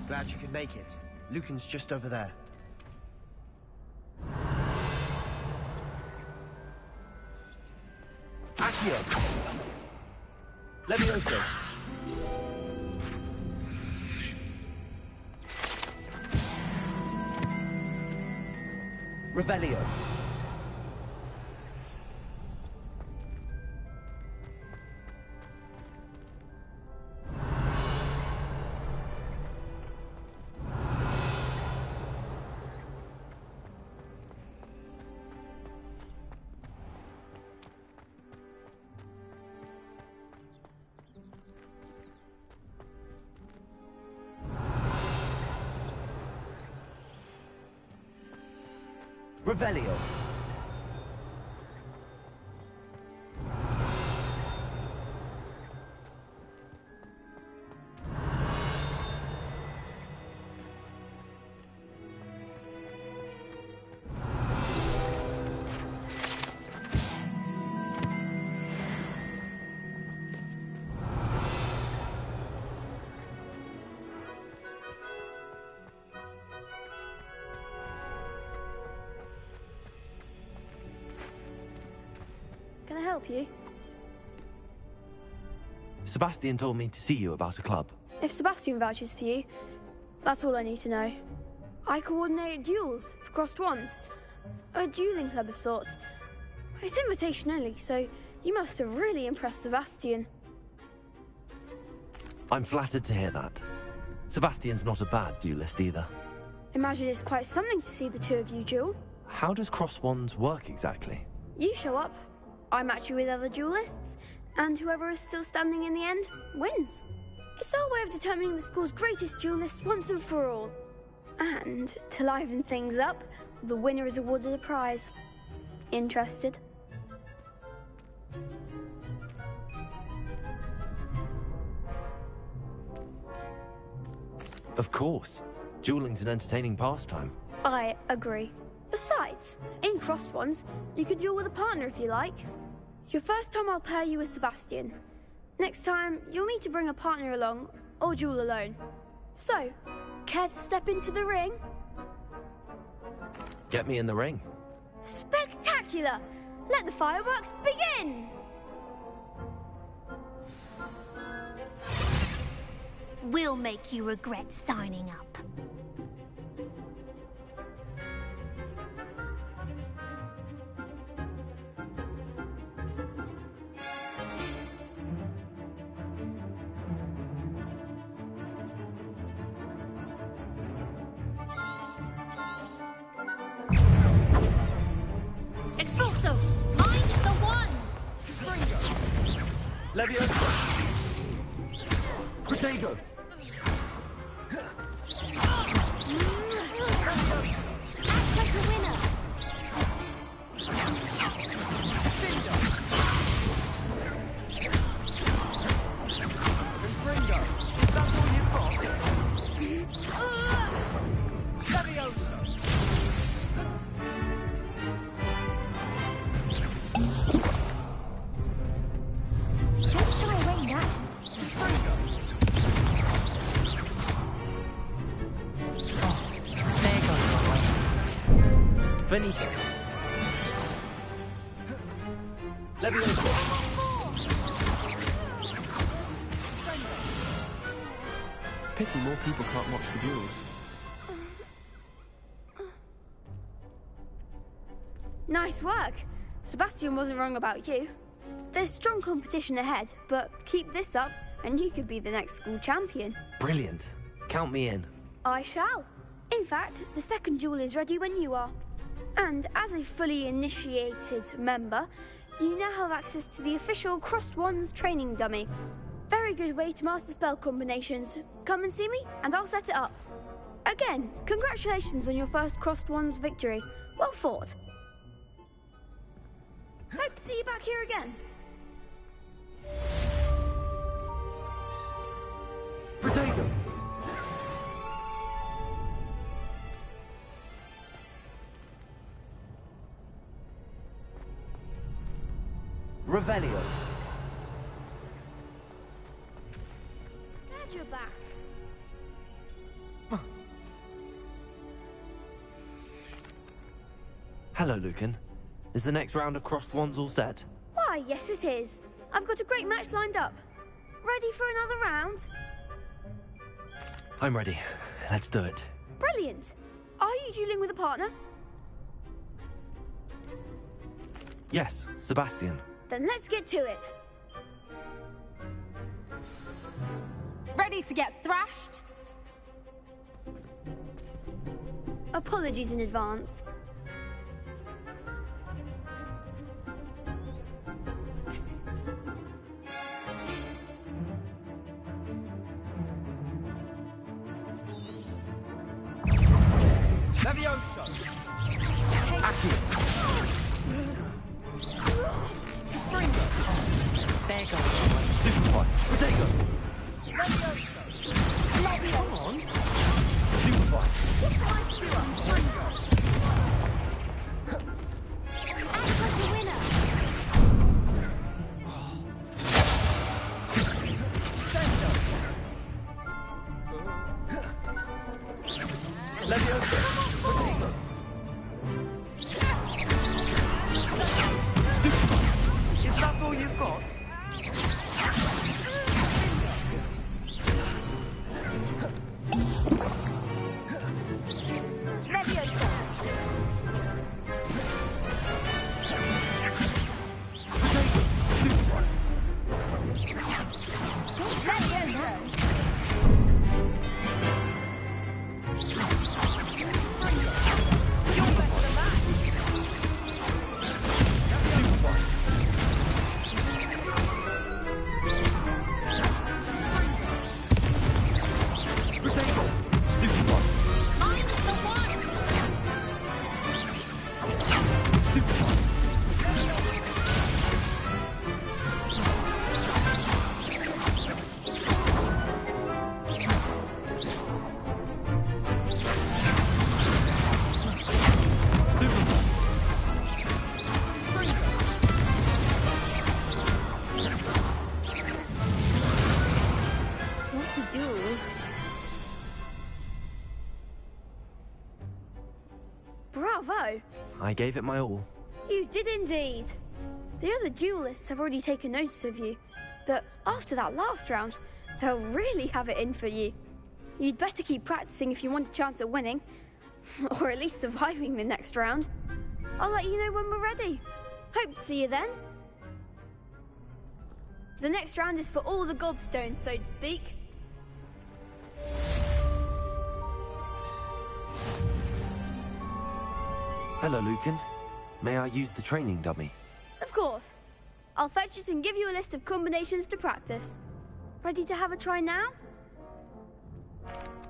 Glad you could make it. Lucan's just over there. Accio. Levioso. Revelio. Revelio. Can I help you? Sebastian told me to see you about a club. If Sebastian vouches for you, that's all I need to know. I coordinate duels for crossed wands. A dueling club of sorts. It's invitation only, so you must have really impressed Sebastian. I'm flattered to hear that. Sebastian's not a bad duelist either. Imagine it's quite something to see the two of you duel. How does cross wands work exactly? You show up, I match you with other duelists, and whoever is still standing in the end wins. It's our way of determining the school's greatest duelist once and for all. And to liven things up, the winner is awarded a prize. Interested? Of course. Dueling's an entertaining pastime. I agree. Besides, in crossed ones, you can duel with a partner if you like. Your first time I'll pair you with Sebastian. Next time, you'll need to bring a partner along, or duel alone. So, care to step into the ring? Get me in the ring. Spectacular! Let the fireworks begin! We'll make you regret signing up. Leviosa! Protego! Act like a winner! Ringo, is that all you've got? Leviosa! Don't shy away now. Finito. Leviosa. Pity more people can't watch the duels. Nice work. Sebastian wasn't wrong about you. There's strong competition ahead, but keep this up and you could be the next school champion. Brilliant. Count me in. I shall. In fact, the second duel is ready when you are. And as a fully initiated member, you now have access to the official Crossed Wands training dummy. Very good way to master spell combinations. Come and see me, and I'll set it up. Again, congratulations on your first Crossed Wands victory. Well fought. Hope to see you back here again. Protego! Revelio. Glad you're back. Hello, Lucan. Is the next round of Crossed Wands all set? Why, yes it is. I've got a great match lined up. Ready for another round? I'm ready. Let's do it. Brilliant. Are you dueling with a partner? Yes, Sebastian. Then let's get to it. Ready to get thrashed? Apologies in advance. Leviosa! Accio! There goes. Stupefy! Protego! Leviosa! Come on! Stupefy! Act like a winner! Leviosa! Protego! Stupefy! Is that all you've got? Leviosa! What a duel. Bravo! I gave it my all. You did indeed. The other duelists have already taken notice of you, but after that last round, they'll really have it in for you. You'd better keep practicing if you want a chance at winning, or at least surviving the next round. I'll let you know when we're ready. Hope to see you then. The next round is for all the gobstones, so to speak. Hello, Lucan. May I use the training dummy? Of course. I'll fetch it and give you a list of combinations to practice. Ready to have a try now?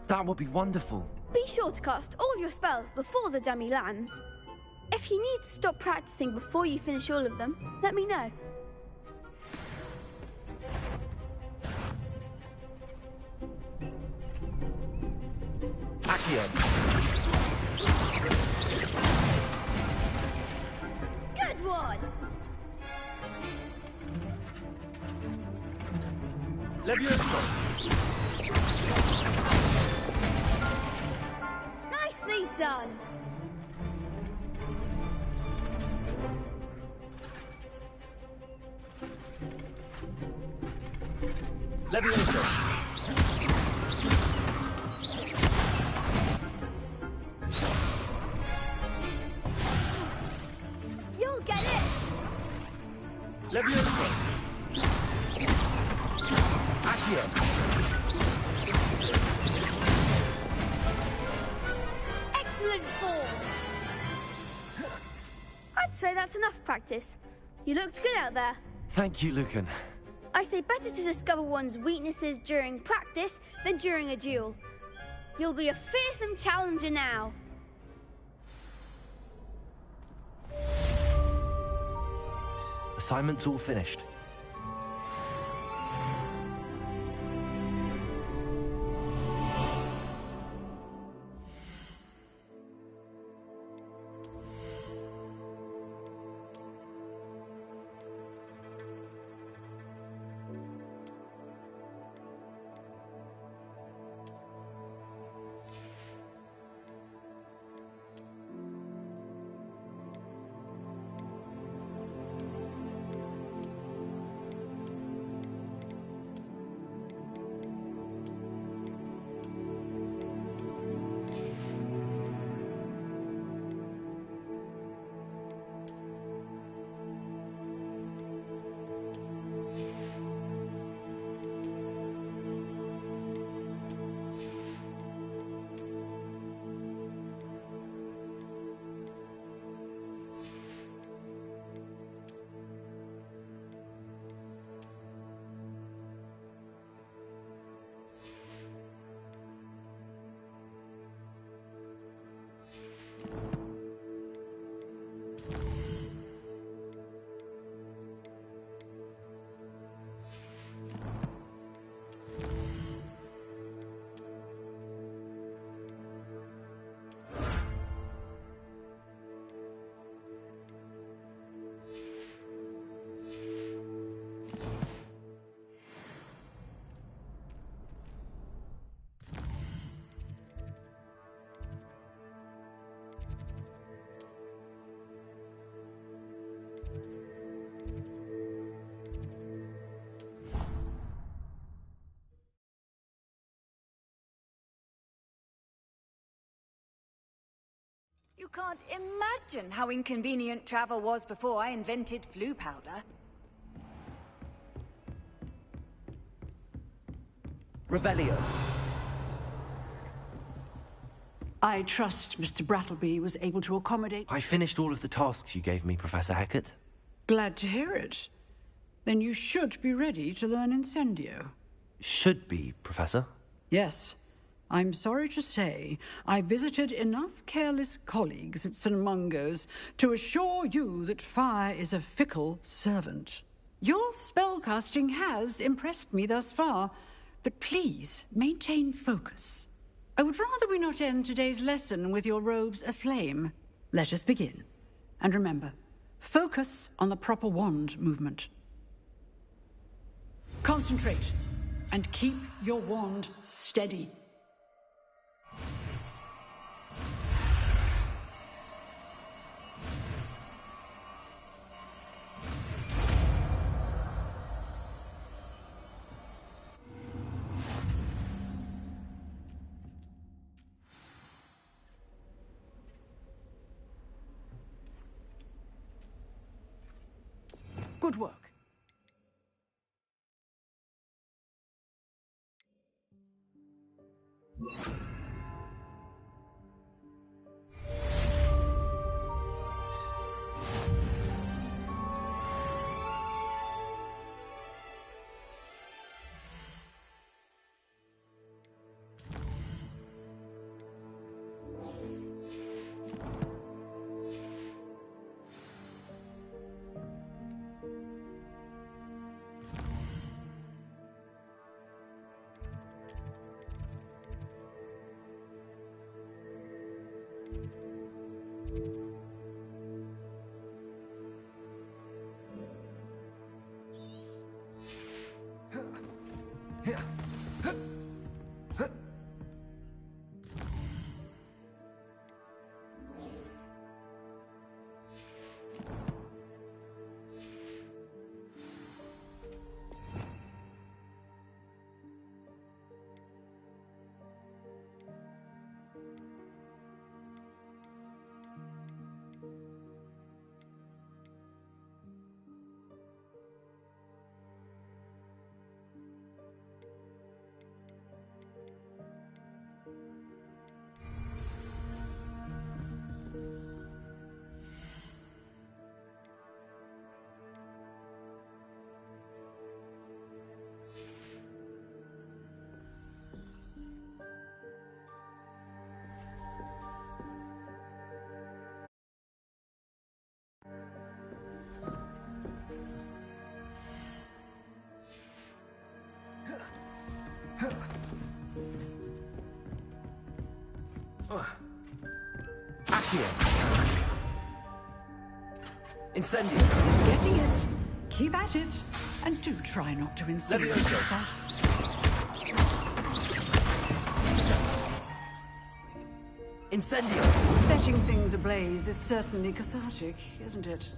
That would be wonderful. Be sure to cast all your spells before the dummy lands. If you need to stop practicing before you finish all of them, let me know. Accio. Good one! Levioso! Nicely done! Levioso! You'll get it! Levioso! Accio. Excellent form! I'd say that's enough practice. You looked good out there. Thank you, Lucan. I say better to discover one's weaknesses during practice than during a duel. You'll be a fearsome challenger now. Assignment's all finished. You can't imagine how inconvenient travel was before I invented flu powder. Revelio. I trust Mr. Brattleby was able to accommodate... I finished all of the tasks you gave me, Professor Hecat. Glad to hear it. Then you should be ready to learn Incendio. Should be, Professor. Yes. I'm sorry to say, I visited enough careless colleagues at St. Mungo's to assure you that fire is a fickle servant. Your spellcasting has impressed me thus far, but please maintain focus. I would rather we not end today's lesson with your robes aflame. Let us begin. And remember, focus on the proper wand movement. Concentrate, and keep your wand steady. Good work. Accio. Incendio. Getting it. Keep at it. And do try not to incinerate Levioso. yourself. Incendio. Setting things ablaze is certainly cathartic, isn't it?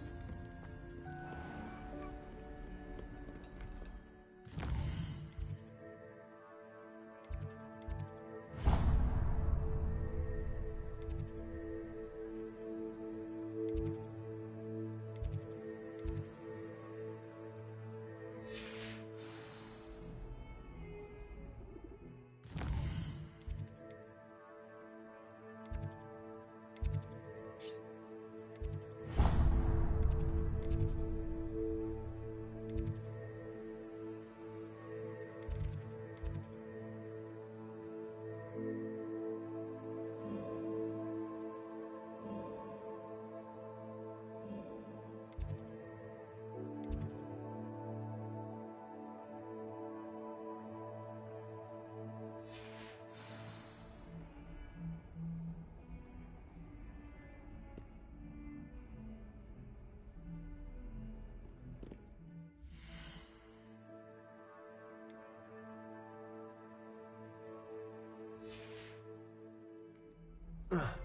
Ugh.